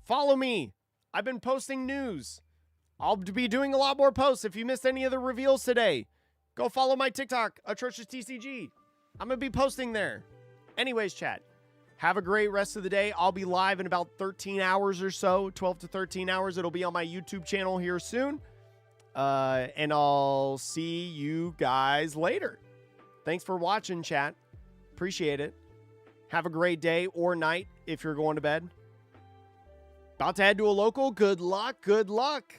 Follow me. I've been posting news. I'll be doing a lot more posts. If you missed any of the reveals today, go follow my TikTok, Atrocious TCG. I'm going to be posting there. Anyways, chat, have a great rest of the day. I'll be live in about 13 hours or so, 12 to 13 hours. It'll be on my YouTube channel here soon. And I'll see you guys later. Thanks for watching, chat. Appreciate it. Have a great day or night if you're going to bed. About to head to a local. Good luck. Good luck.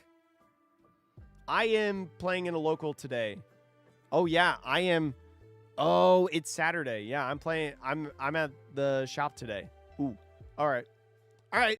I am playing in a local today. Oh, yeah, I am. Oh, it's Saturday. Yeah, I'm playing. I'm at the shop today. Ooh. All right. All right.